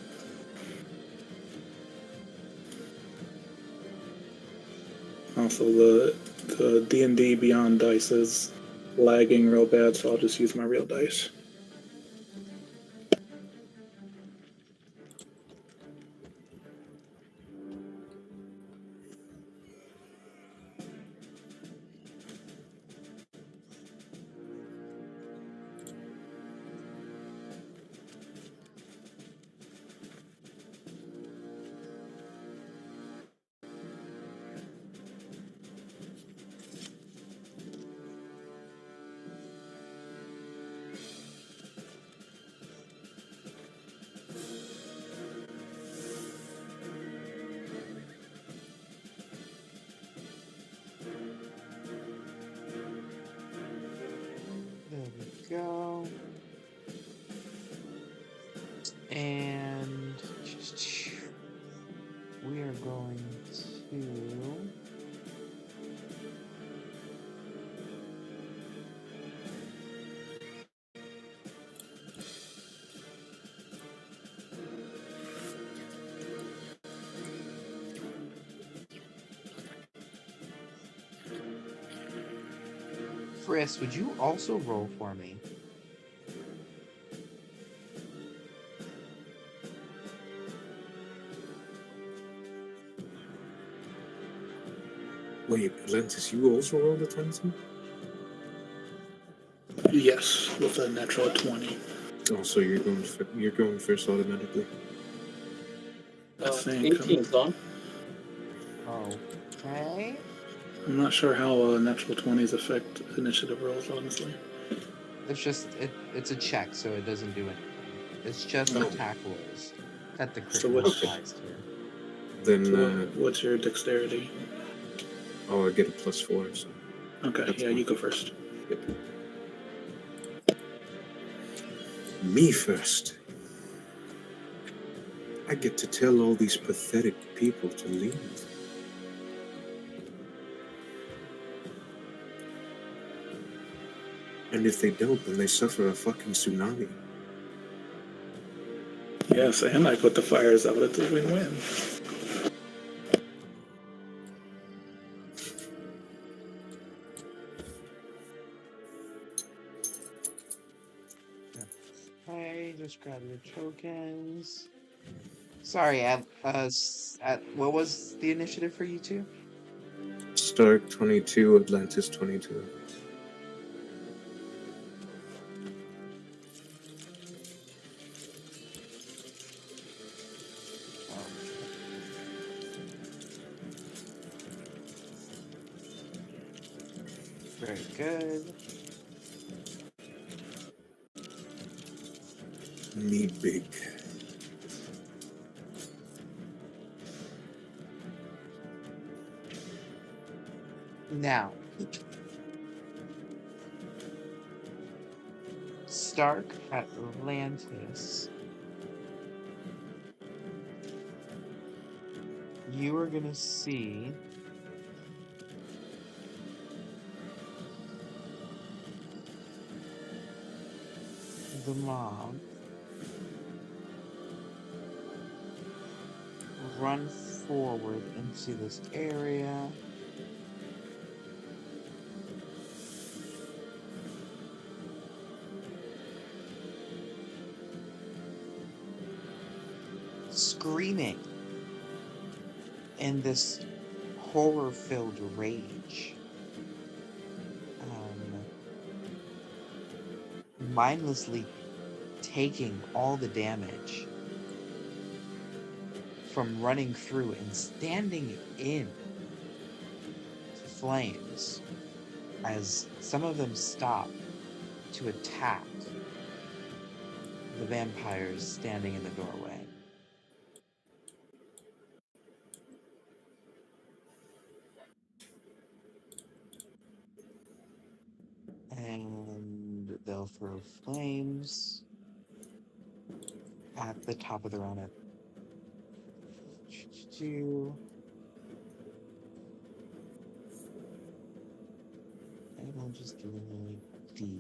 Also, the D&D Beyond dice is lagging real bad, so I'll just use my real dice. There we go. And we are going to Frisk, would you also roll for me? Wait, Atlantis, you also rolled a 22? Yes, with a natural 20. Oh, so you're going first automatically. I think. 18 is gone. Okay. I'm not sure how natural 20s affect initiative rolls, honestly. It's a check, so it doesn't do anything. It's just Oh. attack rolls that the crit So roll what's- applies to. Then, So what's your dexterity? I get a +4, so. Okay, That's yeah, fine. you go first. Yep. Me first. I get to tell all these pathetic people to leave. And if they don't, then they suffer a fucking tsunami. Yes, and I put the fires out. It's a win-win. Okay, just grab your tokens. Sorry, what was the initiative for you two? Stark 22, Atlantis 22. Very good. Me big. Now, Stark Atlantis. You are gonna see the mob run forward into this area. Screaming in this horror-filled rage. Mindlessly taking all the damage from running through and standing in flames as some of them stop to attack the vampires standing in the doorway. And they'll throw flames at the top of the round. And we'll just do D.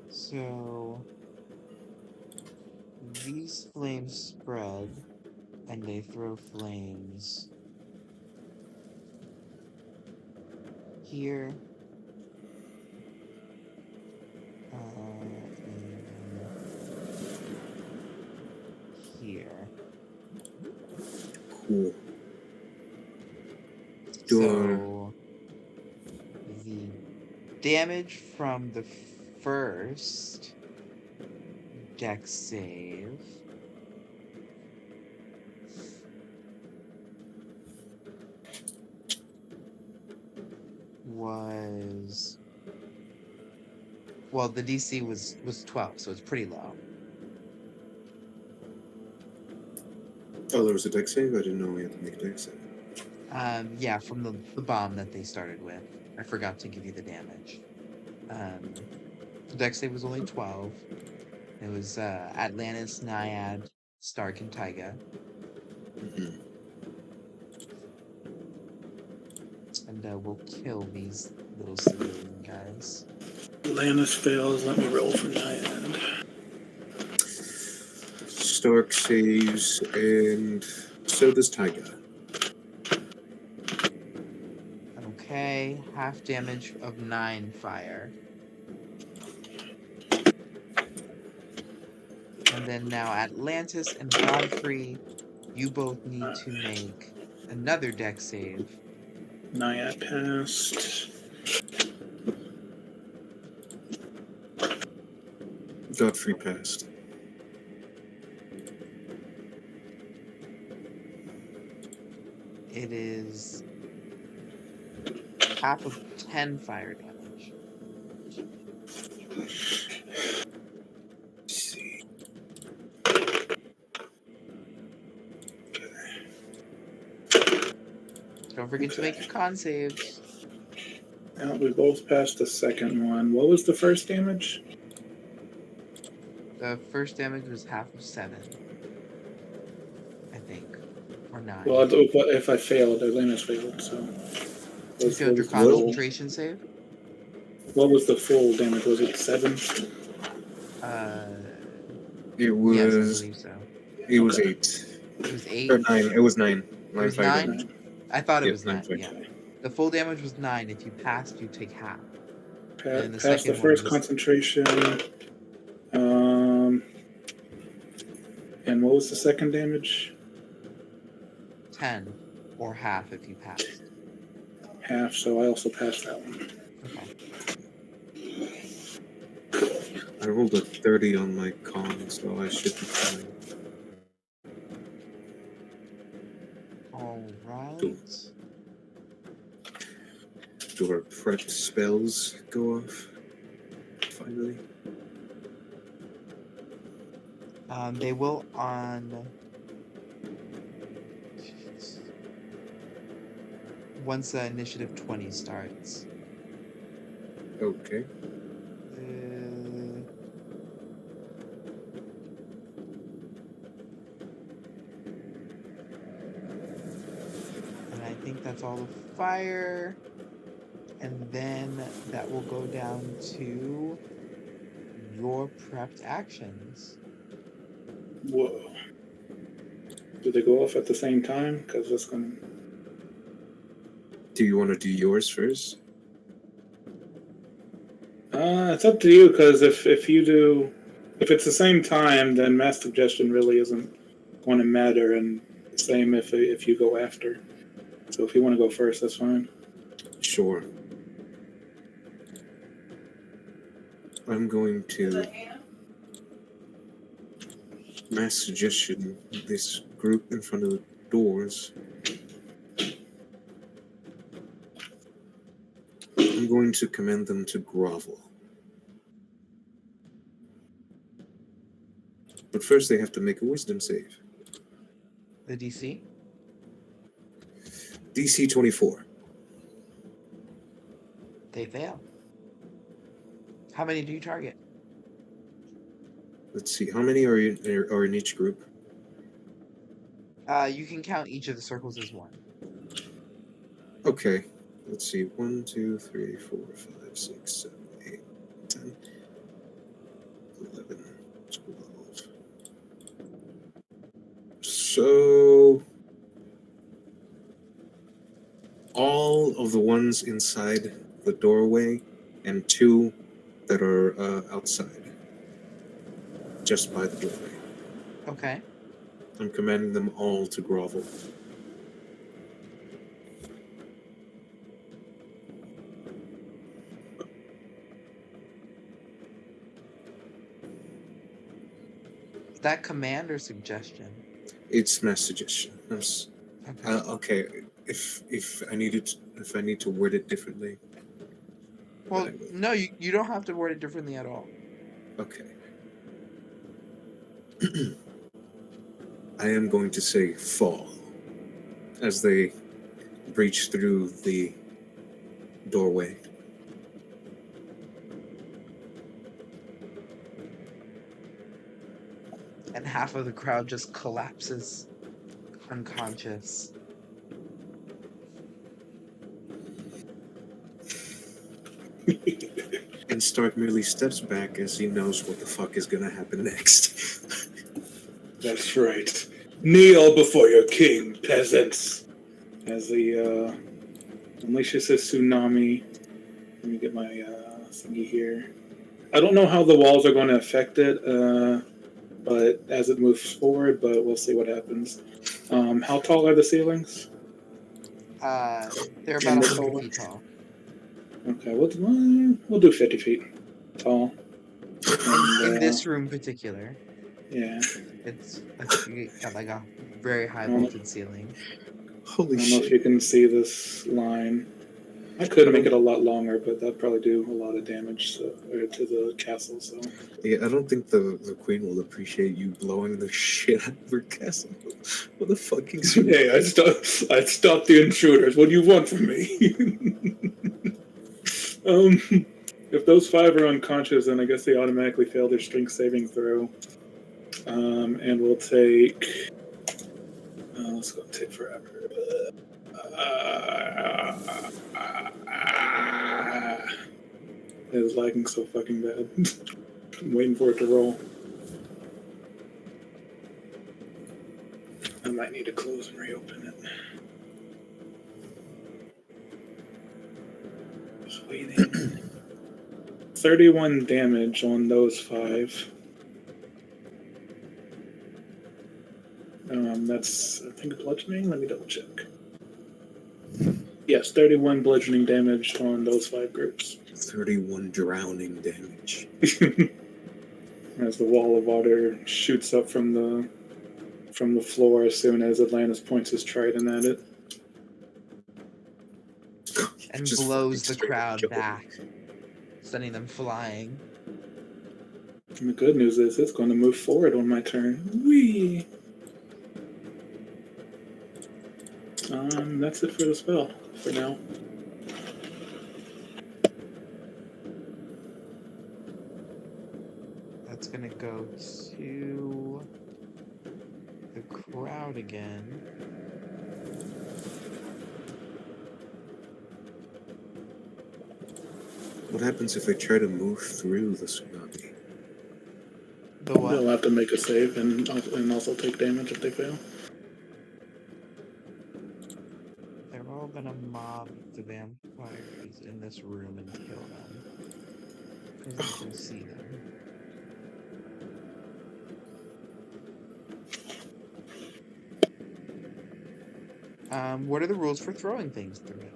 So these flames spread and they throw flames here, and here. Cool. So the damage from the first dex save was, well, the DC was 12, so it's pretty low. Oh, there was a dex save? I didn't know we had to make a dex save. Yeah, from the bomb that they started with. I forgot to give you the damage. The dex save was only 12. It was Atlantis, Naiad, Stark, and Taiga. Mm-hmm. And we'll kill these little civilian guys. Lannis fails. Let me roll for Naiad. Stark saves, and so does Taiga. Okay, half damage of 9 fire. And then now Atlantis and Godfrey, you both need to make another deck save. Naiad passed. Godfrey passed. It is half of 10 fire damage. Let's see. Don't forget to make your con saves. Yeah, we both passed the second one. What was the first damage? The first damage was half of 7, I think, or 9. Well, if I failed, Atlantis failed, so. You failed your was the full- concentration save? What was the full damage? Was it 7? It Yes, I was. believe so. It was Okay. 8 It was 8. or 9. It was 9. It 9 was fire 9? damage. I thought it Yep, was 9 9. fire Yeah. damage. The full damage was 9. If you passed, you take half. And the Passed the second one first was- concentration. And what was the second damage? 10, or half if you passed. Half, so I also passed that one. Okay. I rolled a 30 on my con, so I should be fine. All right. Cool. Do our prepped spells go off? Finally. They will on once initiative 20 starts. Okay. And I think that's all the fire. And then that will go down to your prepped actions. Whoa. Do they go off at the same time? Because that's going to... Do you want to do yours first? It's up to you, because if it's the same time, then mass suggestion really isn't going to matter, and the same if you go after. So if you want to go first, that's fine. Sure. I'm going to mass suggestion this group in front of the doors. I'm going to command them to grovel. But first they have to make a wisdom save. The DC? DC 24. They fail. How many do you target? Let's see, how many are in each group? You can count each of the circles as one. Okay, let's see, 1, 2, 3, 4, 5, 6, 7, 8, 10, 11, 12. So all of the ones inside the doorway and 2 that are outside, just by the doorway. Okay. I'm commanding them all to grovel. Is that command or suggestion? It's mass suggestion. Okay. Okay, if I need to word it differently. Well, I will. no, you don't have to word it differently at all. Okay. I am going to say fall as they breach through the doorway. And half of the crowd just collapses unconscious. And Stark merely steps back as he knows what the fuck is gonna happen next. That's right. Kneel before your king, peasants. As he unleashes his tsunami. Let me get my thingy here. I don't know how the walls are going to affect it. but as it moves forward, but we'll see what happens. How tall are the ceilings? They're In about this 100 hole? feet tall. Okay, we'll do 50 feet tall. In And, this room particular, yeah. it's you got like a very high I don't know- vaulted ceiling. I Holy don't know if shit. you can see this line. I could make it a lot longer, but that'd probably do a lot of damage to the castle. So Yeah, I don't think the queen will appreciate you blowing the shit out of her castle. What the fucking hey, I stopped the intruders. What do you want from me? If those 5 are unconscious, then I guess they automatically fail their strength saving throw. And we'll take. Let's go take forever. It is lagging so fucking bad. I'm waiting for it to roll. I might need to close and reopen it. Just waiting. 31 damage on those 5. That's, I think, bludgeoning. Let me double check. Yes, 31 bludgeoning damage on those 5 groups. 31 drowning damage. As the wall of water shoots up from the floor as soon as Atlantis points his trident at it. And Just blows fucking the straight up crowd kill him. back, sending them flying. And the good news is it's going to move forward on my turn. Whee! That's it for the spell for now. That's gonna go to the crowd again. What happens if they try to move through the tsunami? The what? They'll have to make a save and also take damage if they fail. They're all gonna mob the vampires in this room and kill them. Because you'll see them. What are the rules for throwing things through it?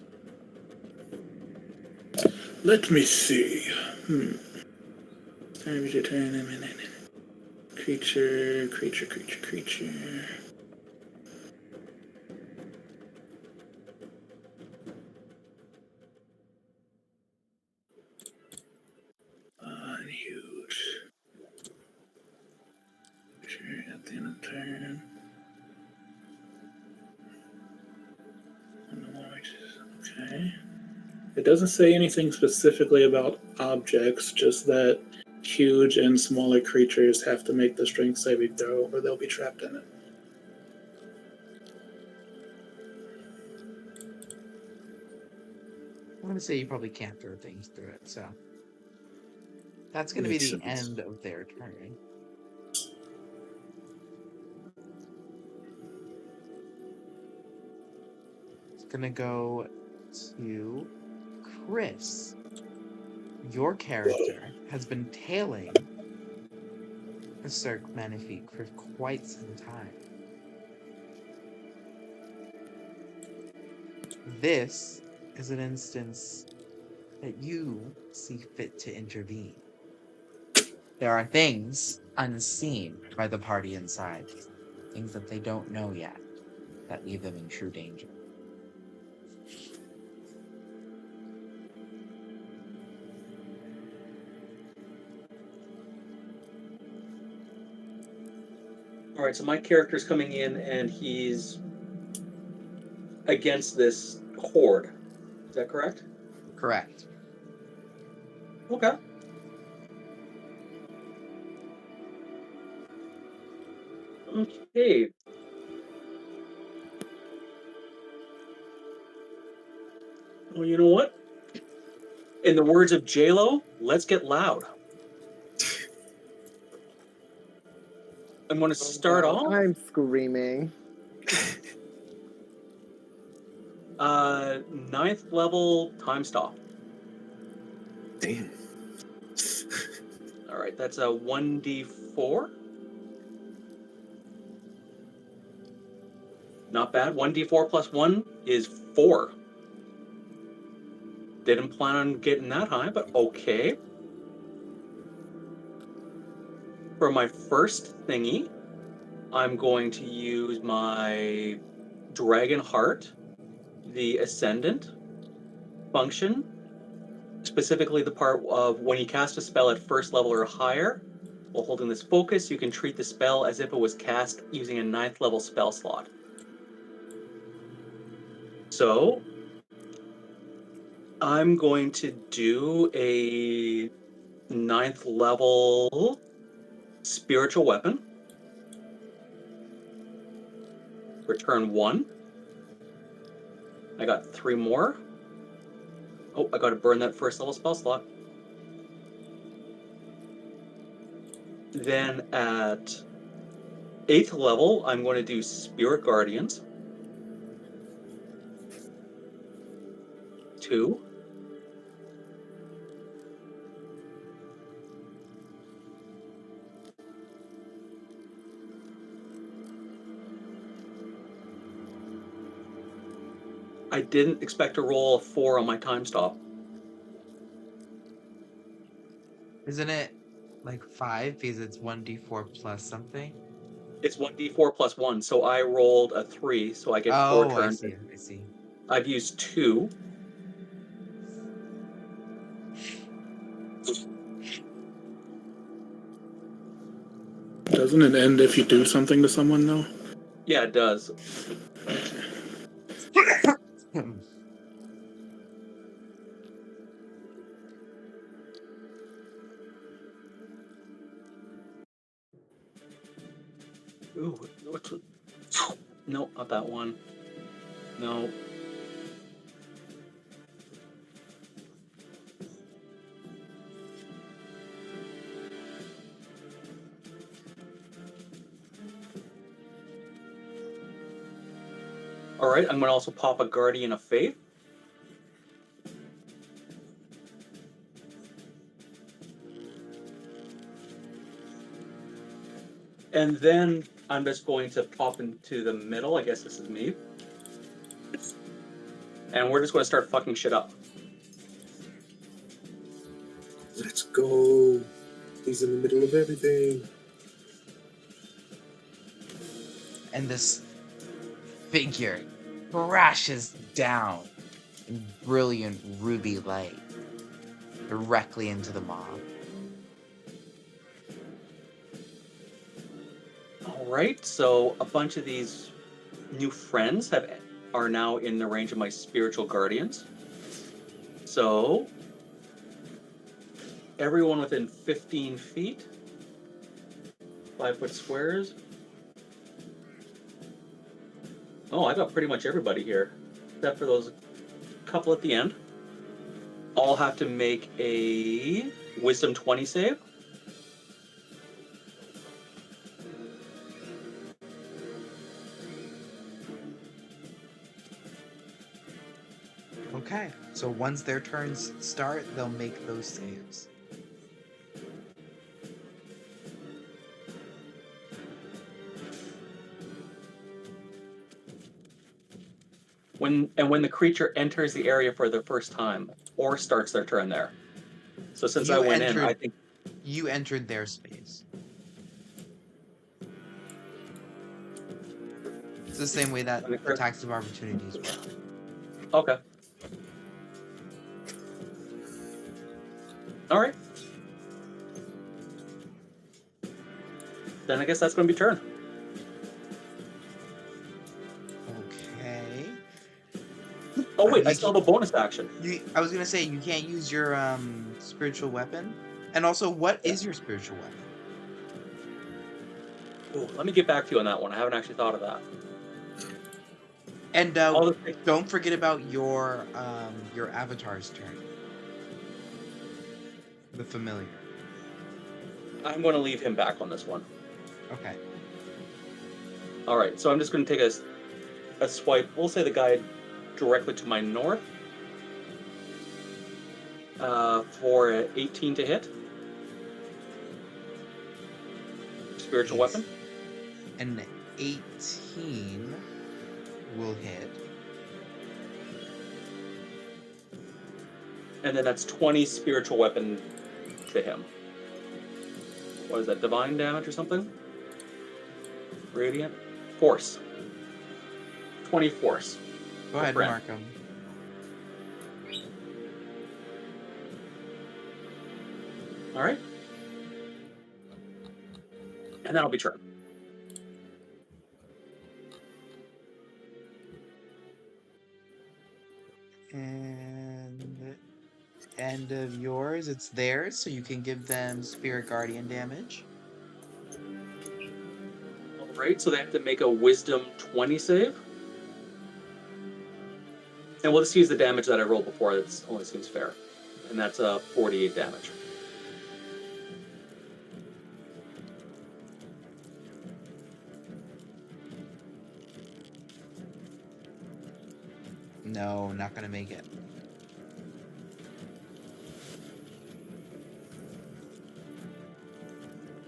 Let me see. Creature. Huge. Creature at the end of the turn. Okay. It doesn't say anything specifically about objects, just that huge and smaller creatures have to make the strength saving throw or they'll be trapped in it. I'm gonna say you probably can't throw things through it, so that's gonna be Makes the sense. end of their turn. It's gonna go to Chris. Your character has been tailing Berserk Manifeet for quite some time. This is an instance that you see fit to intervene. There are things unseen by the party inside, things that they don't know yet, that leave them in true danger. All right, so my character's coming in and he's against this horde. Is that correct? Correct. Okay. Okay. Well, you know what? In the words of J-Lo, let's get loud. I'm going to start God, off. I'm screaming. 9th level time stop. Damn. All right, that's a 1d4. Not bad. 1d4 plus 1 is 4. Didn't plan on getting that high, but okay. For my first thingy, I'm going to use my Dragon Heart, the Ascendant function, specifically the part of when you cast a spell at first level or higher, while holding this focus, you can treat the spell as if it was cast using a 9th level spell slot. So, I'm going to do a 9th level spiritual weapon for turn 1. I got 3 more. Oh, I got to burn that first level spell slot. Then at 8th level, I'm going to do Spirit Guardians. 2. I didn't expect to roll a 4 on my time stop. Isn't it like 5 because it's 1d4 plus something? It's 1d4 plus 1, so I rolled a 3, so I get 4 Oh, I turns. see. I see. I've used 2. Doesn't it end if you do something to someone, though? Yeah, it does. Ooh, what's... No, not that one. No. Alright, I'm going to also pop a Guardian of Faith. And then I'm just going to pop into the middle. I guess this is me. And we're just going to start fucking shit up. Let's go. He's in the middle of everything. And this figure crashes down in brilliant ruby light directly into the mob. Alright, so a bunch of these new friends are now in the range of my spiritual guardians. So, everyone within 15 feet, 5-foot squares. Oh, I got pretty much everybody here, except for those couple at the end. All have to make a Wisdom 20 save. Okay, so once their turns start, they'll make those saves. When the creature enters the area for the first time or starts their turn there. So since I went in, I think you entered their space. It's the same way that attacks of opportunities work. Okay. All right. Then I guess that's going to be turn. Okay. Oh wait, I still have a bonus action. I was gonna say you can't use your spiritual weapon. And also, what is your spiritual weapon? Ooh, let me get back to you on that one. I haven't actually thought of that. And don't forget about your avatar's turn. The familiar. I'm going to leave him back on this one. Okay. All right, so I'm just going to take a swipe. We'll say the guy directly to my north for an 18 to hit. Spiritual weapon. An 18 will hit. And then that's 20 spiritual weapon to him. What is that, divine damage or something? Radiant? Force. 20 force. Go ahead, Brent. mark them. All right. And that'll be turn. And end of yours, it's theirs, so you can give them Spirit Guardian damage. All right, so they have to make a Wisdom 20 save. And we'll just use the damage that I rolled before. That only seems fair. And that's 48 damage. No, not gonna make it.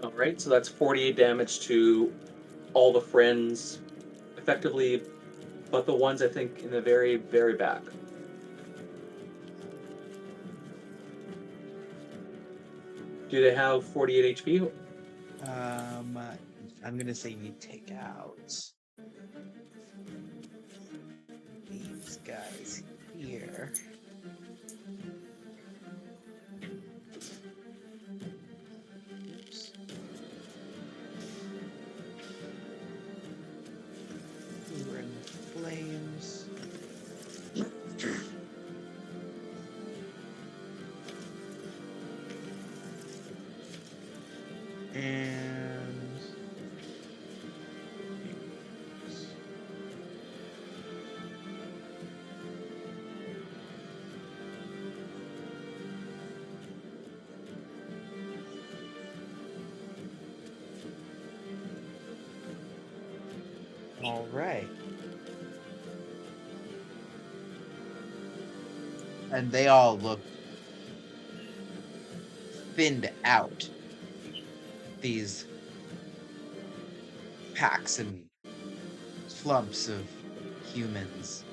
All right, so that's 48 damage to all the friends, effectively, but the ones I think in the very, very back. Do they have 48 HP? I'm gonna say you take out these guys here. Oops. We're in the flames. And all right. And they all look thinned out. These packs and clumps of humans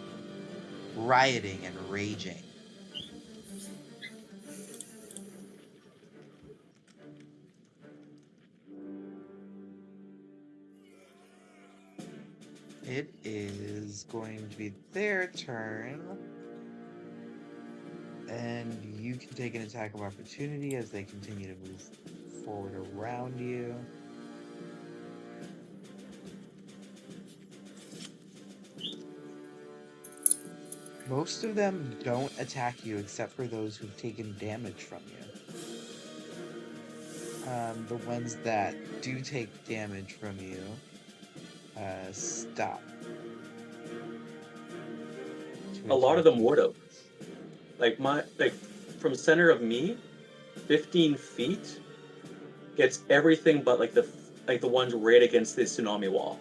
rioting and raging. It is going to be their turn. And you can take an attack of opportunity as they continue to move forward around you. Most of them don't attack you except for those who've taken damage from you. The ones that do take damage from you, stop. A lot of them would have. Like from center of me, 15 feet gets everything but like the ones right against the tsunami wall.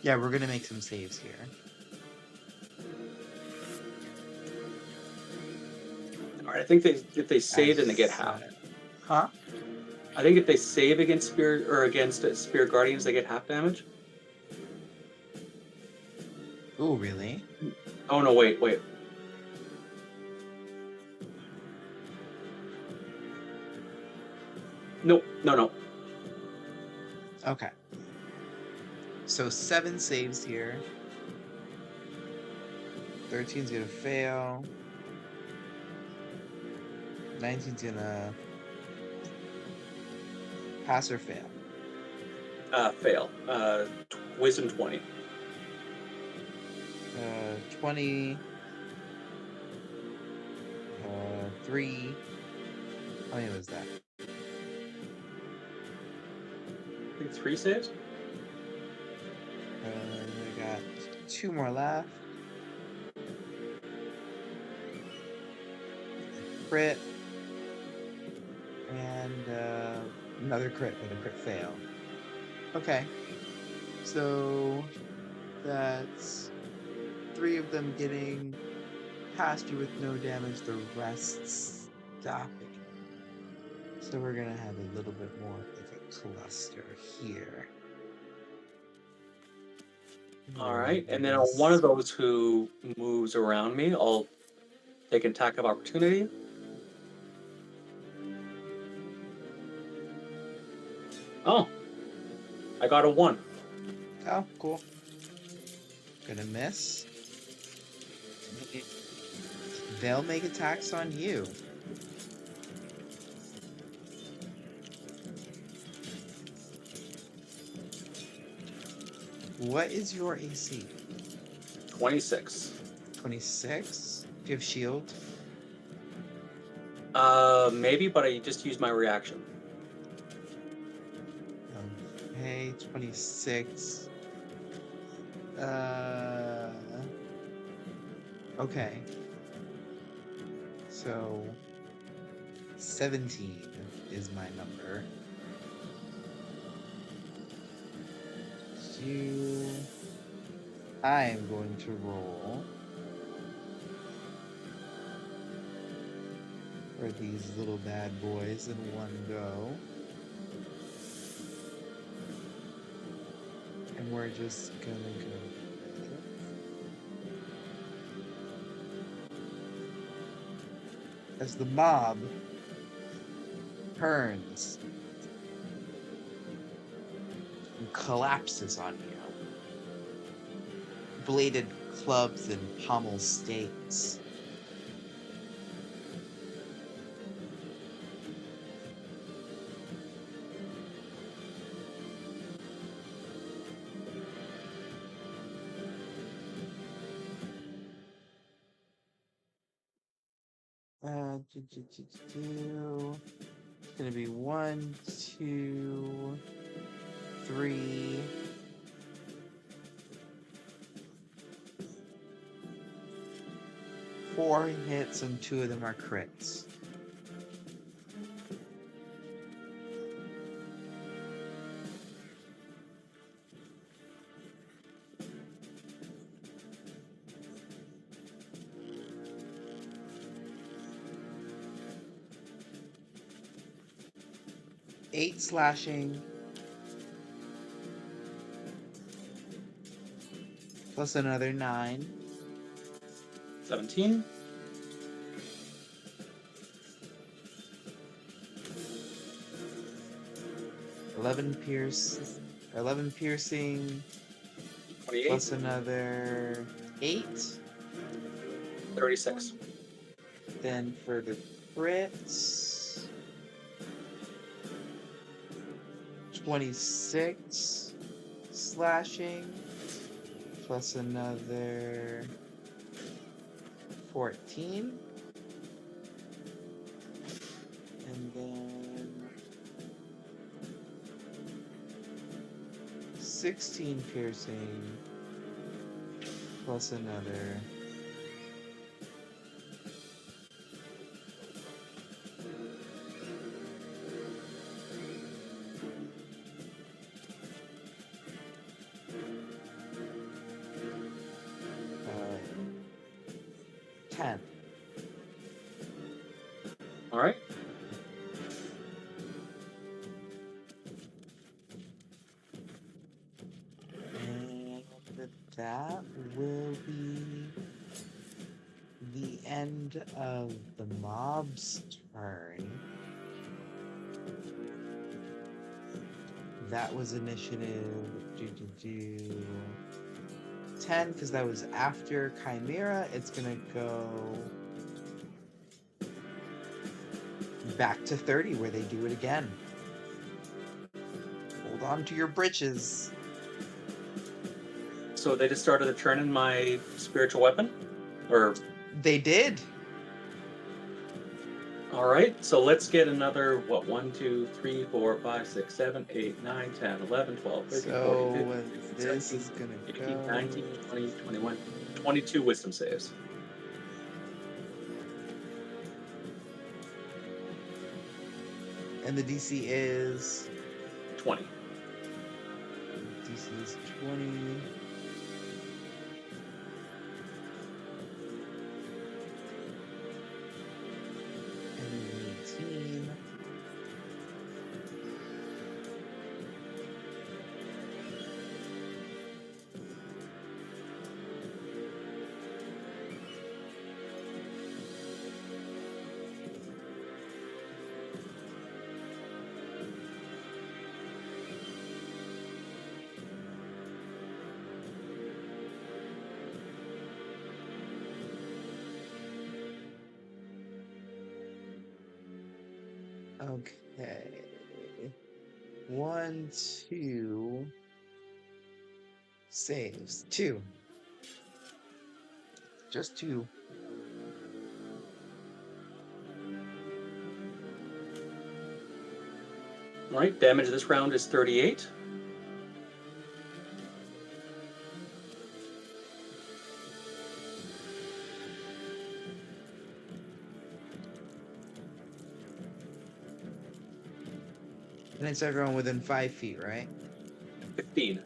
Yeah, we're gonna make some saves here. All right, I think if they save, then they get half. Huh? I think if they save against spirit guardians, they get half damage. Oh, really? Oh no! Wait. No. Okay. So 7 saves here. 13's gonna fail. 19's gonna pass or fail. Fail. Wisdom 20. 20. 3. How many was that? I think 3 saves. We got 2 more left. Crit. And another crit with a crit fail. Okay. So that's 3 of them getting past you with no damage, the rest stopping. So we're gonna have a little bit more difficulty. cluster here. All right, and then on one of those who moves around me, I'll take an attack of opportunity. Oh, I got a 1. Oh, cool. Gonna miss. They'll make attacks on you. What is your AC? 26. 26? Do you have shield? Maybe, but I just used my reaction. Okay, 26. Okay. So 17 is my number. I am going to roll for these little bad boys in one go. And we're just gonna go. As the mob turns and collapses on you. Bladed clubs and pommel stakes. It's gonna be 1, 2, 3. 4 hits and 2 of them are crits. Eight slashing. Plus another 9. 17. 11 piercing. 28. Plus another 8. 36. Then for the crits, 26 slashing. Plus another 14. And then 16 piercing. Plus another 10. All right. And that will be the end of the mob's turn. That was initiative 10, because that was after Chimera. It's gonna go back to 30 where they do it again. Hold on to your britches. So they just started a turn in my spiritual weapon? Or They did. all right, so let's get another 1, 2, 3, 4, 5, 6, 7, 8, 9, 10, 11, 12, 13, 14, 15, This 16, is gonna 18, go 19, 20, 21, 22 wisdom saves. and the DC is 20. DC is 20. And 18. Okay. 1, 2. Saves. 2. Just 2. All right, damage this round is 38. And it's everyone within 5 feet, right? 15.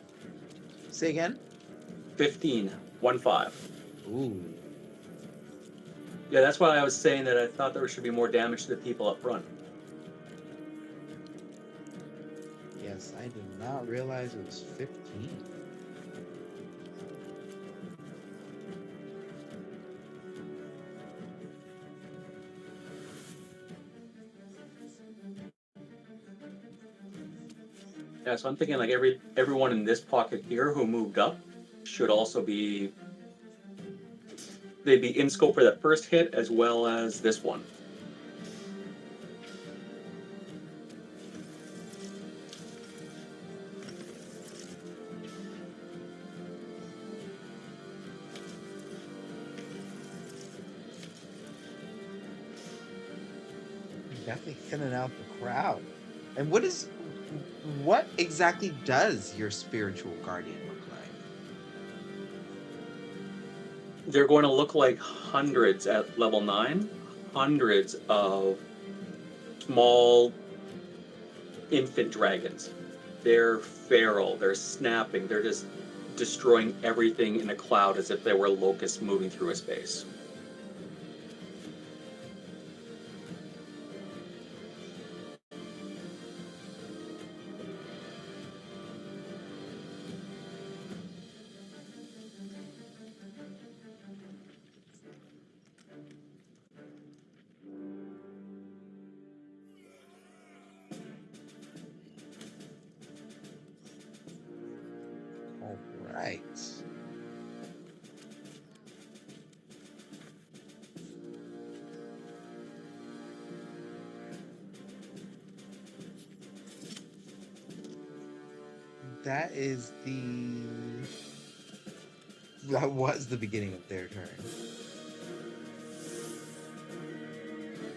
Say again? 15. 1-5. Ooh. Yeah, that's why I was saying that I thought there should be more damage to the people up front. Yes, I did not realize it was 15. Yeah, so I'm thinking like everyone in this pocket here who moved up should also be, they'd be in scope for that first hit as well as this one. Definitely thinning out the crowd. And what exactly does your spiritual guardian look like? They're going to look like hundreds at level 9, hundreds of small infant dragons. They're feral, they're snapping, they're just destroying everything in a cloud as if they were locusts moving through a space. All right. That is that was the beginning of their turn.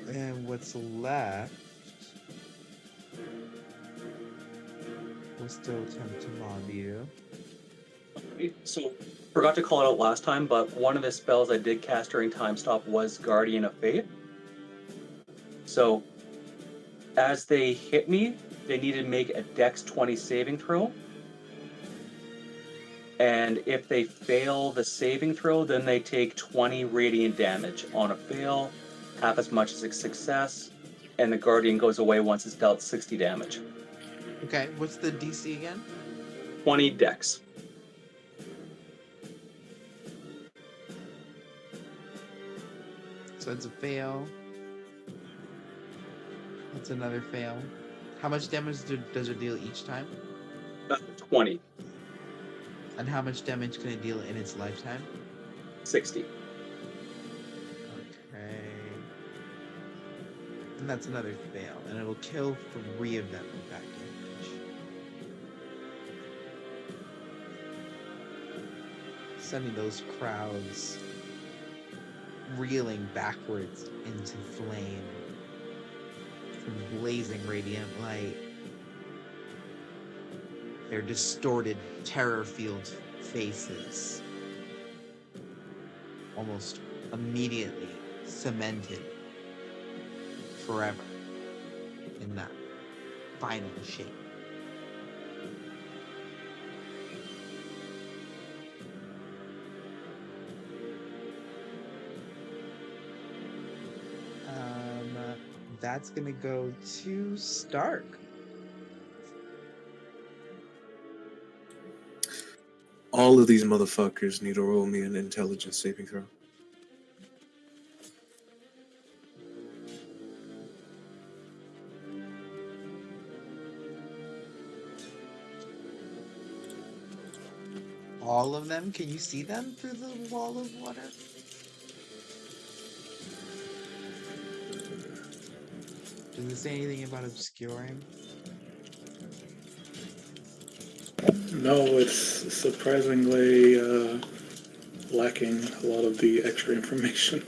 And what's left will still attempt to mob you. So, forgot to call it out last time, but one of the spells I did cast during time stop was Guardian of Fate. So, as they hit me, they needed to make a Dex 20 saving throw. And if they fail the saving throw, then they take 20 radiant damage. On a fail, half as much as a success, and the Guardian goes away once it's dealt 60 damage. Okay, what's the DC again? 20 Dex. So it's a fail. That's another fail. How much damage does it deal each time? 20. And how much damage can it deal in its lifetime? 60. Okay. And that's another fail. And it'll kill 3 of them with that damage. Sending those crowds reeling backwards into flame from blazing radiant light. Their distorted, terror-filled faces almost immediately cemented forever in that final shape. That's gonna go to Stark. All of these motherfuckers need to roll me an intelligence saving throw. All of them? Can you see them through the wall of water? Does it say anything about obscuring? No, it's surprisingly lacking a lot of the extra information.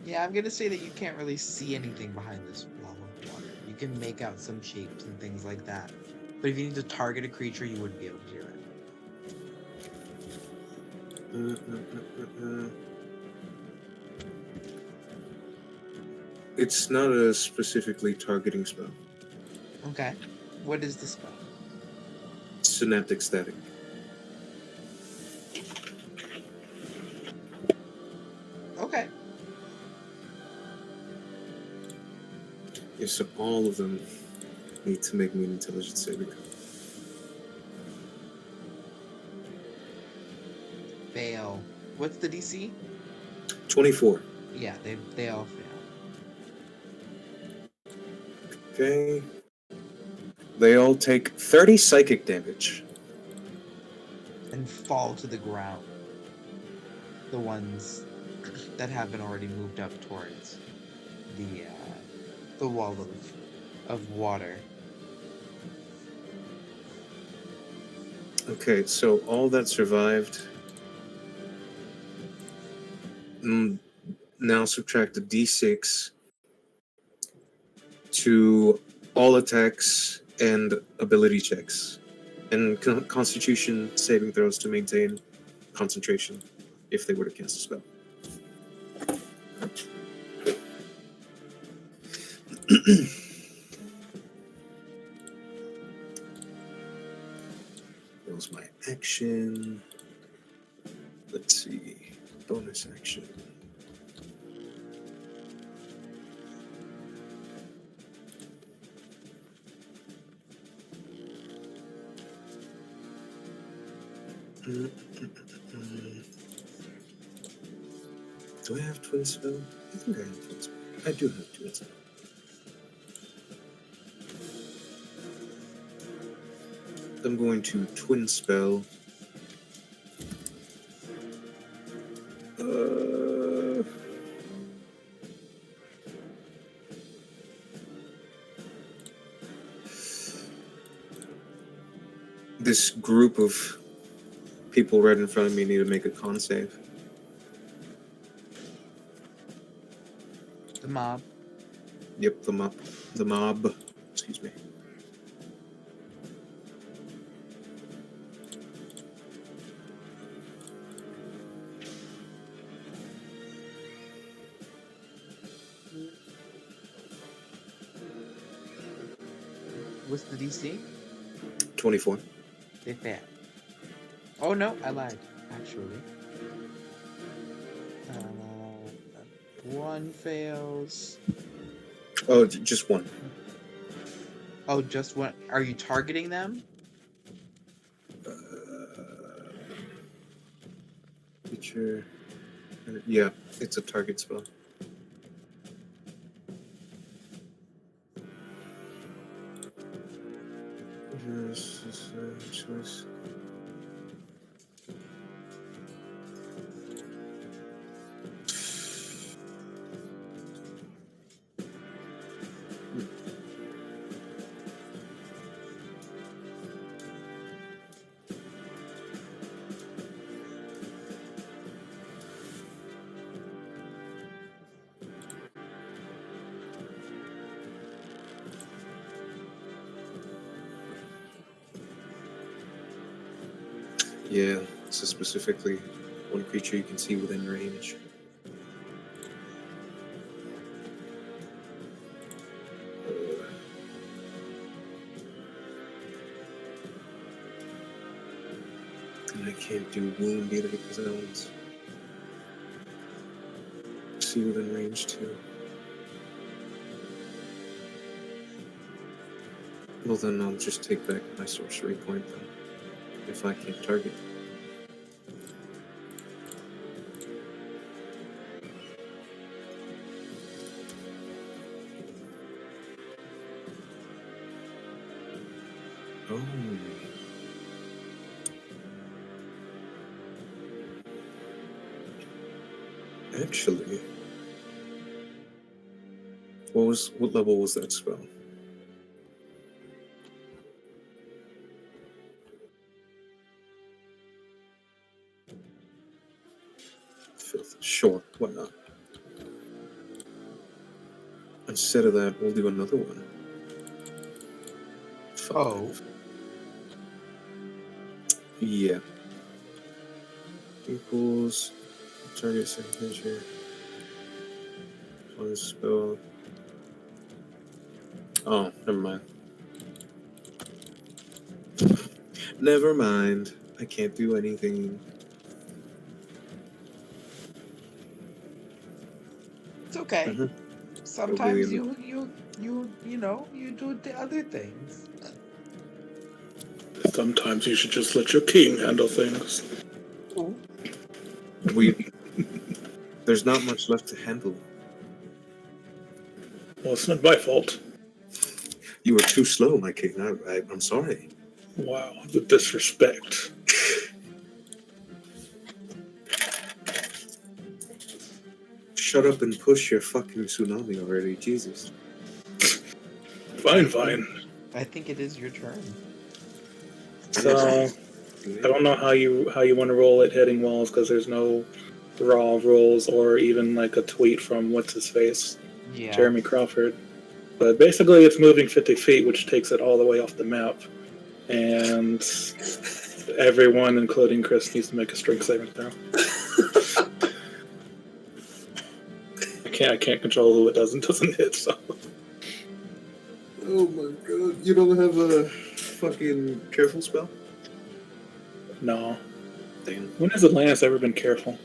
Yeah, I'm gonna say that you can't really see anything behind this wall of water. You can make out some shapes and things like that. But if you need to target a creature, you wouldn't be able to do it. It's not a specifically targeting spell. Okay. What is the spell? Synaptic static. Okay. Yes, so all of them need to make me an intelligence saving. Fail. What's the DC? 24. Yeah, they all fail. Okay. They all take 30 psychic damage. And fall to the ground. The ones that have been already moved up towards the wall of water. Okay, so all that survived. Now subtract a d6 to all attacks and ability checks, and Constitution saving throws to maintain concentration if they were to cast a spell. That was my action. Let's see. Bonus action. Do I have twin spell? I think I have twin spell. I do have twin spell. I'm going to twin spell. This group of people right in front of me need to make a con save. The mob. Yep, the mob. The mob. Excuse me. What's the DC? 24. They fail. Oh no, I lied. Actually, one fails. Oh, just one. Oh, just one. Are you targeting them? Feature. Yeah, it's a target spell. Choice. Yeah, so specifically one creature you can see within range. And I can't do wound either because that one's see within range too. Well, then I'll just take back my sorcery point then, if I can't target. Oh. Actually, What level was that spell? Fifth. Sure, why not? Instead of that, we'll do another one. 5. Oh. Yeah. Equals target signature. One spell. Oh, never mind. Never mind. I can't do anything. It's okay. Mhm. Sometimes Really? you do the other things. Sometimes you should just let your king handle things. There's not much left to handle. Well, it's not my fault. You were too slow, my king. I'm sorry. Wow, the disrespect. Shut up and push your fucking tsunami already, Jesus. Fine. I think it is your turn. So I don't know how you want to roll it hitting walls because there's no raw rolls or even like a tweet from what's his face, Yeah. Jeremy Crawford. But basically, it's moving 50 feet, which takes it all the way off the map, and everyone, including Chris, needs to make a strength saving throw. I can't control who it doesn't hit. So. Oh my god! You don't have a fucking careful spell? No. Damn. When has Atlantis ever been careful?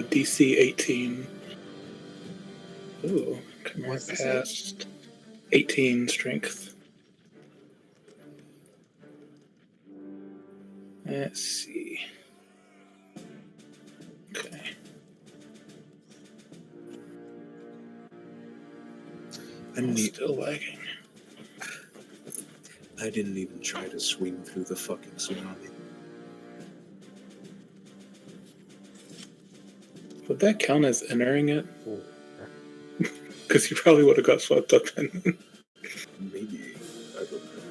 DC 18. Ooh, come right past 18 strength. Let's see. Okay. I'm still lagging. I didn't even try to swing through the fucking tsunami. Would that count as entering it? Because you probably would have got swept up in. Maybe. I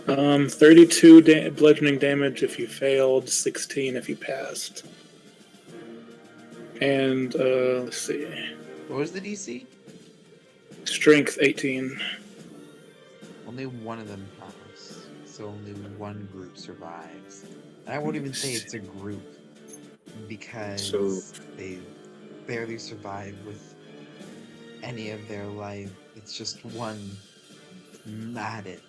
don't know. 32 bludgeoning damage if you failed, 16 if you passed. And, let's see. What was the DC? Strength 18. Only one of them passed, so only one group survives. And I won't even say it's a group, because they barely survive with any of their life. It's just one maddened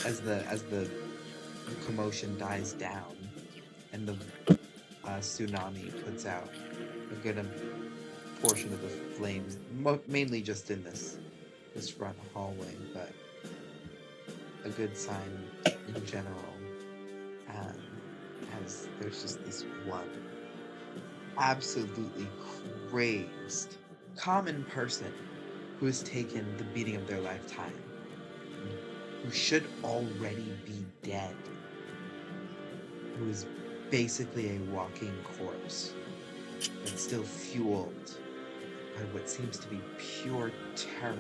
as the commotion dies down and the tsunami puts out a good portion of the flames, mainly just in this front hallway, but a good sign in general. As there's just this one absolutely crazed common person who has taken the beating of their lifetime, who should already be dead, who is basically a walking corpse, but still fueled by what seems to be pure terror.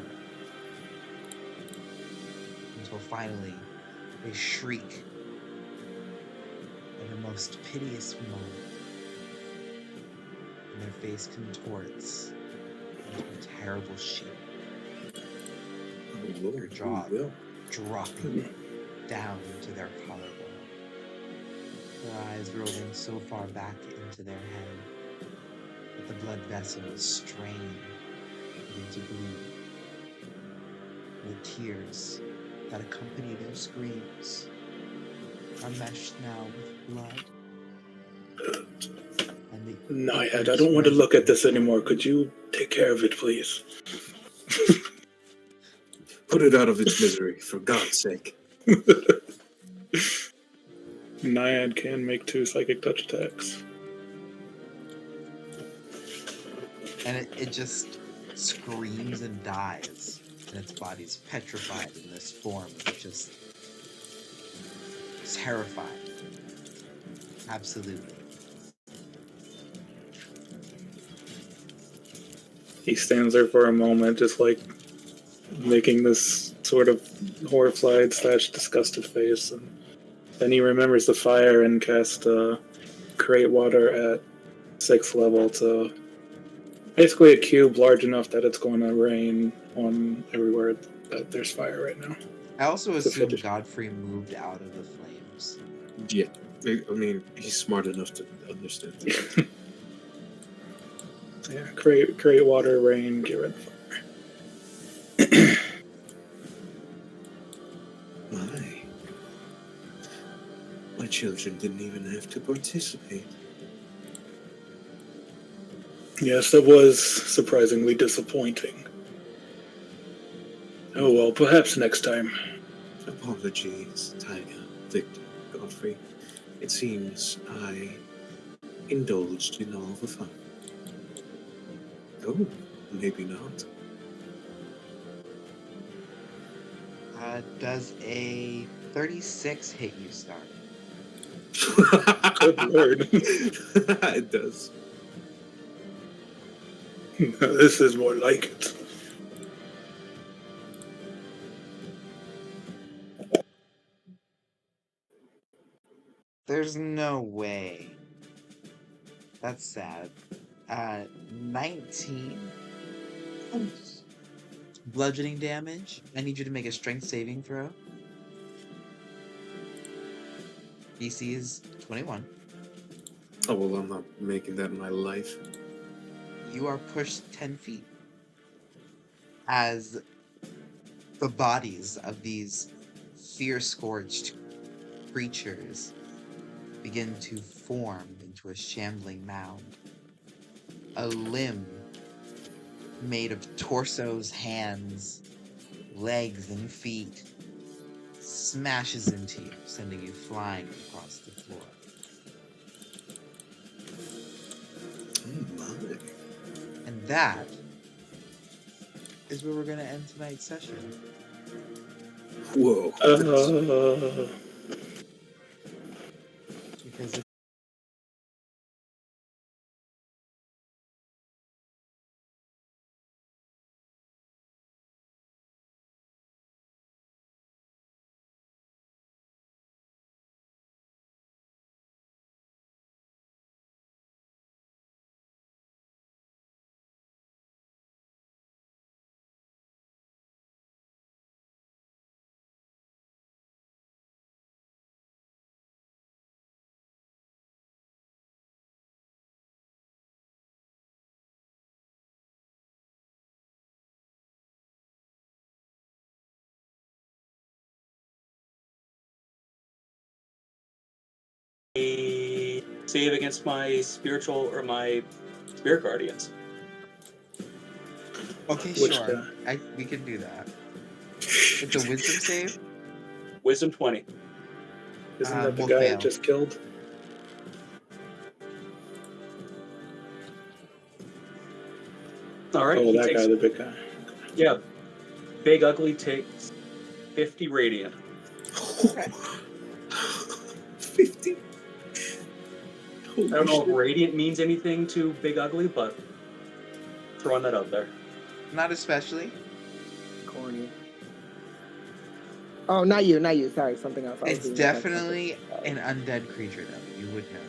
Until finally, they shriek in the most piteous moan, and their face contorts into a terrible shape. Their jaw dropping down to their collarbone. Their eyes rolling so far back into their head that the blood vessels strain into bleed. The tears that accompany their screams are meshed now with blood. Naiad, I don't want to look at this anymore. Could you take care of it, please? Put it out of its misery, for God's sake. Naiad can make 2 psychic touch attacks. And it just screams and dies, and its body's petrified in this form of just terrified. Absolutely. He stands there for a moment, just like making this sort of horrified / disgusted face, and then he remembers the fire and casts create water at 6th level to basically a cube large enough that it's going to rain on everywhere that there's fire right now. I also So assume fidget- Godfrey moved out of the flames. Yeah, I mean, he's smart enough to understand that. Yeah, create water, rain, get rid of fire. My children didn't even have to participate. Yes, that was surprisingly disappointing. Oh well, perhaps next time. Apologies, Tiger, Victor, Godfrey. It seems I indulged in all the fun. Oh, maybe not. Does a 36 hit you, Star? Good lord. It does. This is more like it. There's no way. That's sad. 19 bludgeoning damage. I need you to make a strength saving throw. DC is 21. Oh, well, I'm not making that in my life. You are pushed 10 feet as the bodies of these fear-scorched creatures begin to form into a shambling mound. A limb made of torsos, hands, legs, and feet smashes into you, sending you flying across the floor. Oh, my. And that is where we're going to end tonight's session. Whoa. Because A save against my spiritual or my spirit guardians. okay, Which sure. guy? We can do that. It's a wisdom save. Wisdom 20. Isn't that the We'll guy I fail. just killed? All right. Oh, he that takes, guy, the big guy. Yeah. Big Ugly takes 50 radiant. 50? I don't know if radiant means anything to Big Ugly, but throwing that out there. Not especially. Corny. Oh, not you. Sorry, something else. I was It's reading the text definitely message. an undead creature, though. You would know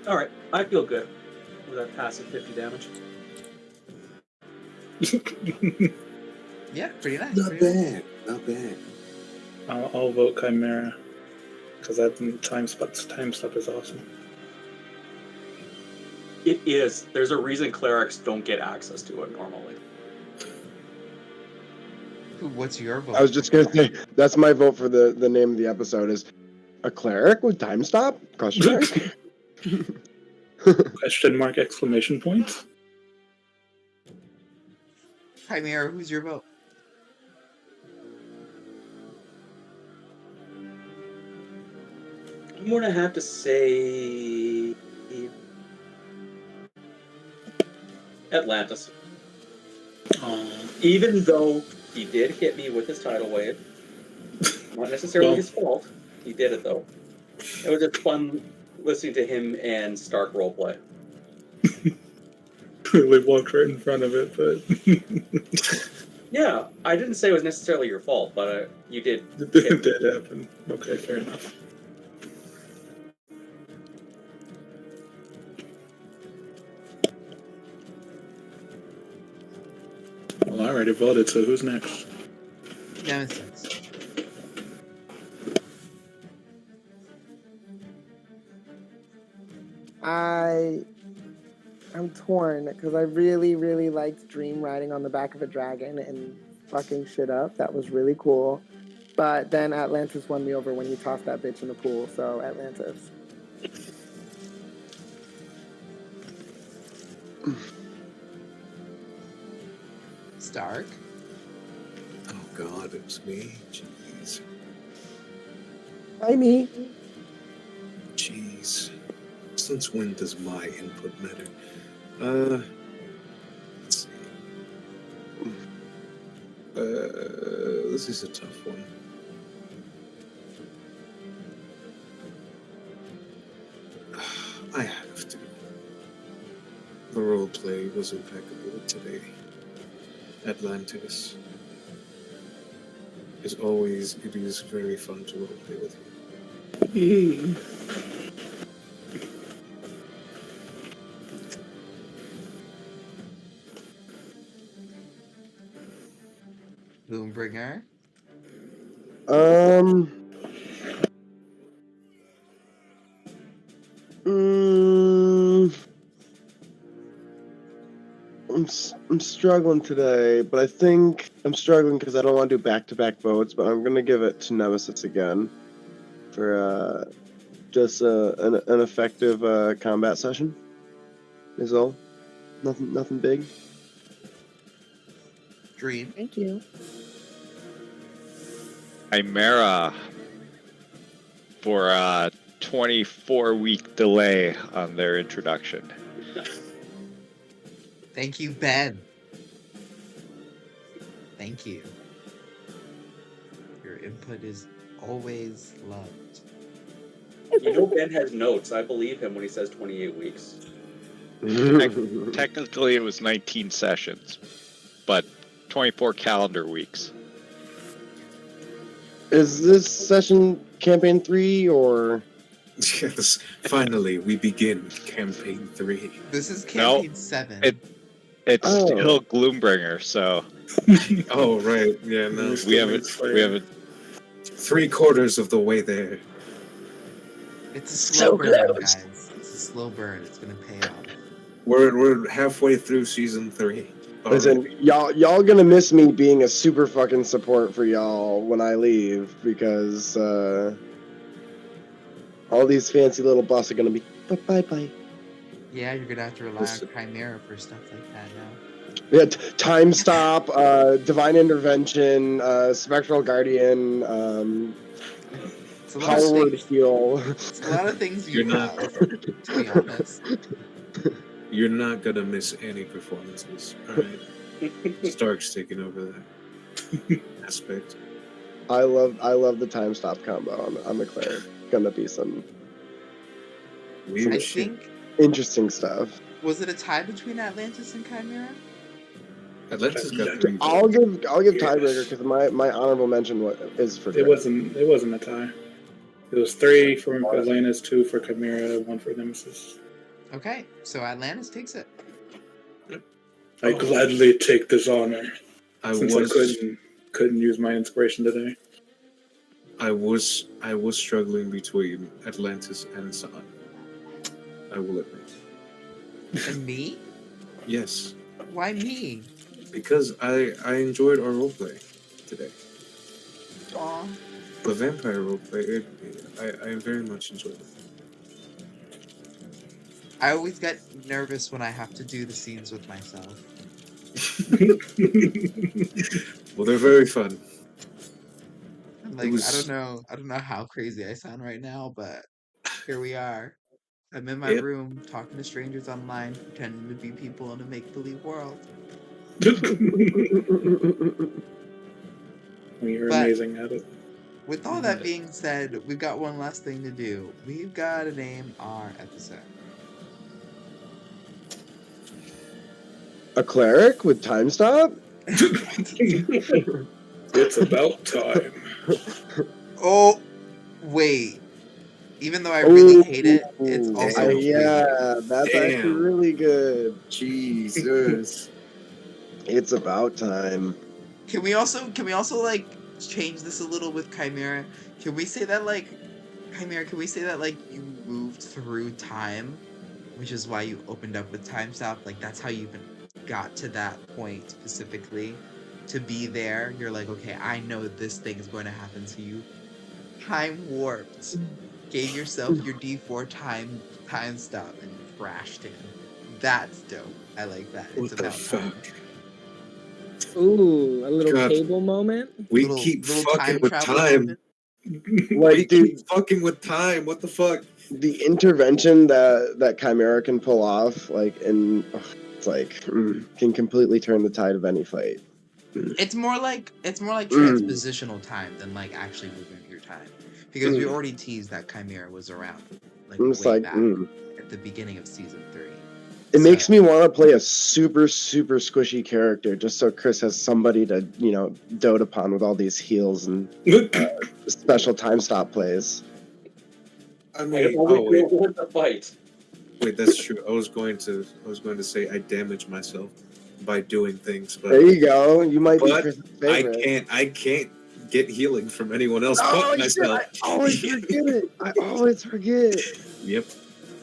that. All right. I feel good with that passive 50 damage. Yeah, pretty nice. Not pretty nice. bad. Not bad. I'll vote Chimera because that time step is awesome. It is. There's a reason clerics don't get access to it normally. What's your vote? I was just gonna say that's my vote for the name of the episode is a cleric with time stop? Question mark. Question mark exclamation point. Chimera, who's your vote? I'm going to have to say Atlantis. Even though he did hit me with his tidal wave, Not necessarily Well- his fault. He did it though. It was just fun listening to him and Stark roleplay. We walked right in front of it, but Yeah, I didn't say it was necessarily your fault, but you did. it did happen. Okay, fair enough. Well, I already voted, so who's next? Nemesis. I'm torn because I really, really liked Dream riding on the back of a dragon and fucking shit up. That was really cool. But then Atlantis won me over when he tossed that bitch in the pool. So Atlantis. Stark. Oh God, it was me. Jeez. Hi, me. Jeez. Since when does my input matter? Let's see. This is a tough one. I have to. The roleplay was impeccable today. Atlantis. As always, it is very fun to roleplay with you. Gloombringer. I'm struggling today, but I think I'm struggling because I don't want to do back-to-back votes, but I'm gonna give it to Nemesis again for just an effective combat session. Is all. Nothing big. Dream. Thank you. Chimera for a 24-week delay on their introduction. Thank you, Ben. Thank you. Your input is always loved. You know Ben has notes. I believe him when he says 28 weeks. Technically, it was 19 sessions, but 24 calendar weeks. Is this session campaign 3 or? Yes, finally we begin campaign 3. This is No, campaign 7. It's Oh. still Gloombringer, so Oh right, yeah, no. we haven't 3/4 of the way there. It's a slow burn, guys. It's a slow burn. It's gonna pay off. We're halfway through season 3. Listen, y'all gonna miss me being a super fucking support for y'all when I leave because all these fancy little buffs are gonna be bye. Yeah, you're gonna have to rely on Chimera for stuff like that now. Yeah, time stop, divine intervention, spectral guardian, It's a lot of power word things. heal. It's a lot of things you You're not- have, to be honest. You're not gonna miss any performances. Alright. Stark's taking over that aspect. I love the time stop combo on the cleric. Gonna be some Weird I shit. think, interesting stuff. was it a tie between Atlantis and Chimera? Atlantis got 3 I'll votes. give tiebreaker because my honorable mention is for It Drake. wasn't a tie. It was 3 from Atlantis, 2 for Chimera, 1 for Nemesis. Okay, so Atlantis takes it. I gladly take this honor I since I couldn't use my inspiration today. was struggling between Atlantis and Sun. I will admit. And me? Yes. Why me? Because I enjoyed our roleplay today. Aw. The vampire roleplay, I very much enjoyed it. I always get nervous when I have to do the scenes with myself. Well, they're very fun. I'm like, was- I don't know how crazy I sound right now, but here we are. I'm in my Yep. room talking to strangers online, pretending to be people in a make-believe world. You're But- amazing at it. With all that being said, we've got one last thing to do. We've got to name our episode. A cleric with time stop? It's about time. Oh, wait. Even though I really hate it, it's Ooh, also damn. really good. yeah, that's actually Damn. really good. Jesus. It's about time. Can we also like change this a little with Chimera? Can we say that like Chimera, can we say that like you moved through time, which is why you opened up with time stop? Like that's how you even got to that point specifically to be there. You're like, okay, I know this thing is going to happen, so you time warped, gave yourself your D4 time stop, and crashed in. That's dope. I like that. It's What the about time. fuck? Ooh, a little God. cable moment. We Little- keep little fucking time with travel time. moment. We Like, dude, keep fucking with time. What the fuck? the intervention that Chimera can pull off, like, and it's like can completely turn the tide of any fight. It's more like transpositional time than like actually moving through time, because we already teased that Chimera was around like I'm just way like, back at the beginning of season 3. It makes me want to play a super squishy character just so Chris has somebody to dote upon with all these heals and special time stop plays. I It's mean, always worth the fight. wait, that's true. I was going to say I damage myself by doing things, but There you go. You might be But Chris's favorite. I can't get healing from anyone else Oh, but shit, myself. I always forget it. I always forget. Yep.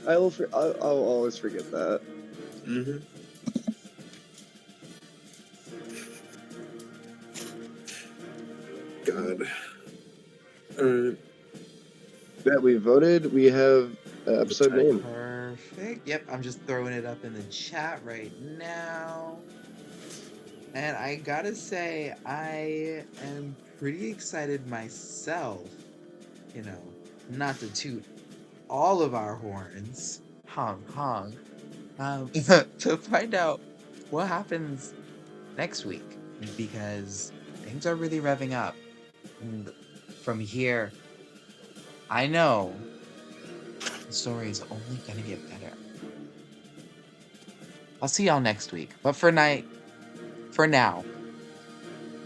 I'll always forget that. Mm-hmm. God. That we voted. We have episode name. Perfect. Yep, I'm just throwing it up in the chat right now. And I gotta say, I am pretty excited myself. Not to toot all of our horns, honk honk, to find out what happens next week, because things are really revving up. And from here, I know the story is only gonna get better. I'll see y'all next week. But for now,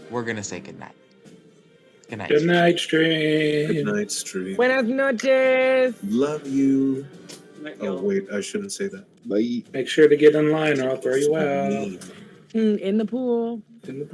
we're gonna say goodnight. Good night. Good night, stream. Good night, stream. Buenas noches. Love you. Night, Oh, y'all. wait, I shouldn't say that. Bye. Make sure to get in line or I'll throw you out. Mean. In the pool. In the